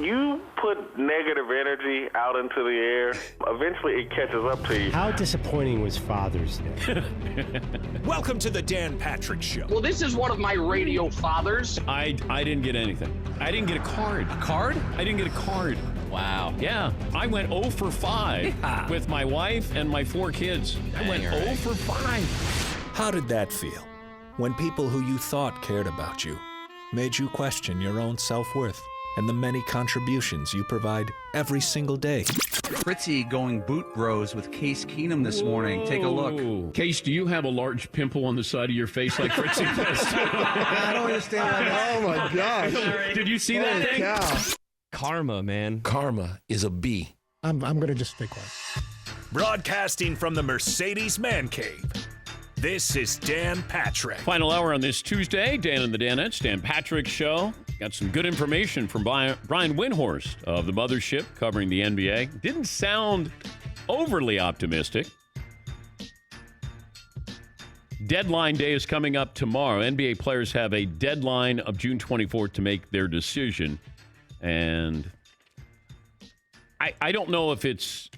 You put negative energy out into the air, eventually it catches up to you. How disappointing was Father's Day? Welcome to the Dan Patrick Show. Well, this is one of my radio fathers. I didn't get anything. I didn't get a card. A card? I didn't get a card. Wow. Yeah, I went 0 for 5 with my wife and my 4 kids. I went 0 for 5. How did that feel? When people who you thought cared about you made you question your own self-worth and the many contributions you provide every single day. Fritzy going boot bros with Case Keenum this morning. Take a look. Case, do you have a large pimple on the side of your face like Fritzy does? I don't understand. Oh my gosh! Did you see that thing? Cow. Karma, man. Karma is a B. I'm gonna just stay quiet. Broadcasting from the Mercedes Man Cave, this is Dan Patrick. Final hour on this Tuesday, Dan and the Danettes, Dan Patrick Show. Got some good information from Brian Windhorst of the Mothership covering the NBA. Didn't sound overly optimistic. Deadline day is coming up tomorrow. NBA players have a deadline of June 24th to make their decision. And I don't know if it's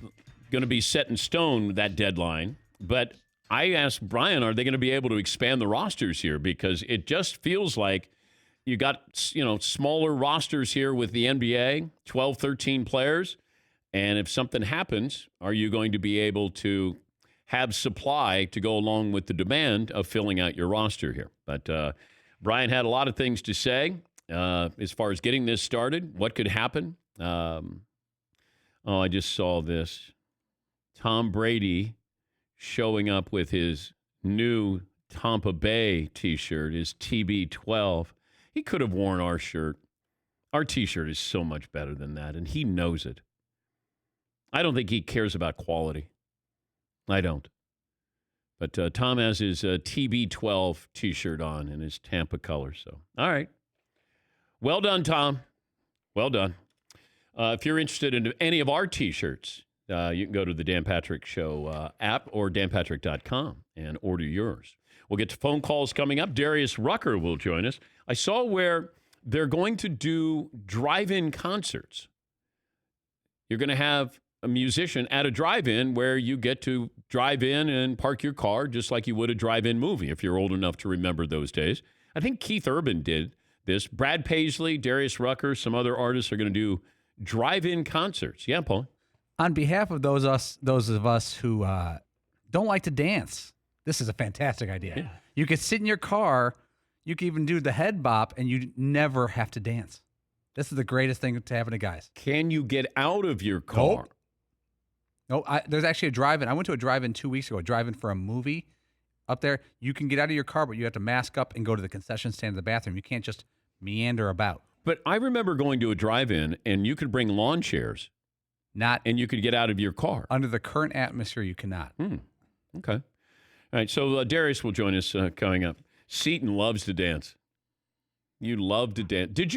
going to be set in stone, that deadline, but I asked Brian, are they going to be able to expand the rosters here? Because it just feels like you got, smaller rosters here with the NBA, 12, 13 players. And if something happens, are you going to be able to have supply to go along with the demand of filling out your roster here? But Brian had a lot of things to say as far as getting this started. What could happen? I just saw this. Tom Brady showing up with his new Tampa Bay T-shirt, his TB12. He could have worn our shirt. Our T-shirt is so much better than that, and he knows it. I don't think he cares about quality. I don't. But Tom has his TB12 T-shirt on in his Tampa colors. So, all right. Well done, Tom. Well done. If you're interested in any of our T-shirts, you can go to the Dan Patrick Show app or danpatrick.com and order yours. We'll get to phone calls coming up. Darius Rucker will join us. I saw where they're going to do drive-in concerts. You're going to have a musician at a drive-in where you get to drive in and park your car just like you would a drive-in movie if you're old enough to remember those days. I think Keith Urban did this. Brad Paisley, Darius Rucker, some other artists are going to do drive-in concerts. Yeah, Paul? On behalf of those of us who don't like to dance, this is a fantastic idea. Yeah. You could sit in your car, you could even do the head bop, and you never have to dance. This is the greatest thing to happen to guys. Can you get out of your car? Nope. There's actually a drive-in. I went to a drive-in 2 weeks ago, a drive-in for a movie up there. You can get out of your car, but you have to mask up and go to the concession stand in the bathroom. You can't just meander about. But I remember going to a drive-in, and you could bring lawn chairs. And you could get out of your car. Under the current atmosphere, you cannot. Okay. All right, so Darius will join us coming up. Seton loves to dance. You love to dance. Did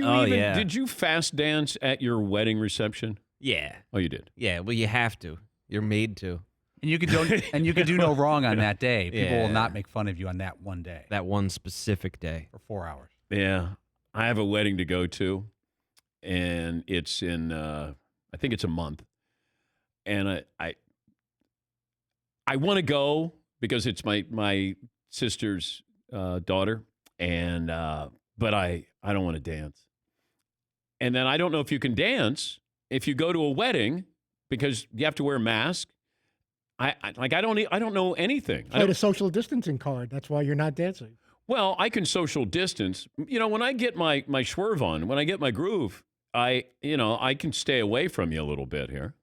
you fast dance at your wedding reception? Yeah. Oh, you did? Yeah, well, you have to. You're made to. And you could do no wrong on that day. People will not make fun of you on that one day. That one specific day. For 4 hours. Yeah. I have a wedding to go to, and it's in, I think it's a month. And I want to go because it's my sister's daughter, and but I don't want to dance. And then I don't know if you can dance if you go to a wedding because you have to wear a mask. I don't know anything. I had a social distancing card. That's why you're not dancing. Well, I can social distance. When I get my swerve on, when I get my groove, I can stay away from you a little bit here.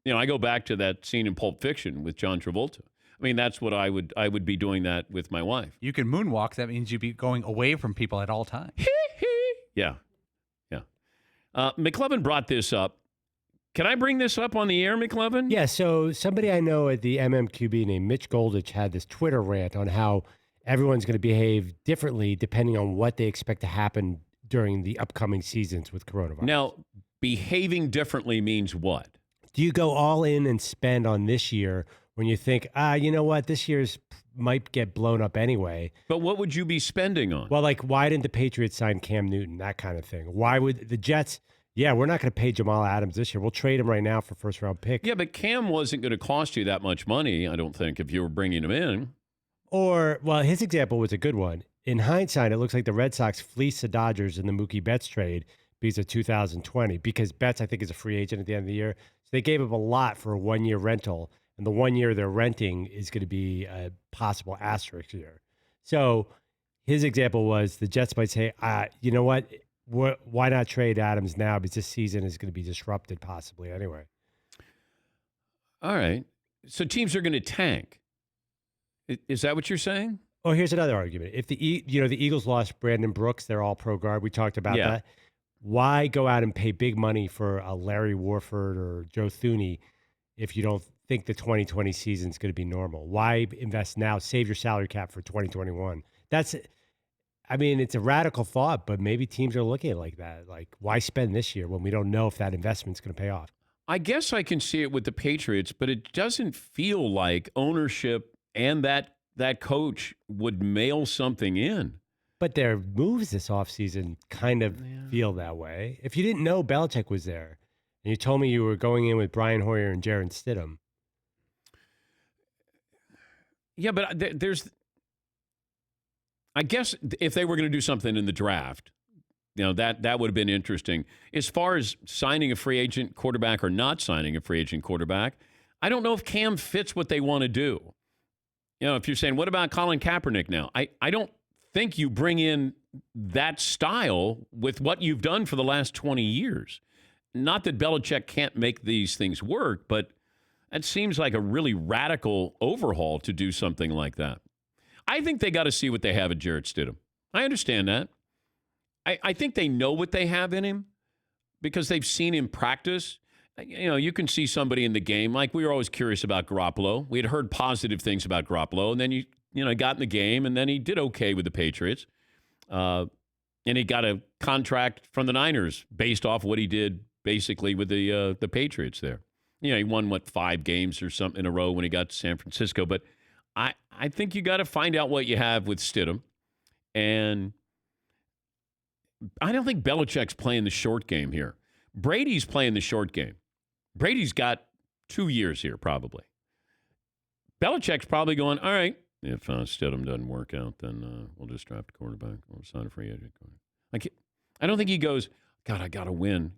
I go back to that scene in Pulp Fiction with John Travolta. I mean, that's what I would be doing that with my wife. You can moonwalk. That means you'd be going away from people at all times. Yeah. McLevin brought this up. Can I bring this up on the air, McLevin? Yeah, so somebody I know at the MMQB named Mitch Goldich had this Twitter rant on how everyone's going to behave differently depending on what they expect to happen during the upcoming seasons with coronavirus. Now, behaving differently means what? Do you go all in and spend on this year when you think, you know what, this year's might get blown up anyway? But what would you be spending on? Well, like, why didn't the Patriots sign Cam Newton? That kind of thing. Why would the Jets? Yeah, we're not going to pay Jamal Adams this year. We'll trade him right now for first-round pick. Yeah, but Cam wasn't going to cost you that much money, I don't think, if you were bringing him in. Or, well, his example was a good one. In hindsight, it looks like the Red Sox fleeced the Dodgers in the Mookie Betts trade because of 2020, because Betts, I think, is a free agent at the end of the year. So they gave him a lot for a one-year rental, and the 1 year they're renting is going to be a possible asterisk year. So his example was the Jets might say, you know what, why not trade Adams now, because this season is going to be disrupted possibly anyway. All right. So teams are going to tank. Is that what you're saying? Oh, here's another argument. If the Eagles lost Brandon Brooks, their all-pro guard, we talked about that. Why go out and pay big money for a Larry Warford or Joe Thuney if you don't think the 2020 season is going to be normal? Why invest now? Save your salary cap for 2021. It's a radical thought, but maybe teams are looking at it like that. Like, why spend this year when we don't know if that investment's going to pay off? I guess I can see it with the Patriots, but it doesn't feel like ownership and that coach would mail something in. But their moves this offseason kind of feel that way. If you didn't know Belichick was there, and you told me you were going in with Brian Hoyer and Jarrett Stidham. Yeah, but I guess if they were going to do something in the draft, that would have been interesting. As far as signing a free agent quarterback or not signing a free agent quarterback, I don't know if Cam fits what they want to do. If you're saying, what about Colin Kaepernick now? I don't think you bring in that style with what you've done for the last 20 years. Not that Belichick can't make these things work, but it seems like a really radical overhaul to do something like that. I think they got to see what they have at Jarrett Stidham. I understand that. I think they know what they have in him because they've seen him practice. You can see somebody in the game. Like, we were always curious about Garoppolo. We had heard positive things about Garoppolo, and then he got in the game, and then he did okay with the Patriots. And he got a contract from the Niners based off what he did basically with the Patriots there. He won, 5 games or something in a row when he got to San Francisco. But I think you got to find out what you have with Stidham. And I don't think Belichick's playing the short game here. Brady's playing the short game. Brady's got 2 years here, probably. Belichick's probably going, all right, if Stidham doesn't work out, then we'll just draft a quarterback. We'll sign a free agent. I don't think he goes, God, I got to win,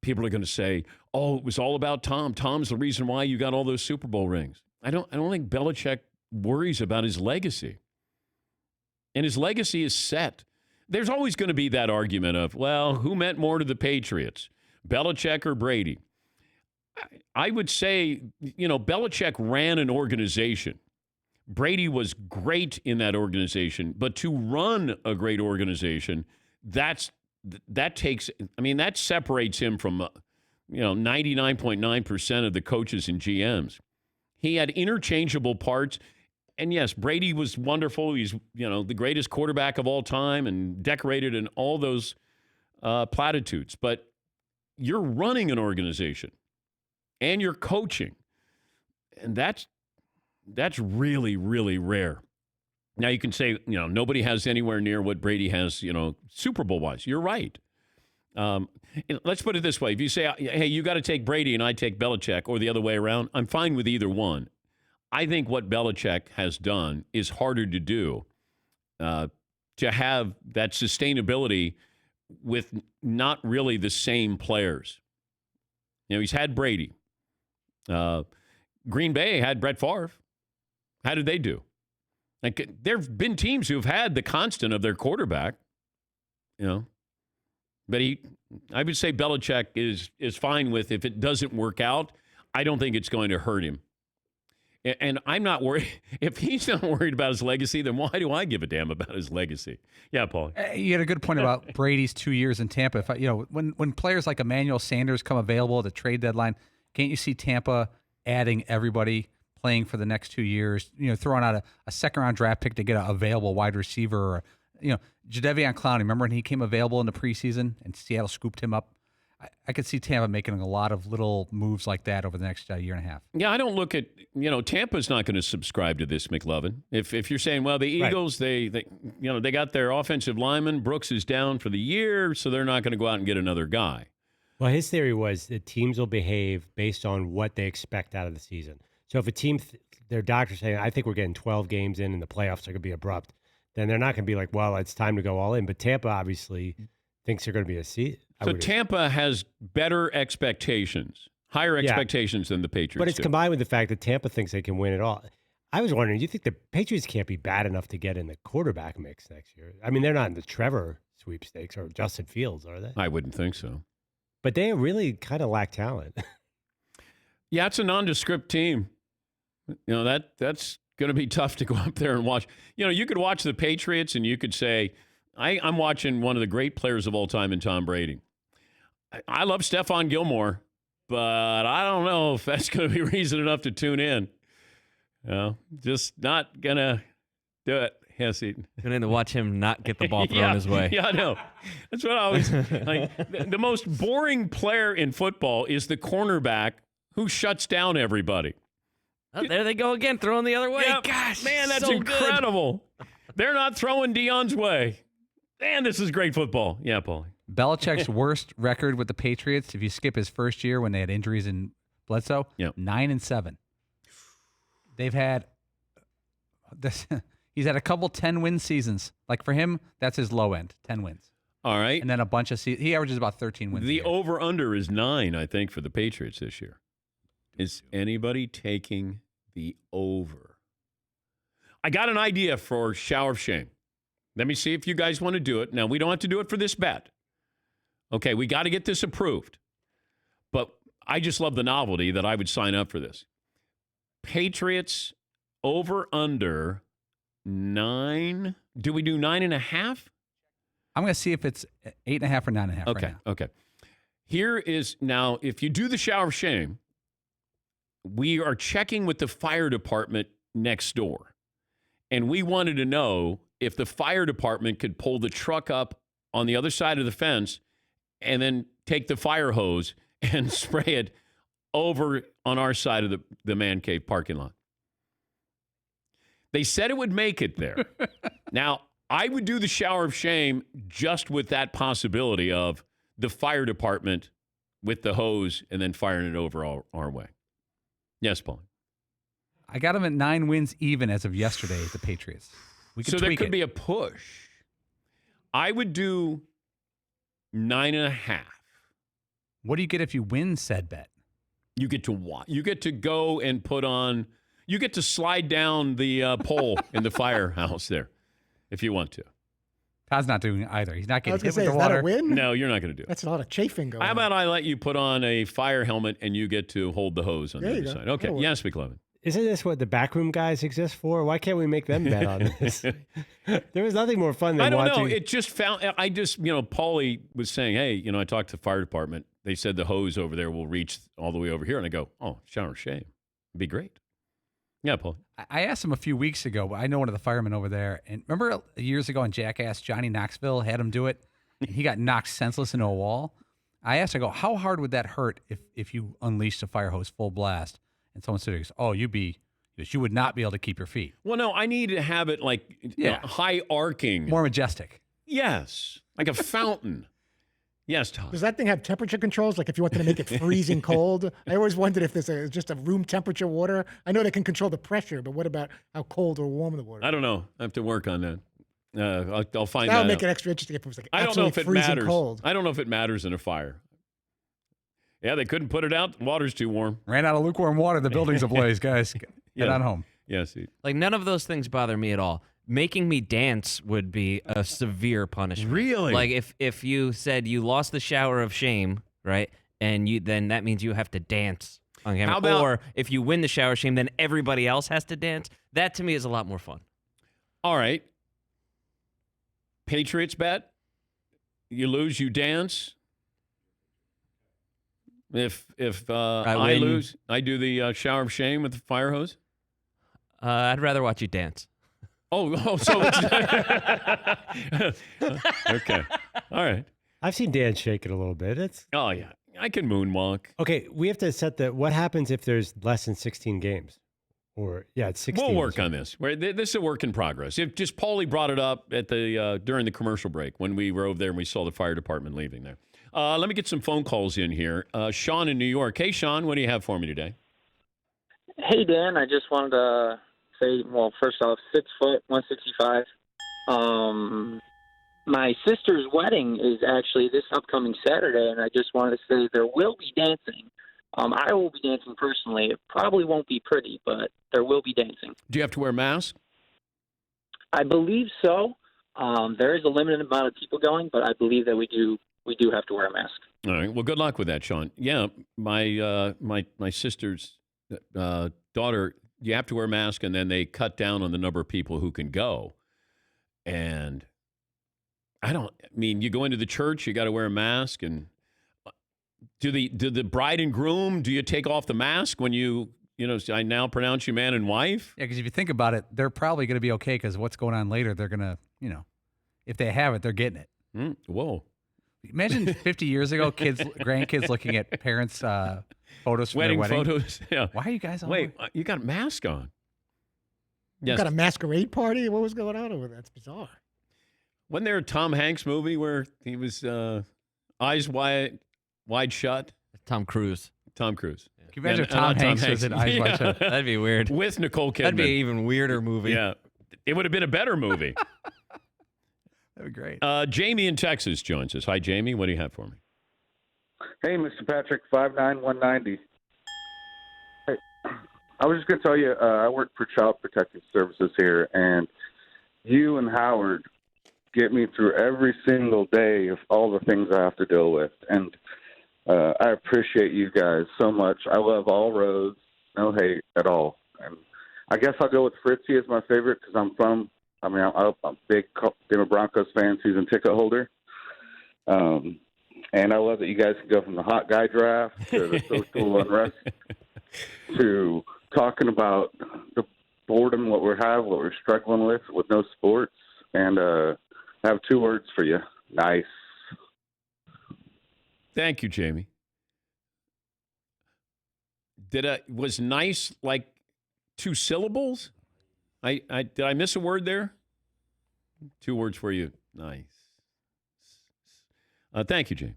People are going to say, oh, it was all about Tom. Tom's the reason why you got all those Super Bowl rings. I don't think Belichick worries about his legacy. And his legacy is set. There's always going to be that argument of, well, who meant more to the Patriots, Belichick or Brady? I would say, Belichick ran an organization. Brady was great in that organization, but to run a great organization, that separates him from, 99.9% of the coaches and GMs. He had interchangeable parts. And yes, Brady was wonderful. He's, the greatest quarterback of all time and decorated in all those platitudes. But you're running an organization and you're coaching. And that's really, really rare. Now you can say, nobody has anywhere near what Brady has, Super Bowl wise. You're right. Let's put it this way. If you say, hey, you got to take Brady and I take Belichick, or the other way around, I'm fine with either one. I think what Belichick has done is harder to do, to have that sustainability with not really the same players. He's had Brady. Green Bay had Brett Favre. How did they do? Like, there have been teams who have had the constant of their quarterback, But I would say Belichick is fine with, if it doesn't work out, I don't think it's going to hurt him. And I'm not worried. If he's not worried about his legacy, then why do I give a damn about his legacy? Yeah, Paul. You had a good point about Brady's 2 years in Tampa. When players like Emmanuel Sanders come available at the trade deadline, can't you see Tampa adding everybody, playing for the next 2 years, throwing out a second-round draft pick to get an available wide receiver. Or, Jadeveon Clowney, remember when he came available in the preseason and Seattle scooped him up? I could see Tampa making a lot of little moves like that over the next year and a half. Yeah, I don't look at, Tampa's not going to subscribe to this, McLovin. If you're saying, well, the Eagles, they got their offensive lineman, Brooks is down for the year, so they're not going to go out and get another guy. Well, his theory was that teams will behave based on what they expect out of the season. So if a team, their doctor's saying, I think we're getting 12 games in and the playoffs are going to be abrupt, then they're not going to be like, well, it's time to go all in. But Tampa obviously thinks they're going to be a seed. So Tampa has better expectations, higher expectations than the Patriots. But it's combined with the fact that Tampa thinks they can win it all. I was wondering, do you think the Patriots can't be bad enough to get in the quarterback mix next year? I mean, they're not in the Trevor sweepstakes or Justin Fields, are they? I wouldn't think so. But they really kind of lack talent. Yeah, it's a nondescript team. That's going to be tough to go up there and watch. You could watch the Patriots and you could say, I'm watching one of the great players of all time in Tom Brady. I love Stephon Gilmore, but I don't know if that's going to be reason enough to tune in. Just not going to do it. Yes, Tune in to watch him not get the ball thrown his way. Yeah, I know. That's what I always like. The most boring player in football is the cornerback who shuts down everybody. Oh, there they go again, throwing the other way. Yep. Gosh, man, that's so incredible. They're not throwing Deion's way. Man, this is great football. Yeah, Paulie. Belichick's worst record with the Patriots, if you skip his first year when they had injuries in Bledsoe, 9-7. They've had this. He's had a couple 10-win seasons. Like for him, that's his low end, 10 wins. All right. And then a bunch of he averages about 13 wins. The over-under is 9, I think, for the Patriots this year. Is anybody taking the over? I got an idea for Shower of Shame. Let me see if you guys want to do it. Now, we don't have to do it for this bet. Okay, we got to get this approved. But I just love the novelty that I would sign up for this. Patriots over-under 9. Do we do 9.5? I'm going to see if it's 8.5 or 9.5. Okay, right now. okay. Here is now, if you do the Shower of Shame, we are checking with the fire department next door. And we wanted to know if the fire department could pull the truck up on the other side of the fence and then take the fire hose and spray it over on our side of the man cave parking lot. They said it would make it there. Now, I would do the Shower of Shame just with that possibility of the fire department with the hose and then firing it over our way. Yes, Paul. I got them at 9 wins even as of yesterday at the Patriots. We could so there tweak could it. be a push. I would do 9.5. What do you get if you win said bet? You get to watch. You get to go and put on. You get to slide down the pole in the firehouse there, if you want to. Todd's not doing either. He's not getting hit with is the water. that a win? No, you're not going to do it. That's a lot of chafing going on. How about I let you put on a fire helmet and you get to hold the hose on There the you other go. side? Okay. That'll Yes, McLevin. Isn't this what the backroom guys exist for? Why can't we make them bet on this? There was nothing more fun than I don't watching. know. It just Paulie was saying, hey, I talked to the fire department. They said the hose over there will reach all the way over here. And I go, oh, Shower of Shame. It'd be great. Yeah, Paulie. I asked him a few weeks ago, but I know one of the firemen over there. And remember years ago in Jackass, Johnny Knoxville had him do it, and he got knocked senseless into a wall. I asked, I go, how hard would that hurt if you unleashed a fire hose full blast? And someone said, oh, you would not be able to keep your feet. Well, no, I need to have it like high arcing. More majestic. Yes. Like a fountain. Yes, Todd. Does that thing have temperature controls? Like if you wanted to make it freezing cold? I always wondered if there's just a room temperature water. I know they can control the pressure, but what about how cold or warm the water is? I don't know. I have to work on that. I'll find That'll that make out. it extra interesting if it was like I don't know if it freezing matters. cold. I don't know if it matters in a fire. Yeah, they couldn't put it out. The water's too warm. Ran out of lukewarm water. The building's ablaze, guys. Get on home. Yes. Like none of those things bother me at all. Making me dance would be a severe punishment. Really? Like if you said you lost the Shower of Shame, right? And then that means you have to dance on camera. How about- or if you win the Shower of Shame, then everybody else has to dance. That to me is a lot more fun. All right. Patriots bet. You lose, you dance. If I win. lose, I do the Shower of Shame with the fire hose. I'd rather watch you dance. So it's okay. All right. I've seen Dan shake it a little bit. Oh, yeah. I can moonwalk. Okay, we have to set what happens if there's less than 16 games? It's 16. We'll work on this. This is a work in progress. Just Paulie brought it up at the during the commercial break when we were over there and we saw the fire department leaving there. Let me get some phone calls in here. Sean in New York. Hey, Sean, what do you have for me today? Hey, Dan. I just wanted to say, well, first off, 6 foot, 165. My sister's wedding is actually this upcoming Saturday, and I just wanted to say there will be dancing. I will be dancing personally. It probably won't be pretty, but there will be dancing. Do you have to wear a mask? I believe so. There is a limited amount of people going, but I believe that we do have to wear a mask. All right. Well, good luck with that, Sean. Yeah, my sister's daughter, you have to wear a mask, and then they cut down on the number of people who can go. And you go into the church, you got to wear a mask, and do the bride and groom, do you take off the mask when I now pronounce you man and wife? Yeah, because if you think about it, they're probably going to be okay because what's going on later, they're going to, if they have it, they're getting it. Whoa. Imagine 50 years ago, grandkids looking at parents' photos from wedding their wedding. Photos. Yeah. Why are you guys all Wait, you got a mask on. You got a masquerade party? What was going on over there? That's bizarre. Wasn't there a Tom Hanks movie where he was eyes wide shut? Tom Cruise. Tom Cruise. Can you imagine if Tom Hanks was in Eyes Wide Shut? That'd be weird. With Nicole Kidman. That'd be an even weirder movie. Yeah. It would have been a better movie. That'd be great. Jamie in Texas joins us. Hi, Jamie. What do you have for me? Hey, Mr. Patrick, 5'9", 190. Hey, I was just going to tell you, I work for Child Protective Services here, and you and Howard get me through every single day of all the things I have to deal with. And I appreciate you guys so much. I love all roads, no hate at all. And I guess I'll go with Fritzy as my favorite because I'm a big Denver Broncos fan, season ticket holder. And I love that you guys can go from the hot guy draft to the social unrest to talking about the boredom, what we're struggling with no sports. And I have 2 words for you. Nice. Thank you, Jamie. Was nice like 2 syllables? Did I miss a word there? 2 words for you. Nice. Thank you, Jamie.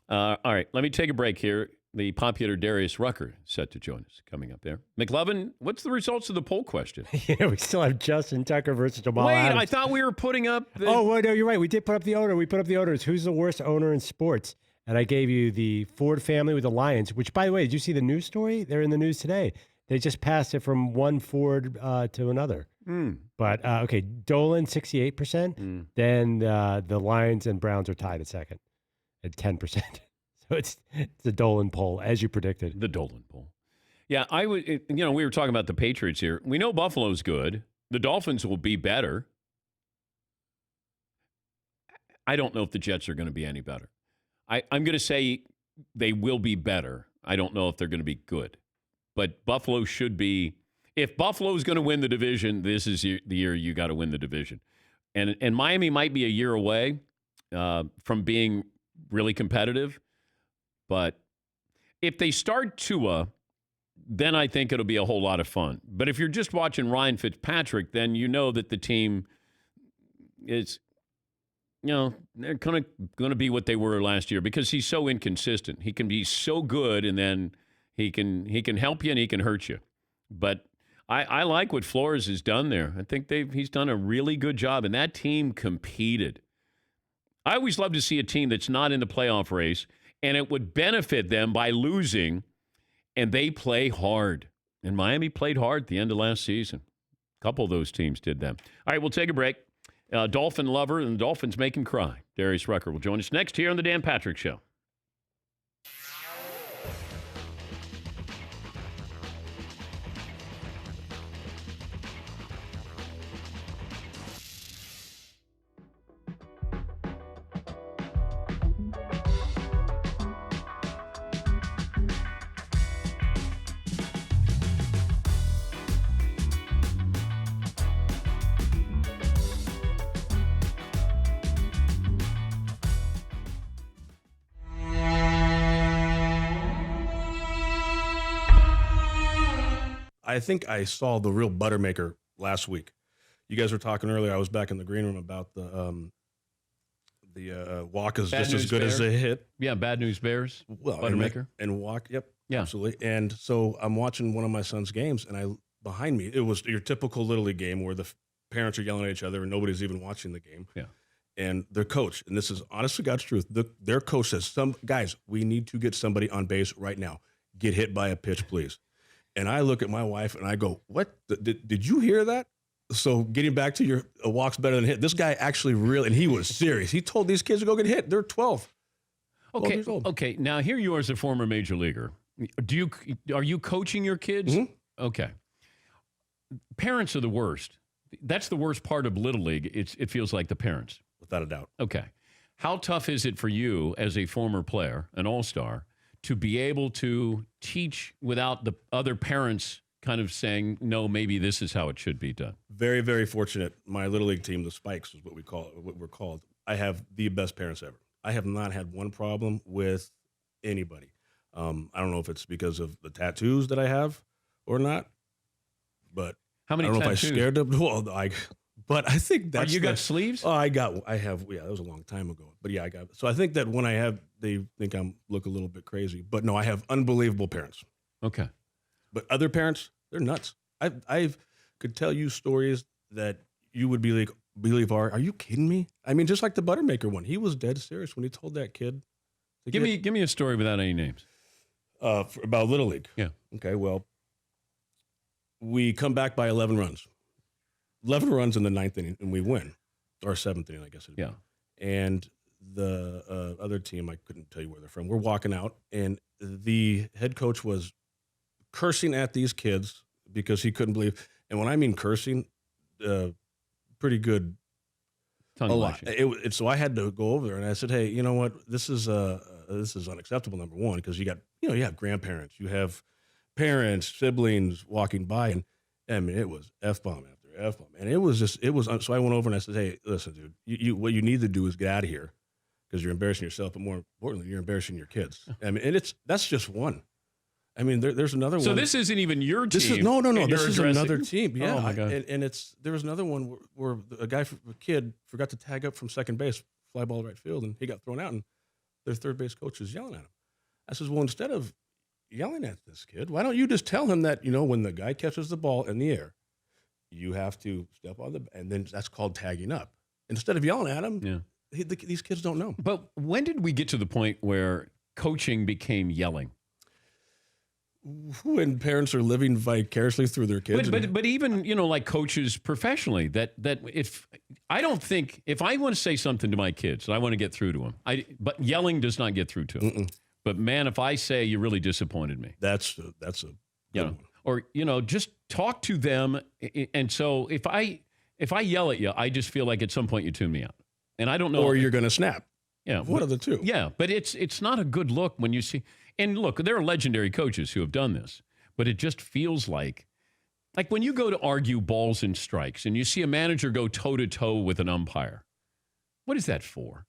All right, let me take a break here. The popular Darius Rucker set to join us coming up there. McLovin, what's the results of the poll question? Yeah, we still have Justin Tucker versus Jamal Wait, Adams. I thought we were putting up no, you're right. We did put up the owner. We put up the owners. Who's the worst owner in sports? And I gave you the Ford family with the Lions, which, by the way, did you see the news story? They're in the news today. They just passed it from one Ford to another. But, okay, Dolan, 68%. Then the Lions and Browns are tied at second at 10%. So it's a Dolan poll, as you predicted. The Dolan poll. Yeah, we were talking about the Patriots here. We know Buffalo's good. The Dolphins will be better. I don't know if the Jets are going to be any better. I'm going to say they will be better. I don't know if they're going to be good. But Buffalo should be. If Buffalo's going to win the division, this is the year you got to win the division. And Miami might be a year away from being really competitive. But if they start Tua, then I think it'll be a whole lot of fun. But if you're just watching Ryan Fitzpatrick, then you know that the team is, they're going to be what they were last year because he's so inconsistent. He can be so good, and then he can help you and he can hurt you. But I like what Flores has done there. I think he's done a really good job, and that team competed. I always love to see a team that's not in the playoff race, and it would benefit them by losing, and they play hard. And Miami played hard at the end of last season. A couple of those teams did that. All right, we'll take a break. Dolphin lover, and the Dolphins make him cry. Darius Rucker will join us next here on The Dan Patrick Show. I think I saw the real Buttermaker last week. You guys were talking earlier. I was back in the green room about the walk is just as good as a hit. Yeah, Bad News Bears. Well, Buttermaker and walk. Yep. Yeah, absolutely. And so I'm watching one of my son's games, and behind me, it was your typical Little League game where the parents are yelling at each other and nobody's even watching the game. Yeah. And their coach, and this is honestly God's truth, their coach says, guys, we need to get somebody on base right now. Get hit by a pitch, please. And I look at my wife and I go, what? Did you hear that? So getting back to your walk's better than hit, this guy actually and he was serious. He told these kids to go get hit. They're 12. Okay. Now here you are as a former major leaguer. Are you coaching your kids? Mm-hmm. Okay. Parents are the worst. That's the worst part of Little League. It feels like the parents. Without a doubt. Okay. How tough is it for you as a former player, an all-star, to be able to teach without the other parents kind of saying, no, maybe this is how it should be done? Very, very fortunate. My Little League team, the Spikes is what we're called. I have the best parents ever. I have not had one problem with anybody. I don't know if it's because of the tattoos that I have or not, but how many I don't tattoos? know if I scared them. Well, but I think that's you got sleeves? Oh, I have. Yeah, that was a long time ago. But yeah, I got. So I think that when I have, they think I look a little bit crazy. But no, I have unbelievable parents. Okay. But other parents, they're nuts. I could tell you stories that you would be like, are you kidding me? I mean, just like the Buttermaker one. He was dead serious when he told that kid. Give me a story without any names. About Little League. Yeah. Okay. Well, we come back by 11 runs. 11 runs in the ninth inning, and we win. Or seventh inning, I guess. Yeah. And the other team, I couldn't tell you where they're from. We're walking out, and the head coach was cursing at these kids because he couldn't believe. And when I mean cursing, pretty good. A lot. So I had to go over there, and I said, "Hey, you know what? This is unacceptable. Number one, because you have grandparents, you have parents, siblings walking by, and I mean, it was F-bomb after F-bomb, and it was. So I went over and I said, "Hey, listen, dude, what you need to do is get out of here because you're embarrassing yourself, but more importantly, you're embarrassing your kids. I mean, and that's just one. I mean, there's another one. So this isn't even your team. No. This is another team. Yeah. Oh my God. And there was another one where a kid forgot to tag up from second base, fly ball right field, and he got thrown out, and their third base coach is yelling at him. I says, well, instead of yelling at this kid, why don't you just tell him that, when the guy catches the ball in the air, you have to step on and then that's called tagging up. Instead of yelling at him, these kids don't know. But when did we get to the point where coaching became yelling? When parents are living vicariously through their kids. But even, like coaches professionally, that if I want to say something to my kids, I want to get through to them. But yelling does not get through to them. But man, if I say you really disappointed me. That's a good one. Or, just talk to them. And so if I yell at you, I just feel like at some point you tune me out. And I don't know. Or you're going to snap. Yeah. One of the two. Yeah. But it's not a good look when you see. And look, there are legendary coaches who have done this, but it just feels like when you go to argue balls and strikes and you see a manager go toe-to-toe with an umpire, what is that for?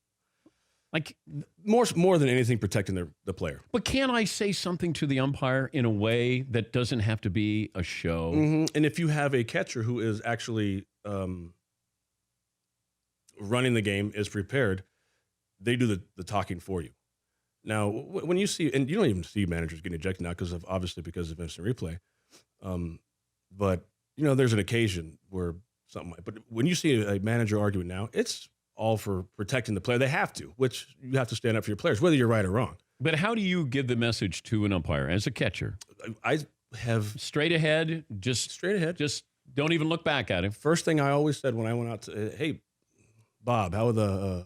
Like more than anything, protecting the player. But can I say something to the umpire in a way that doesn't have to be a show? Mm-hmm. And if you have a catcher who is actually running the game, is prepared, they do the talking for you. Now, when you see, and you don't even see managers getting ejected now because of instant replay, but there's an occasion where something. But when you see a manager arguing now, it's all for protecting the player. They have to, which you have to stand up for your players, whether you're right or wrong. But how do you give the message to an umpire as a catcher? I have straight ahead, just don't even look back at him. First thing I always said when I went out to, hey, Bob, how's the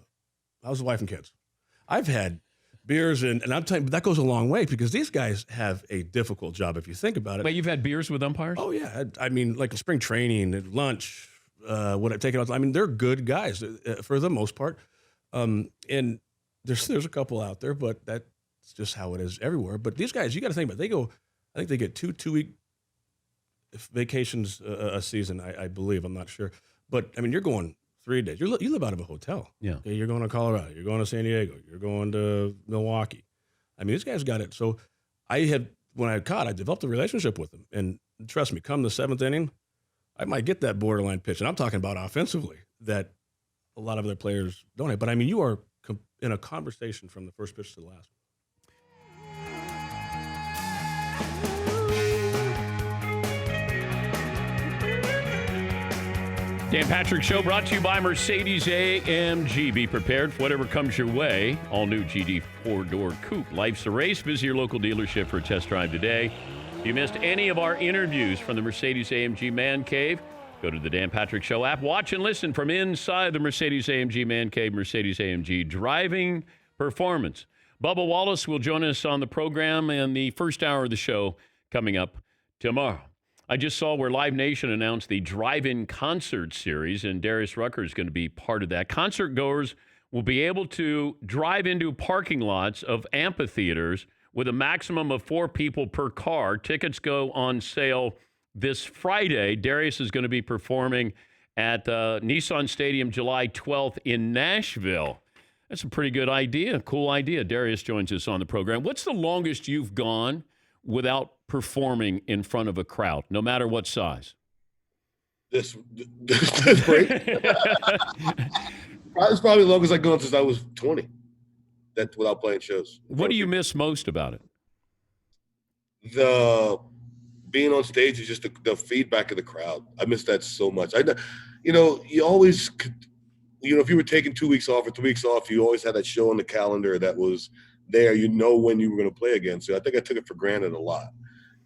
wife and kids? I've had beers, and I'm telling you, that goes a long way because these guys have a difficult job if you think about it. Wait, you've had beers with umpires? Oh, yeah. I mean, like spring training, and lunch, what I've taken out. I mean, they're good guys for the most part. And there's a couple out there, but that's just how it is everywhere. But these guys, you got to think about it. I think they get two-week vacations a season, I believe. I'm not sure. But, I mean, you're going 3 days. You live out of a hotel. Yeah. Okay, you're going to Colorado. You're going to San Diego. You're going to Milwaukee. I mean, these guys got it. So I had when I caught, I developed a relationship with him. And trust me, come the 7th inning, I might get that borderline pitch. And I'm talking about offensively that a lot of other players don't have. But, I mean, you are in a conversation from the first pitch to the last. Dan Patrick Show brought to you by Mercedes-AMG. Be prepared for whatever comes your way. All new GD 4-door coupe. Life's a race. Visit your local dealership for a test drive today. If you missed any of our interviews from the Mercedes-AMG Man Cave, go to the Dan Patrick Show app. Watch and listen from inside the Mercedes-AMG Man Cave, Mercedes-AMG driving performance. Bubba Wallace will join us on the program in the first hour of the show coming up tomorrow. I just saw where Live Nation announced the drive-in concert series, and Darius Rucker is going to be part of that. Concert goers will be able to drive into parking lots of amphitheaters with a maximum of 4 people per car. Tickets go on sale this Friday. Darius is going to be performing at Nissan Stadium July 12th in Nashville. That's a pretty good idea, cool idea. Darius joins us on the program. What's the longest you've gone without performing in front of a crowd, no matter what size? This break. It's probably the longest I've gone since I was 20. That without playing shows. What do you miss most about it? The being on stage is just the feedback of the crowd. I miss that so much. You always, if you were taking 2 weeks off or 3 weeks off, you always had that show on the calendar that was there. When you were going to play again. So I think I took it for granted a lot.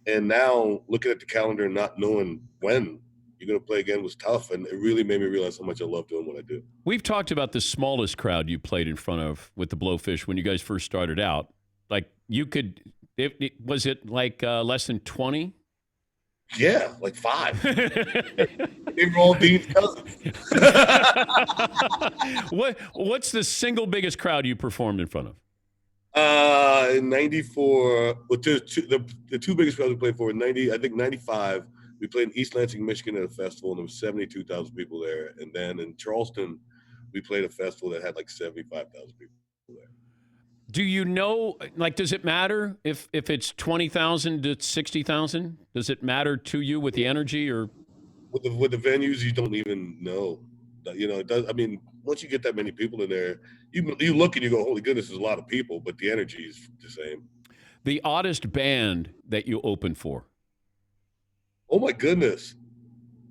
And now looking at the calendar and not knowing when you're going to play again was tough. And it really made me realize how much I love doing what I do. We've talked about the smallest crowd you played in front of with the Blowfish when you guys first started out. Like was it like less than 20? Yeah, like 5. They were all Dean's cousins. What's the single biggest crowd you performed in front of? In 94, the two biggest crowds we played for in 95, we played in East Lansing, Michigan at a festival, and there was 72,000 people there. And then in Charleston, we played a festival that had like 75,000 people there. Do you know, does it matter if it's 20,000 to 60,000? Does it matter to you with the energy or? With the venues, you don't even know. It does. I mean, once you get that many people in there, you look and you go, holy goodness, there's a lot of people, but the energy is the same. The oddest band that you opened for? Oh, my goodness.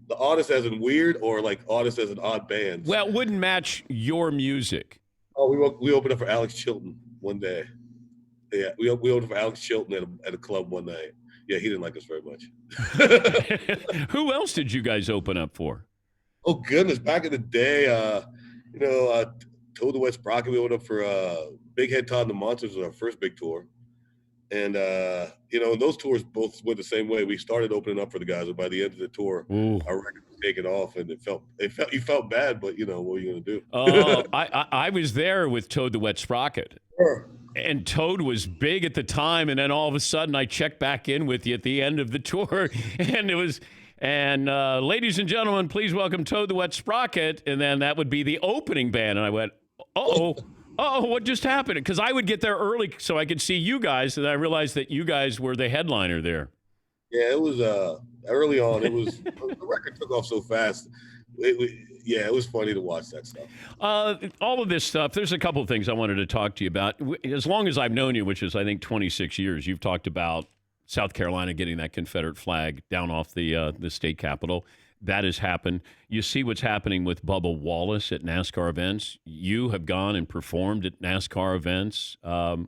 The oddest as in weird or like oddest as an odd band? Well, it wouldn't match your music. Oh, we opened up for Alex Chilton one day. Yeah, we opened up for Alex Chilton at a club one night. Yeah, he didn't like us very much. Who else did you guys open up for? Oh, goodness. Back in the day, Toad the Wet Sprocket, we opened up for Big Head Todd and the Monsters was our first big tour. And, those tours both went the same way. We started opening up for the guys, and by the end of the tour, our record was taken off, and you felt bad, but, what were you going to do? Oh, I was there with Toad the Wet Sprocket. Sure. And Toad was big at the time, and then all of a sudden I checked back in with you at the end of the tour, and it was – and ladies and gentlemen, please welcome Toad the Wet Sprocket, and then that would be the opening band, and I went, uh-oh, what just happened? Because I would get there early so I could see you guys, and I realized that you guys were the headliner there. Yeah, it was early on. It was the record took off so fast. It was funny to watch that stuff. All of this stuff, there's a couple of things I wanted to talk to you about. As long as I've known you, which is, I think, 26 years, you've talked about South Carolina getting that Confederate flag down off the state capitol. That has happened. You see what's happening with Bubba Wallace at NASCAR events. You have gone and performed at NASCAR events. What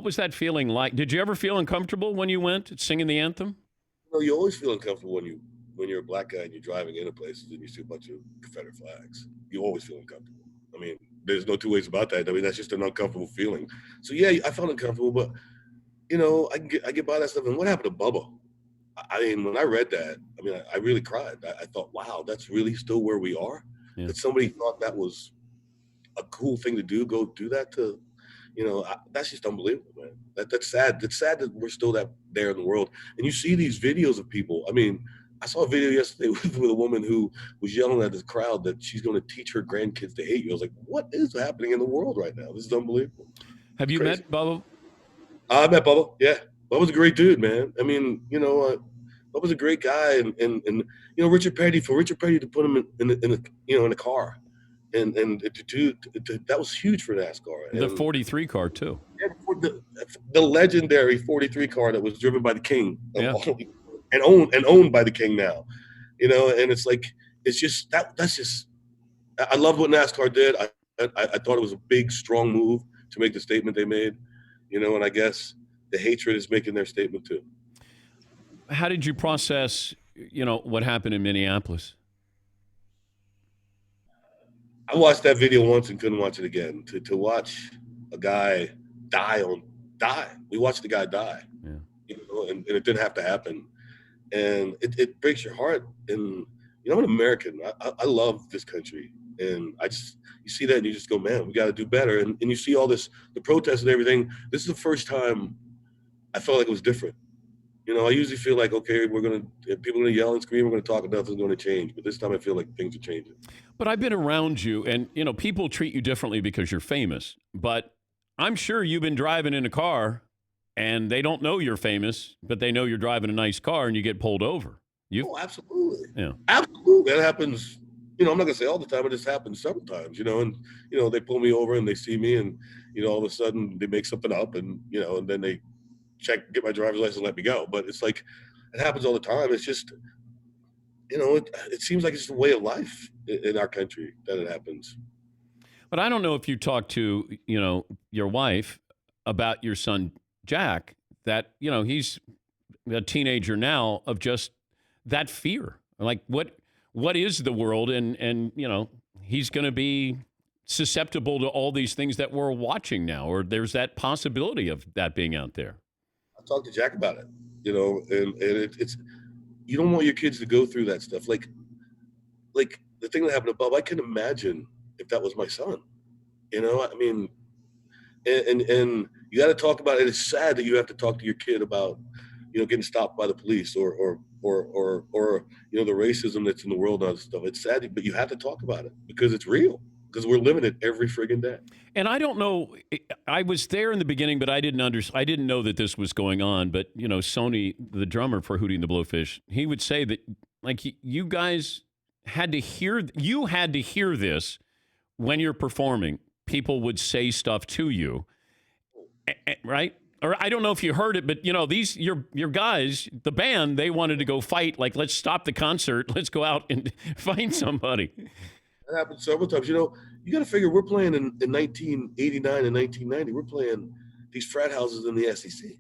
was that feeling like? Did you ever feel uncomfortable when you went singing the anthem? You always feel uncomfortable when you're a black guy and you're driving into places and you see a bunch of Confederate flags. You always feel uncomfortable. I mean, there's no two ways about that. I mean, that's just an uncomfortable feeling. So, yeah, I felt uncomfortable, but, I get by that stuff. And what happened to Bubba? I mean, when I read that, I really cried. I thought, wow, that's really still where we are? Yeah. That somebody thought that was a cool thing to do, go do that to, that's just unbelievable, man. That's sad. It's sad that we're still there in the world. And you see these videos of people. I mean, I saw a video yesterday with a woman who was yelling at this crowd that she's going to teach her grandkids to hate you. I was like, what is happening in the world right now? This is unbelievable. Have you met Bubba? I met Bubba, yeah. Bubba's a great dude, man. I mean, Bubba's a great guy, and Richard Petty to put him in a car, and that was huge for NASCAR. The And 43 car too. the legendary 43 car that was driven by the King, Yeah. and owned by the King now, and it's like it's just that's just. I love what NASCAR did. I thought it was a big, strong move to make the statement they made, and I guess the hatred is making their statement too. How did you process, what happened in Minneapolis? I watched that video once and couldn't watch it again. To watch a guy die. We watched the guy die, and it didn't have to happen. And it breaks your heart. And, I'm an American. I love this country. And you see that and you just go, man, we got to do better. And you see all the protests and everything. This is the first time I felt like it was different. I usually feel like, okay, people are going to yell and scream, we're going to talk, and nothing's going to change. But this time I feel like things are changing. But I've been around you, and, people treat you differently because you're famous. But I'm sure you've been driving in a car, and they don't know you're famous, but they know you're driving a nice car, and you get pulled over. Oh, absolutely. Yeah. Absolutely. That happens, I'm not going to say all the time, but it just happens several times, and, they pull me over and they see me, and, all of a sudden they make something up, and, and then they get my driver's license and let me go. But it's like, it happens all the time. It's just, it seems like it's just a way of life in our country that it happens. But I don't know if you talked to, your wife about your son, Jack, that, he's a teenager now, of just that fear. Like, what is the world? And he's going to be susceptible to all these things that we're watching now, or there's that possibility of that being out there. I talked to Jack about it, and it's you don't want your kids to go through that stuff. Like the thing that happened to Bubba, I can imagine if that was my son. I mean, and you got to talk about it. It's sad that you have to talk to your kid about, getting stopped by the police or the racism that's in the world and all this stuff. It's sad, but you have to talk about it because it's real. Because we're living it every friggin' day. And I don't know. I was there in the beginning, but I didn't know that this was going on. But Sony, the drummer for Hootie and the Blowfish, he would say that like you guys had to hear. You had to hear this when you're performing. People would say stuff to you, right? Or I don't know if you heard it, but these your guys, the band, they wanted to go fight. Like, let's stop the concert. Let's go out and find somebody. That happened several times. You got to figure we're playing in 1989 and 1990. We're playing these frat houses in the SEC,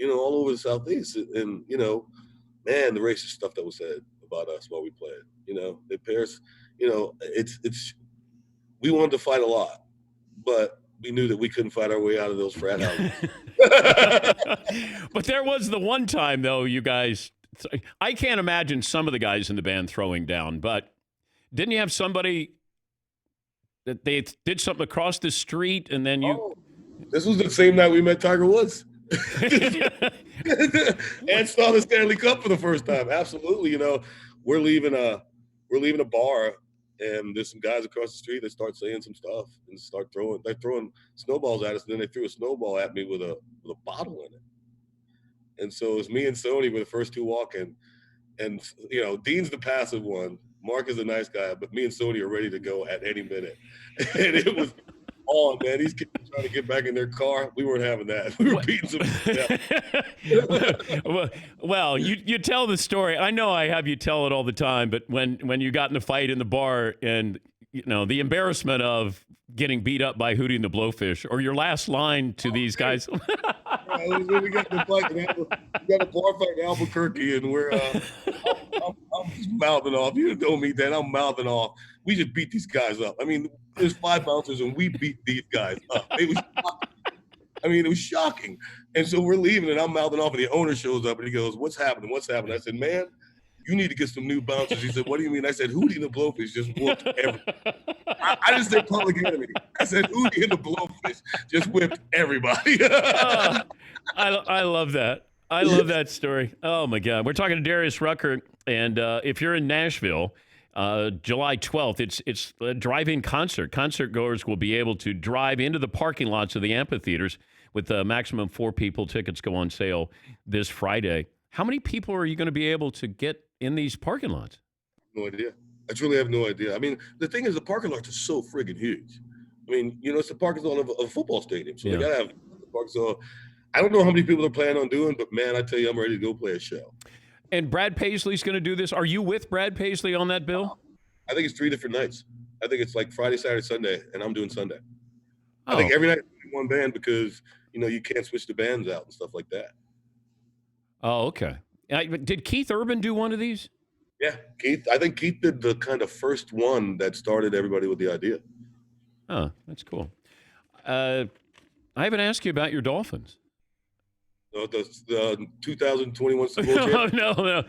all over the Southeast. And, man, the racist stuff that was said about us while we played, the Paris, it's we wanted to fight a lot, but we knew that we couldn't fight our way out of those frat houses. But there was the one time, though, you guys, I can't imagine some of the guys in the band throwing down, but didn't you have somebody that they did something across the street and then you... Oh, this was the same night we met Tiger Woods. And saw the Stanley Cup for the first time. Absolutely. We're leaving a bar and there's some guys across the street that start saying some stuff and they're throwing snowballs at us. And then they threw a snowball at me with a bottle in it. And so it was me and Sony were the first two walking. And, Dean's the passive one. Mark is a nice guy, but me and Sony are ready to go at any minute. And it was on, man. These kids were trying to get back in their car. We weren't having that. We were beating some. Well, you tell the story. I know I have you tell it all the time, but when you got in the fight in the bar and, the embarrassment of getting beat up by Hootie and the Blowfish, or your last line to these guys. We got the fight. We got a bar fight in Albuquerque, and we're I'm just mouthing off. You know me, Dan. I'm mouthing off. We just beat these guys up. I mean, there's 5 bouncers, and we beat these guys up. It was shocking. It was shocking. And so we're leaving, and I'm mouthing off, and the owner shows up, and he goes, "What's happening? What's happening?" I said, "Man, you need to get some new bouncers." He said, "What do you mean?" I said, "Hootie and the Blowfish just whooped everybody." I didn't say Public Enemy. I said, "Hootie and the Blowfish just whipped everybody." I love that. I love that story. Oh, my God. We're talking to Darius Rucker, and if you're in Nashville, July 12th, it's a drive-in concert. Concert goers will be able to drive into the parking lots of the amphitheaters with the maximum 4 people. Tickets go on sale this Friday. How many people are you going to be able to get in these parking lots? No idea. I truly have no idea. I mean, the thing is, the parking lots are so friggin' huge. I mean, it's the parking lot of a football stadium, so they got to have the park. So I don't know how many people they're planning on doing, but man, I tell you, I'm ready to go play a show. And Brad Paisley's going to do this. Are you with Brad Paisley on that bill? I think it's 3 different nights. I think it's like Friday, Saturday, Sunday, and I'm doing Sunday. I think every night one band because, you can't switch the bands out and stuff like that. Oh, okay. Did Keith Urban do one of these? Yeah, Keith. I think Keith did the kind of first one that started everybody with the idea. Oh, that's cool. I haven't asked you about your Dolphins. The 2021 Super Bowl champs? No.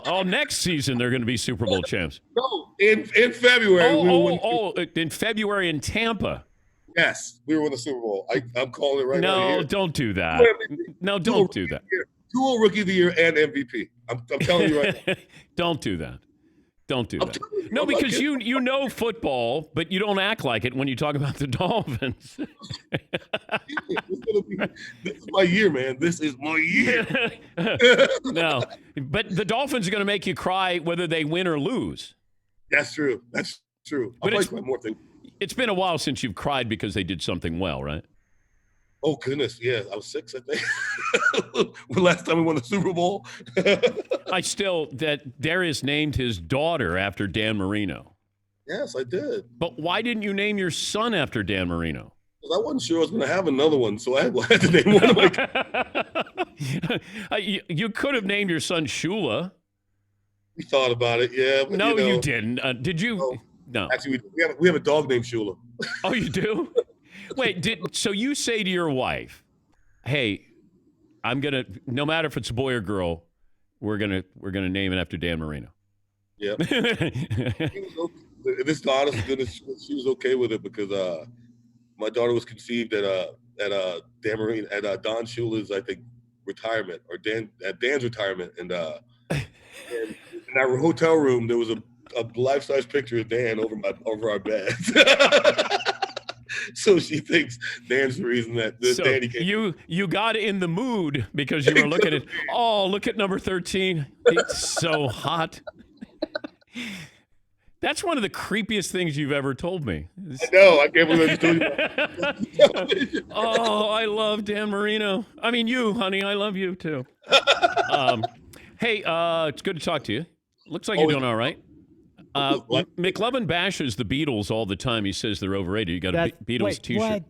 All next season they're going to be Super Bowl champs. No, in February. In February in Tampa. Yes, we were in the Super Bowl. I'm calling it right now. No, don't do that. No, don't do that. Dual Rookie of the Year and MVP. I'm telling you right now. Don't do that. Don't do that. No, because you know football, but you don't act like it when you talk about the Dolphins. This is my year, man. This is my year. No, but the Dolphins are going to make you cry whether they win or lose. That's true. But I'll play more things. It's been a while since you've cried because they did something well, right? Oh, goodness. Yeah, I was 6, I think. The last time we won the Super Bowl. That Darius named his daughter after Dan Marino. Yes, I did. But why didn't you name your son after Dan Marino? Because I wasn't sure I was going to have another one, so I had to name one of my You could have named your son Shula. We thought about it, yeah. But, no, you didn't. Did you? No. Actually, we have a dog named Shula. Oh, you do? Wait, so you say to your wife, "Hey, I'm gonna, no matter if it's a boy or girl, we're gonna name it after Dan Marino." Yep. This honest to goodness, she was okay with it because my daughter was conceived at Dan Marino at Don Shula's, I think, retirement or Dan's retirement, and in our hotel room there was a life-size picture of Dan over our bed. So she thinks Dan's the reason that Danny came. You got in the mood because you were looking at, look at number 13. It's so hot. That's one of the creepiest things you've ever told me. I know. I can't believe it. I love Dan Marino. I mean, you, honey. I love you, too. Hey, it's good to talk to you. Looks like you're doing all right. McLovin bashes the Beatles all the time. He says they're overrated. You got a Beatles T-shirt. What?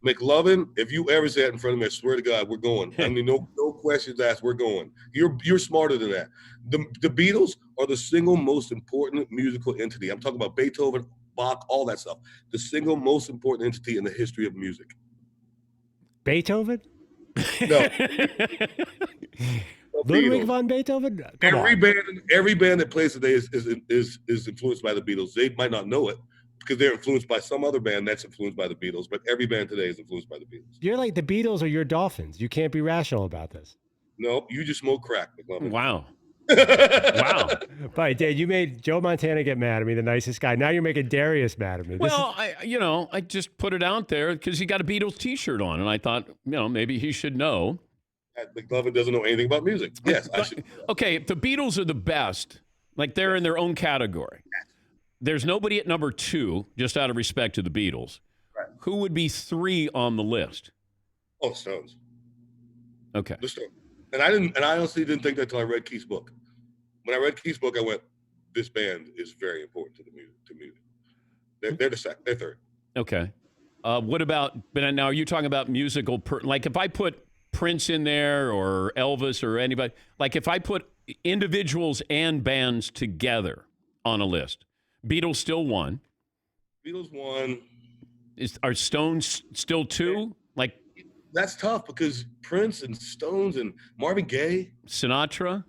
McLovin, if you ever say that in front of me, I swear to God, we're going. I mean, no questions asked. We're going. You're smarter than that. The Beatles are the single most important musical entity. I'm talking about Beethoven, Bach, all that stuff. The single most important entity in the history of music. Beethoven? No. Ludwig von Beethoven? Every band that plays today is influenced by the Beatles. They might not know it because they're influenced by some other band that's influenced by the Beatles, but every band today is influenced by the Beatles. You're like the Beatles or your Dolphins. You can't be rational about this. No, you just smoke crack, McLovin. Wow. Wow. But Dad, you made Joe Montana get mad at me, the nicest guy. Now you're making Darius mad at me. I just put it out there because he got a Beatles T-shirt on, and I thought, maybe he should know. McLovin doesn't know anything about music. Yes, I should. Okay, if the Beatles are the best, like they're in their own category, there's nobody at number 2, just out of respect to the Beatles. Right. Who would be 3 on the list? Oh, Stones. Okay. The Stones. And I honestly didn't think that until I read Keith's book. When I read Keith's book, I went, this band is very important to the music. They're the second, they're third. Okay. What about, but now are you talking about musical, like if I put Prince in there or Elvis or anybody, like if I put individuals and bands together on a list, Beatles still 1. Beatles 1. Are Stones still 2? Like that's tough because Prince and Stones and Marvin Gaye, Sinatra.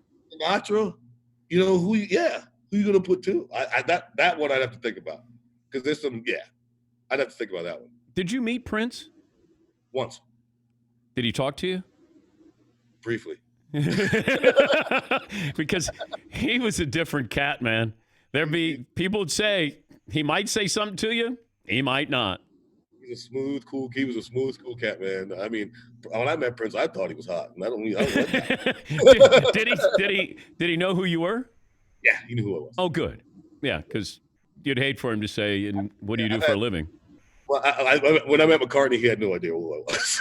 You know who you gonna put 2? That one I'd have to think about because there's some. Yeah, I'd have to think about that one. Did you meet Prince? Once. Did he talk to you? Briefly. Because he was a different cat, man. There'd be people would say he might say something to you, he might not. He's a smooth, cool. He was a smooth, cool cat, man. I mean, when I met Prince, I thought he was hot, and I don't like that. Did he know who you were? Yeah, he knew who I was. Oh, good. Yeah, because you'd hate for him to say, "And what do you do for a living?" Well, when I met McCartney, he had no idea who I was.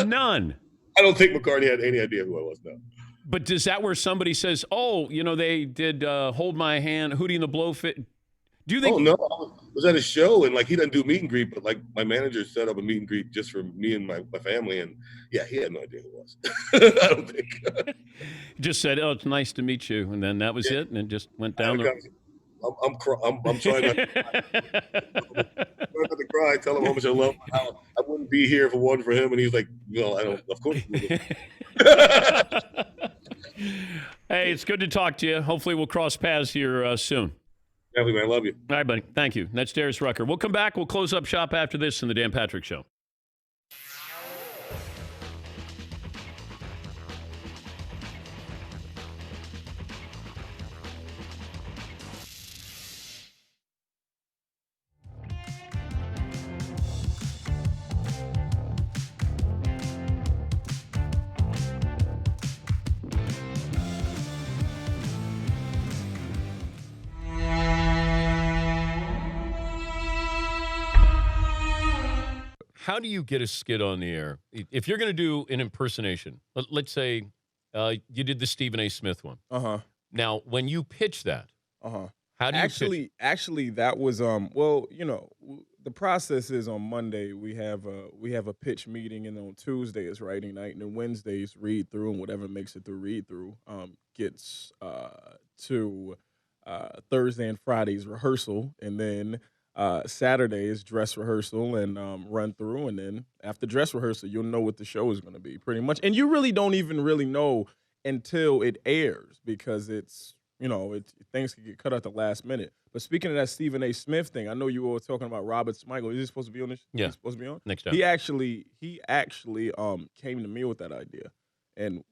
None. I don't think McCartney had any idea who I was. No. But is that where somebody says, "Oh, they did Hold My Hand, Hootie and the Blowfish"? Do you think? Oh no, I was at a show and he doesn't do meet and greet, but my manager set up a meet and greet just for me and my family, and yeah, he had no idea who it was. I don't think. He just said, "Oh, it's nice to meet you," and then that was it, and it just went down. I'm trying not to cry. Tell him how much I love him. How I wouldn't be here if it wasn't for him. And he's like, I don't. Of course. Hey, it's good to talk to you. Hopefully, we'll cross paths here soon. Definitely, man. I love you. All right, buddy. Thank you. That's Darius Rucker. We'll come back. We'll close up shop after this in the Dan Patrick Show. How do you get a skit on the air? If you're going to do an impersonation, let's say you did the Stephen A. Smith one. Uh-huh. Now, when you pitch that, uh-huh. How do you pitch? Actually, that was the process is on Monday we have a pitch meeting, and on Tuesday is writing night, and then Wednesdays read through, and whatever makes it through read through gets to Thursday and Friday's rehearsal, and then Saturday is dress rehearsal and run through, and then after dress rehearsal, you'll know what the show is going to be pretty much. And you really don't even really know until it airs, because it's things can get cut at the last minute. But speaking of that Stephen A. Smith thing, I know you were talking about Robert Smigel. Is he supposed to be on this? Yeah, he's supposed to be on next time. He actually came to me with that idea, and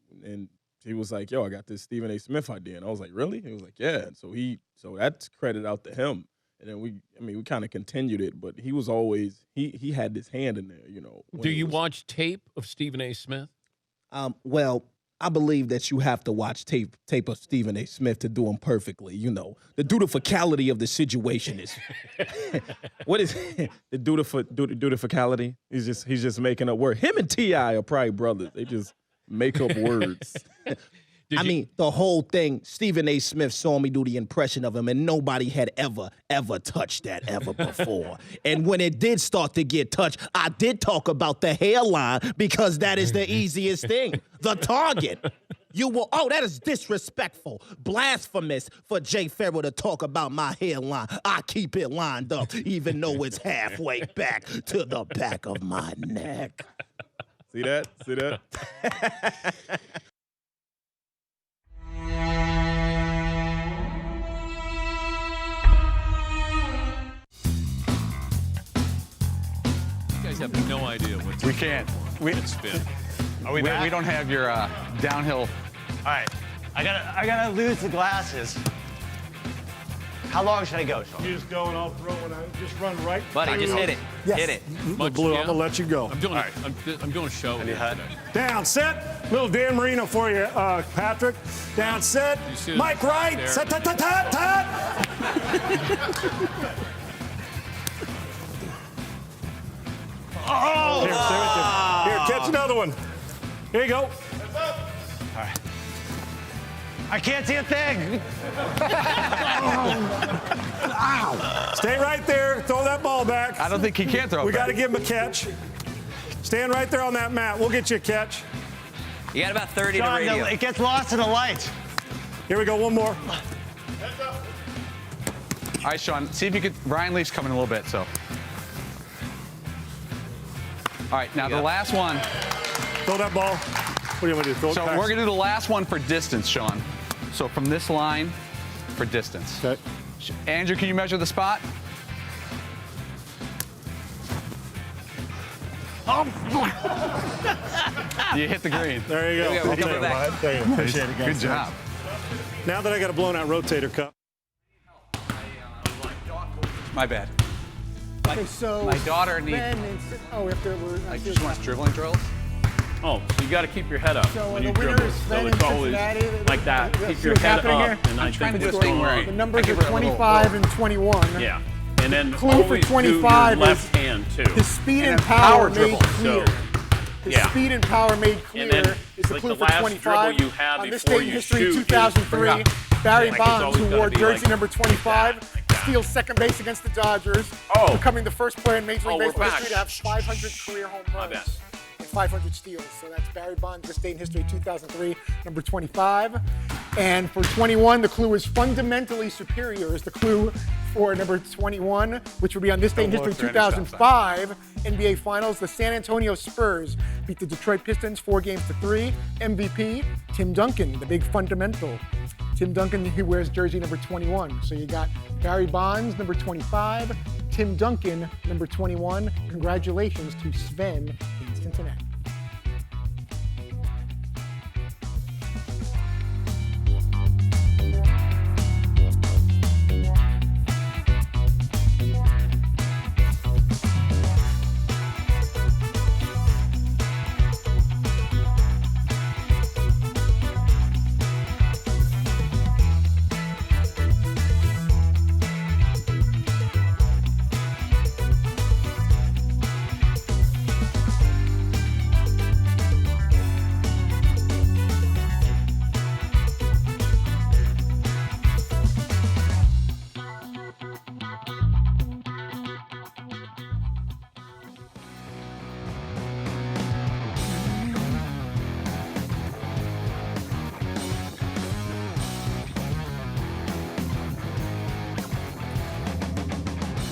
he was like, "Yo, I got this Stephen A. Smith idea," and I was like, "Really?" He was like, "Yeah." And so that's credit out to him. And then we kind of continued it, but he was always he had his hand in there, Do you watch tape of Stephen A. Smith? Well, I believe that you have to watch tape of Stephen A. Smith to do him perfectly. The dutifulity of the situation is what is the dutifulity? He's just making up words. Him and T.I. are probably brothers. They just make up words. The whole thing, Stephen A. Smith saw me do the impression of him, and nobody had ever touched that ever before. And when it did start to get touched, I did talk about the hairline, because that is the easiest thing. The target. That is disrespectful, blasphemous for Jay Farrell to talk about my hairline. I keep it lined up, even though it's halfway back to the back of my neck. See that? You guys have no idea what we can't. It's been. Are we don't have your downhill. All right, I gotta lose the glasses. How long should I go, Sean? You just go and I'll throw and I just run right. Buddy, just hit it. Yes. Hit it. Blue, I'm gonna let you go. I'm doing a show. Any HUD? Down, set. Little Dan Marino for you, Patrick. Down, set. Mike right. Set, tat. Oh! Here, catch another one. Here you go. All right. I can't see a thing. Ow. Stay right there. Throw that ball back. I don't think he can throw it We got back. to give him a catch. Stand right there on that mat. We'll get you a catch. You got about 30 Sean, to radio. It gets lost in the lights. Here we go. One more. All right, Sean, see if you could. Brian Leaf's coming a little bit, so. All right, now the last one. Throw that ball. What do you want to do? Throw it So back? we're going to do the last one for distance, Sean. So from this line for distance. Okay. Andrew, can you measure the spot? You hit the green. There you go. We'll come Thank back. you. Thank you. Appreciate it, guys. Good job. Now that I got a blown out rotator cuff. My bad. Okay, so my daughter needs. Like just wants dribbling drills. Oh, so you got to keep your head up So when the you winner dribble. is So Sven in it's always Cincinnati. like that. See Keep your what's head happening up. here? And I'm trying to do a what's thing going where on. The numbers give are her a little 25 and 21. Yeah. And then Clue for always 25 do your is left hand too. His speed and And power power made dribble. clear. So, His yeah. speed and power made clear And then, is the like clue the for last 25. dribble you have On this before date in you history, shoot is- 2003, Barry Like it's Bonds, always who gonna wore be jersey like number 25, steals second base against the Dodgers, becoming the first player in Major League we're Baseball back. history to have 500 career home runs and 500 steals. So that's Barry Bonds, this date in history, 2003, number 25. And for 21, the clue is fundamentally superior is the clue for number 21, which would be on this date in history, 2005 NBA Finals. The San Antonio Spurs beat the Detroit Pistons 4-3. MVP, Tim Duncan, the big fundamental. Tim Duncan, he wears jersey number 21. So you got Barry Bonds, number 25, Tim Duncan, number 21. Congratulations to Sven in Cincinnati.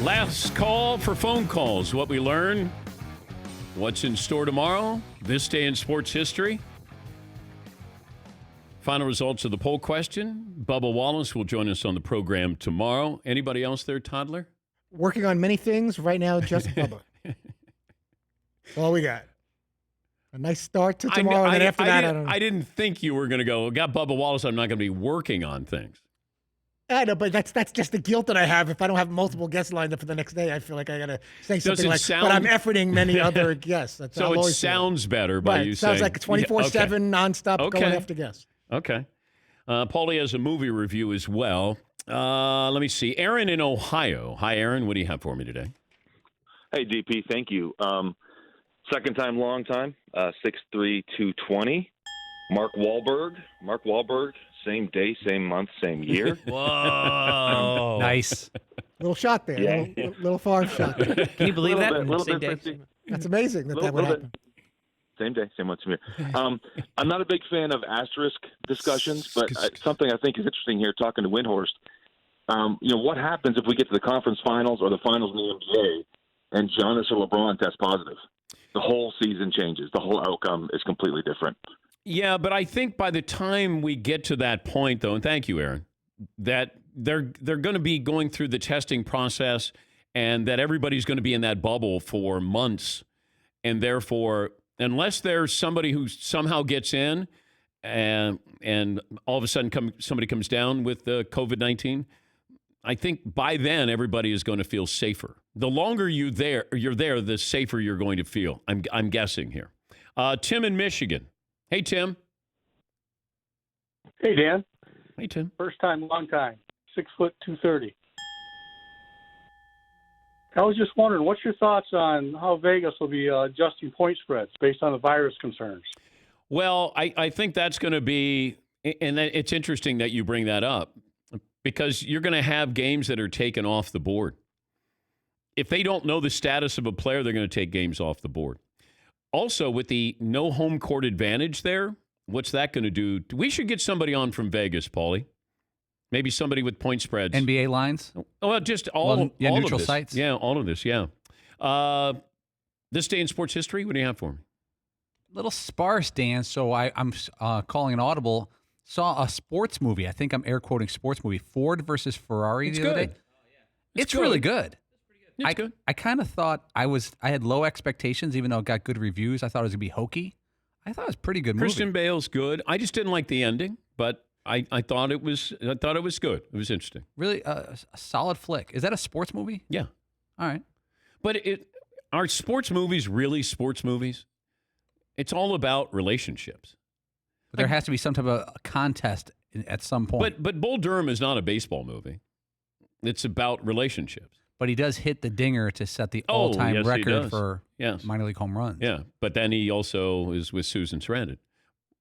Last call for phone calls. What we learn, what's in store tomorrow, this day in sports history. Final results of the poll question. Bubba Wallace will join us on the program tomorrow. Anybody else there, Toddler? Working on many things right now, just Bubba. That's all we got. A nice start to tomorrow, and then after that, I don't know. I didn't think you were going to go, got Bubba Wallace, I'm not going to be working on things. I know, but that's just the guilt that I have. If I don't have multiple guests lined up for the next day, I feel like I got to say something like, but I'm efforting many other guests. That's So it sounds better by you saying. Sounds like 24/7, nonstop, going after guests. Okay. Paulie has a movie review as well. Let me see. Aaron in Ohio. Hi, Aaron. What do you have for me today? Hey, DP. Thank you. Second time, long time. 6'3", 220. Mark Wahlberg. Same day, same month, same year. Whoa. Nice. Little shot there. Yeah. Little far shot there. Can you believe that? Same day. That's amazing that would happen. Same day, same month, same year. I'm not a big fan of asterisk discussions, but something I think is interesting here, talking to Windhorst. What happens if we get to the conference finals or the finals in the NBA and Giannis or LeBron test positive? The whole season changes. The whole outcome is completely different. Yeah, but I think by the time we get to that point, though, and thank you, Aaron, that they're going to be going through the testing process and that everybody's going to be in that bubble for months. And therefore, unless there's somebody who somehow gets in and all of a sudden somebody comes down with the COVID-19, I think by then everybody is going to feel safer. The longer you're there, the safer you're going to feel. I'm guessing here. Tim in Michigan. Hey, Tim. Hey, Dan. Hey, Tim. First time, long time. 6 foot 230. I was just wondering, what's your thoughts on how Vegas will be adjusting point spreads based on the virus concerns? Well, I think that's going to be, and it's interesting that you bring that up, because you're going to have games that are taken off the board. If they don't know the status of a player, they're going to take games off the board. Also, with the no home court advantage there, what's that going to do? We should get somebody on from Vegas, Paulie. Maybe somebody with point spreads. NBA lines? Well, just all neutral of this. sites? Yeah, all of this, yeah. This day in sports history, what do you have for me? Little sparse, Dan, so I'm calling an audible. Saw a sports movie. I think I'm air quoting sports movie. Ford versus Ferrari the other day. It's really good. It's good. I kind of thought I had low expectations, even though it got good reviews. I thought it was going to be hokey. I thought it was a pretty good movie. Christian Bale's good. I just didn't like the ending, but I thought it was good. It was interesting. Really a solid flick. Is that a sports movie? Yeah. All right. But are sports movies really sports movies? It's all about relationships. But there has to be some type of contest at some point. But Bull Durham is not a baseball movie. It's about relationships. But he does hit the dinger to set the all-time record for minor league home runs. Yeah, but then he also is with Susan Sarandon.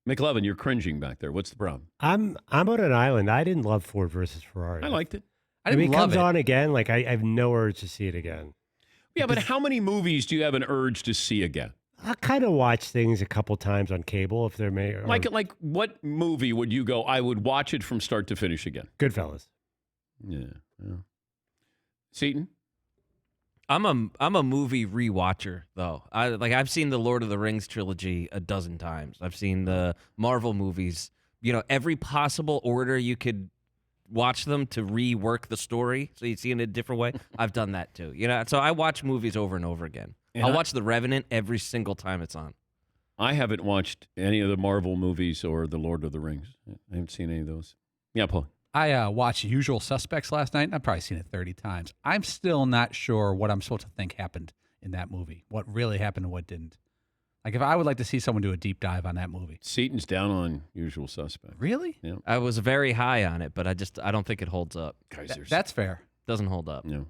McLovin, you're cringing back there. What's the problem? I'm on an island. I didn't love Ford versus Ferrari. I liked it. I didn't if it love comes it. on again, like I have no urge to see it again. Yeah, but how many movies do you have an urge to see again? I kind of watch things a couple times on cable if they're made. Like what movie would you go, I would watch it from start to finish again? Goodfellas. Yeah. Seton? I'm a movie rewatcher though. I've seen the Lord of the Rings trilogy a dozen times. I've seen the Marvel movies. Every possible order you could watch them to rework the story so you see it in a different way. I've done that too. So I watch movies over and over again. I'll watch The Revenant every single time it's on. I haven't watched any of the Marvel movies or the Lord of the Rings. I haven't seen any of those. Yeah, Paul. I watched Usual Suspects last night, and I've probably seen it 30 times. I'm still not sure what I'm supposed to think happened in that movie, what really happened and what didn't. Like, if I would like to see someone do a deep dive on that movie. Seton's down on Usual Suspects. Really? Yeah. I was very high on it, but I don't think it holds up. That's fair. Doesn't hold up. No.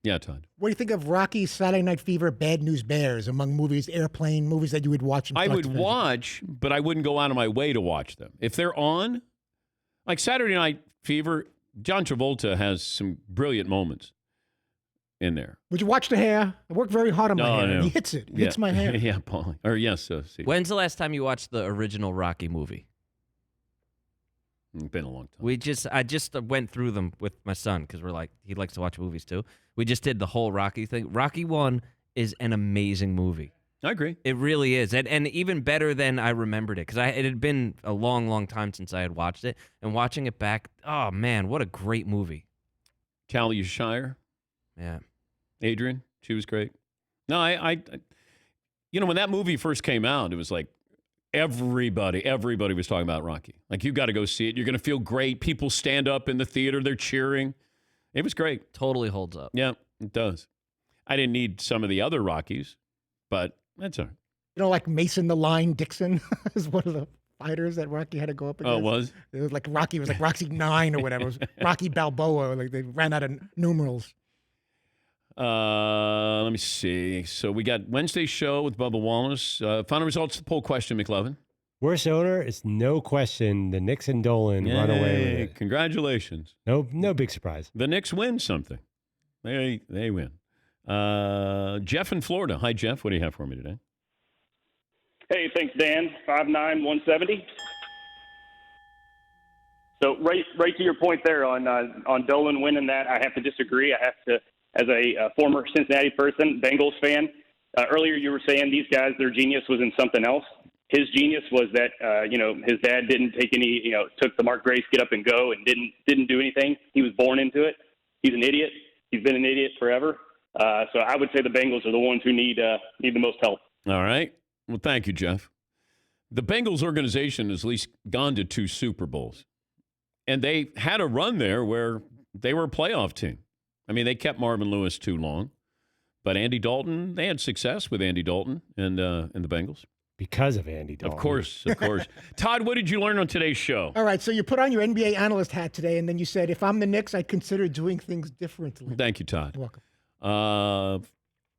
Yeah, Todd. What do you think of Rocky, Saturday Night Fever, Bad News Bears among movies, airplane movies that you would watch? I would watch, but I wouldn't go out of my way to watch them. If they're on, like Saturday Night Fever, John Travolta has some brilliant moments in there. Would you watch the hair? I worked very hard on my hair. No. He hits it. He hits my hair. Yeah, Paul. Or yes. Seton. When's the last time you watched the original Rocky movie? It's been a long time. I just went through them with my son because he likes to watch movies too. We just did the whole Rocky thing. Rocky 1 is an amazing movie. I agree. It really is. And even better than I remembered it because it had been a long, long time since I had watched it. And watching it back, oh man, what a great movie. Talia Shire. Yeah. Adrian, she was great. No, I when that movie first came out, it was like everybody was talking about Rocky. Like, you got to go see it. You're going to feel great. People stand up in the theater. They're cheering. It was great. Totally holds up. Yeah, it does. I didn't need some of the other Rockies, but that's all right. Like Mason the Line Dixon is one of the fighters that Rocky had to go up against. Oh, it was? It was like Rocky was like Rocky 9 or whatever. It was Rocky Balboa. Like, they ran out of numerals. Let me see. So we got Wednesday's show with Bubba Wallace. Final results of the poll question, McLovin. Worst owner is no question the Knicks and Dolan run away with it. Congratulations. No big surprise. The Knicks win something. They win. Jeff in Florida. Hi, Jeff. What do you have for me today? Hey, thanks, Dan. 5'9", 170. So right to your point there on Dolan winning that, I have to disagree. I have to, as a former Cincinnati person, Bengals fan, earlier you were saying these guys, their genius was in something else. His genius was that, his dad didn't take any, took the Mark Grace get up and go and didn't do anything. He was born into it. He's an idiot. He's been an idiot forever. So I would say the Bengals are the ones who need the most help. All right. Well, thank you, Jeff. The Bengals organization has at least gone to 2 Super Bowls. And they had a run there where they were a playoff team. I mean, they kept Marvin Lewis too long. But Andy Dalton, they had success with Andy Dalton and the Bengals. Because of Andy Dalton. Of course. Todd, what did you learn on today's show? All right, so you put on your NBA analyst hat today, and then you said, if I'm the Knicks, I'd consider doing things differently. Thank you, Todd. You're welcome.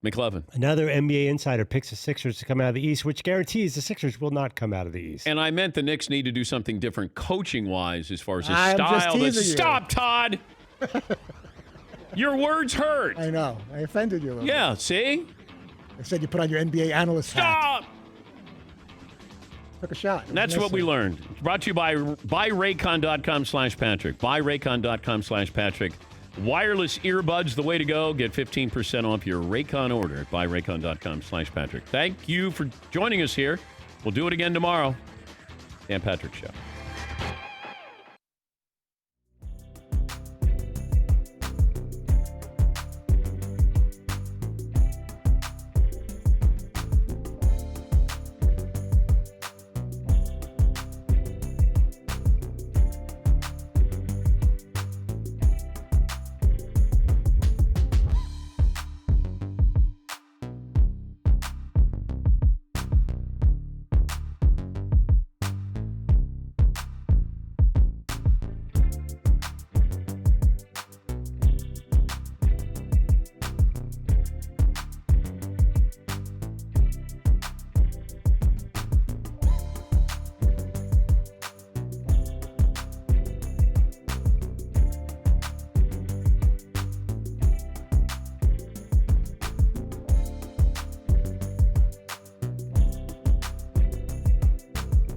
McLovin. Another NBA insider picks the Sixers to come out of the East, which guarantees the Sixers will not come out of the East. And I meant the Knicks need to do something different coaching-wise as far as his I'm just style. teasing you. Stop, Todd! Your words hurt. I know. I offended you a little Yeah, bit. see? I said you put on your NBA analyst hat. Stop! Took a shot. And that's what we learned. Brought to you by buyraycon.com/Patrick. Buyraycon.com/Patrick. Wireless earbuds, the way to go. Get 15% off your Raycon order at buyraycon.com/Patrick. Thank you for joining us here. We'll do it again tomorrow. Dan Patrick Show.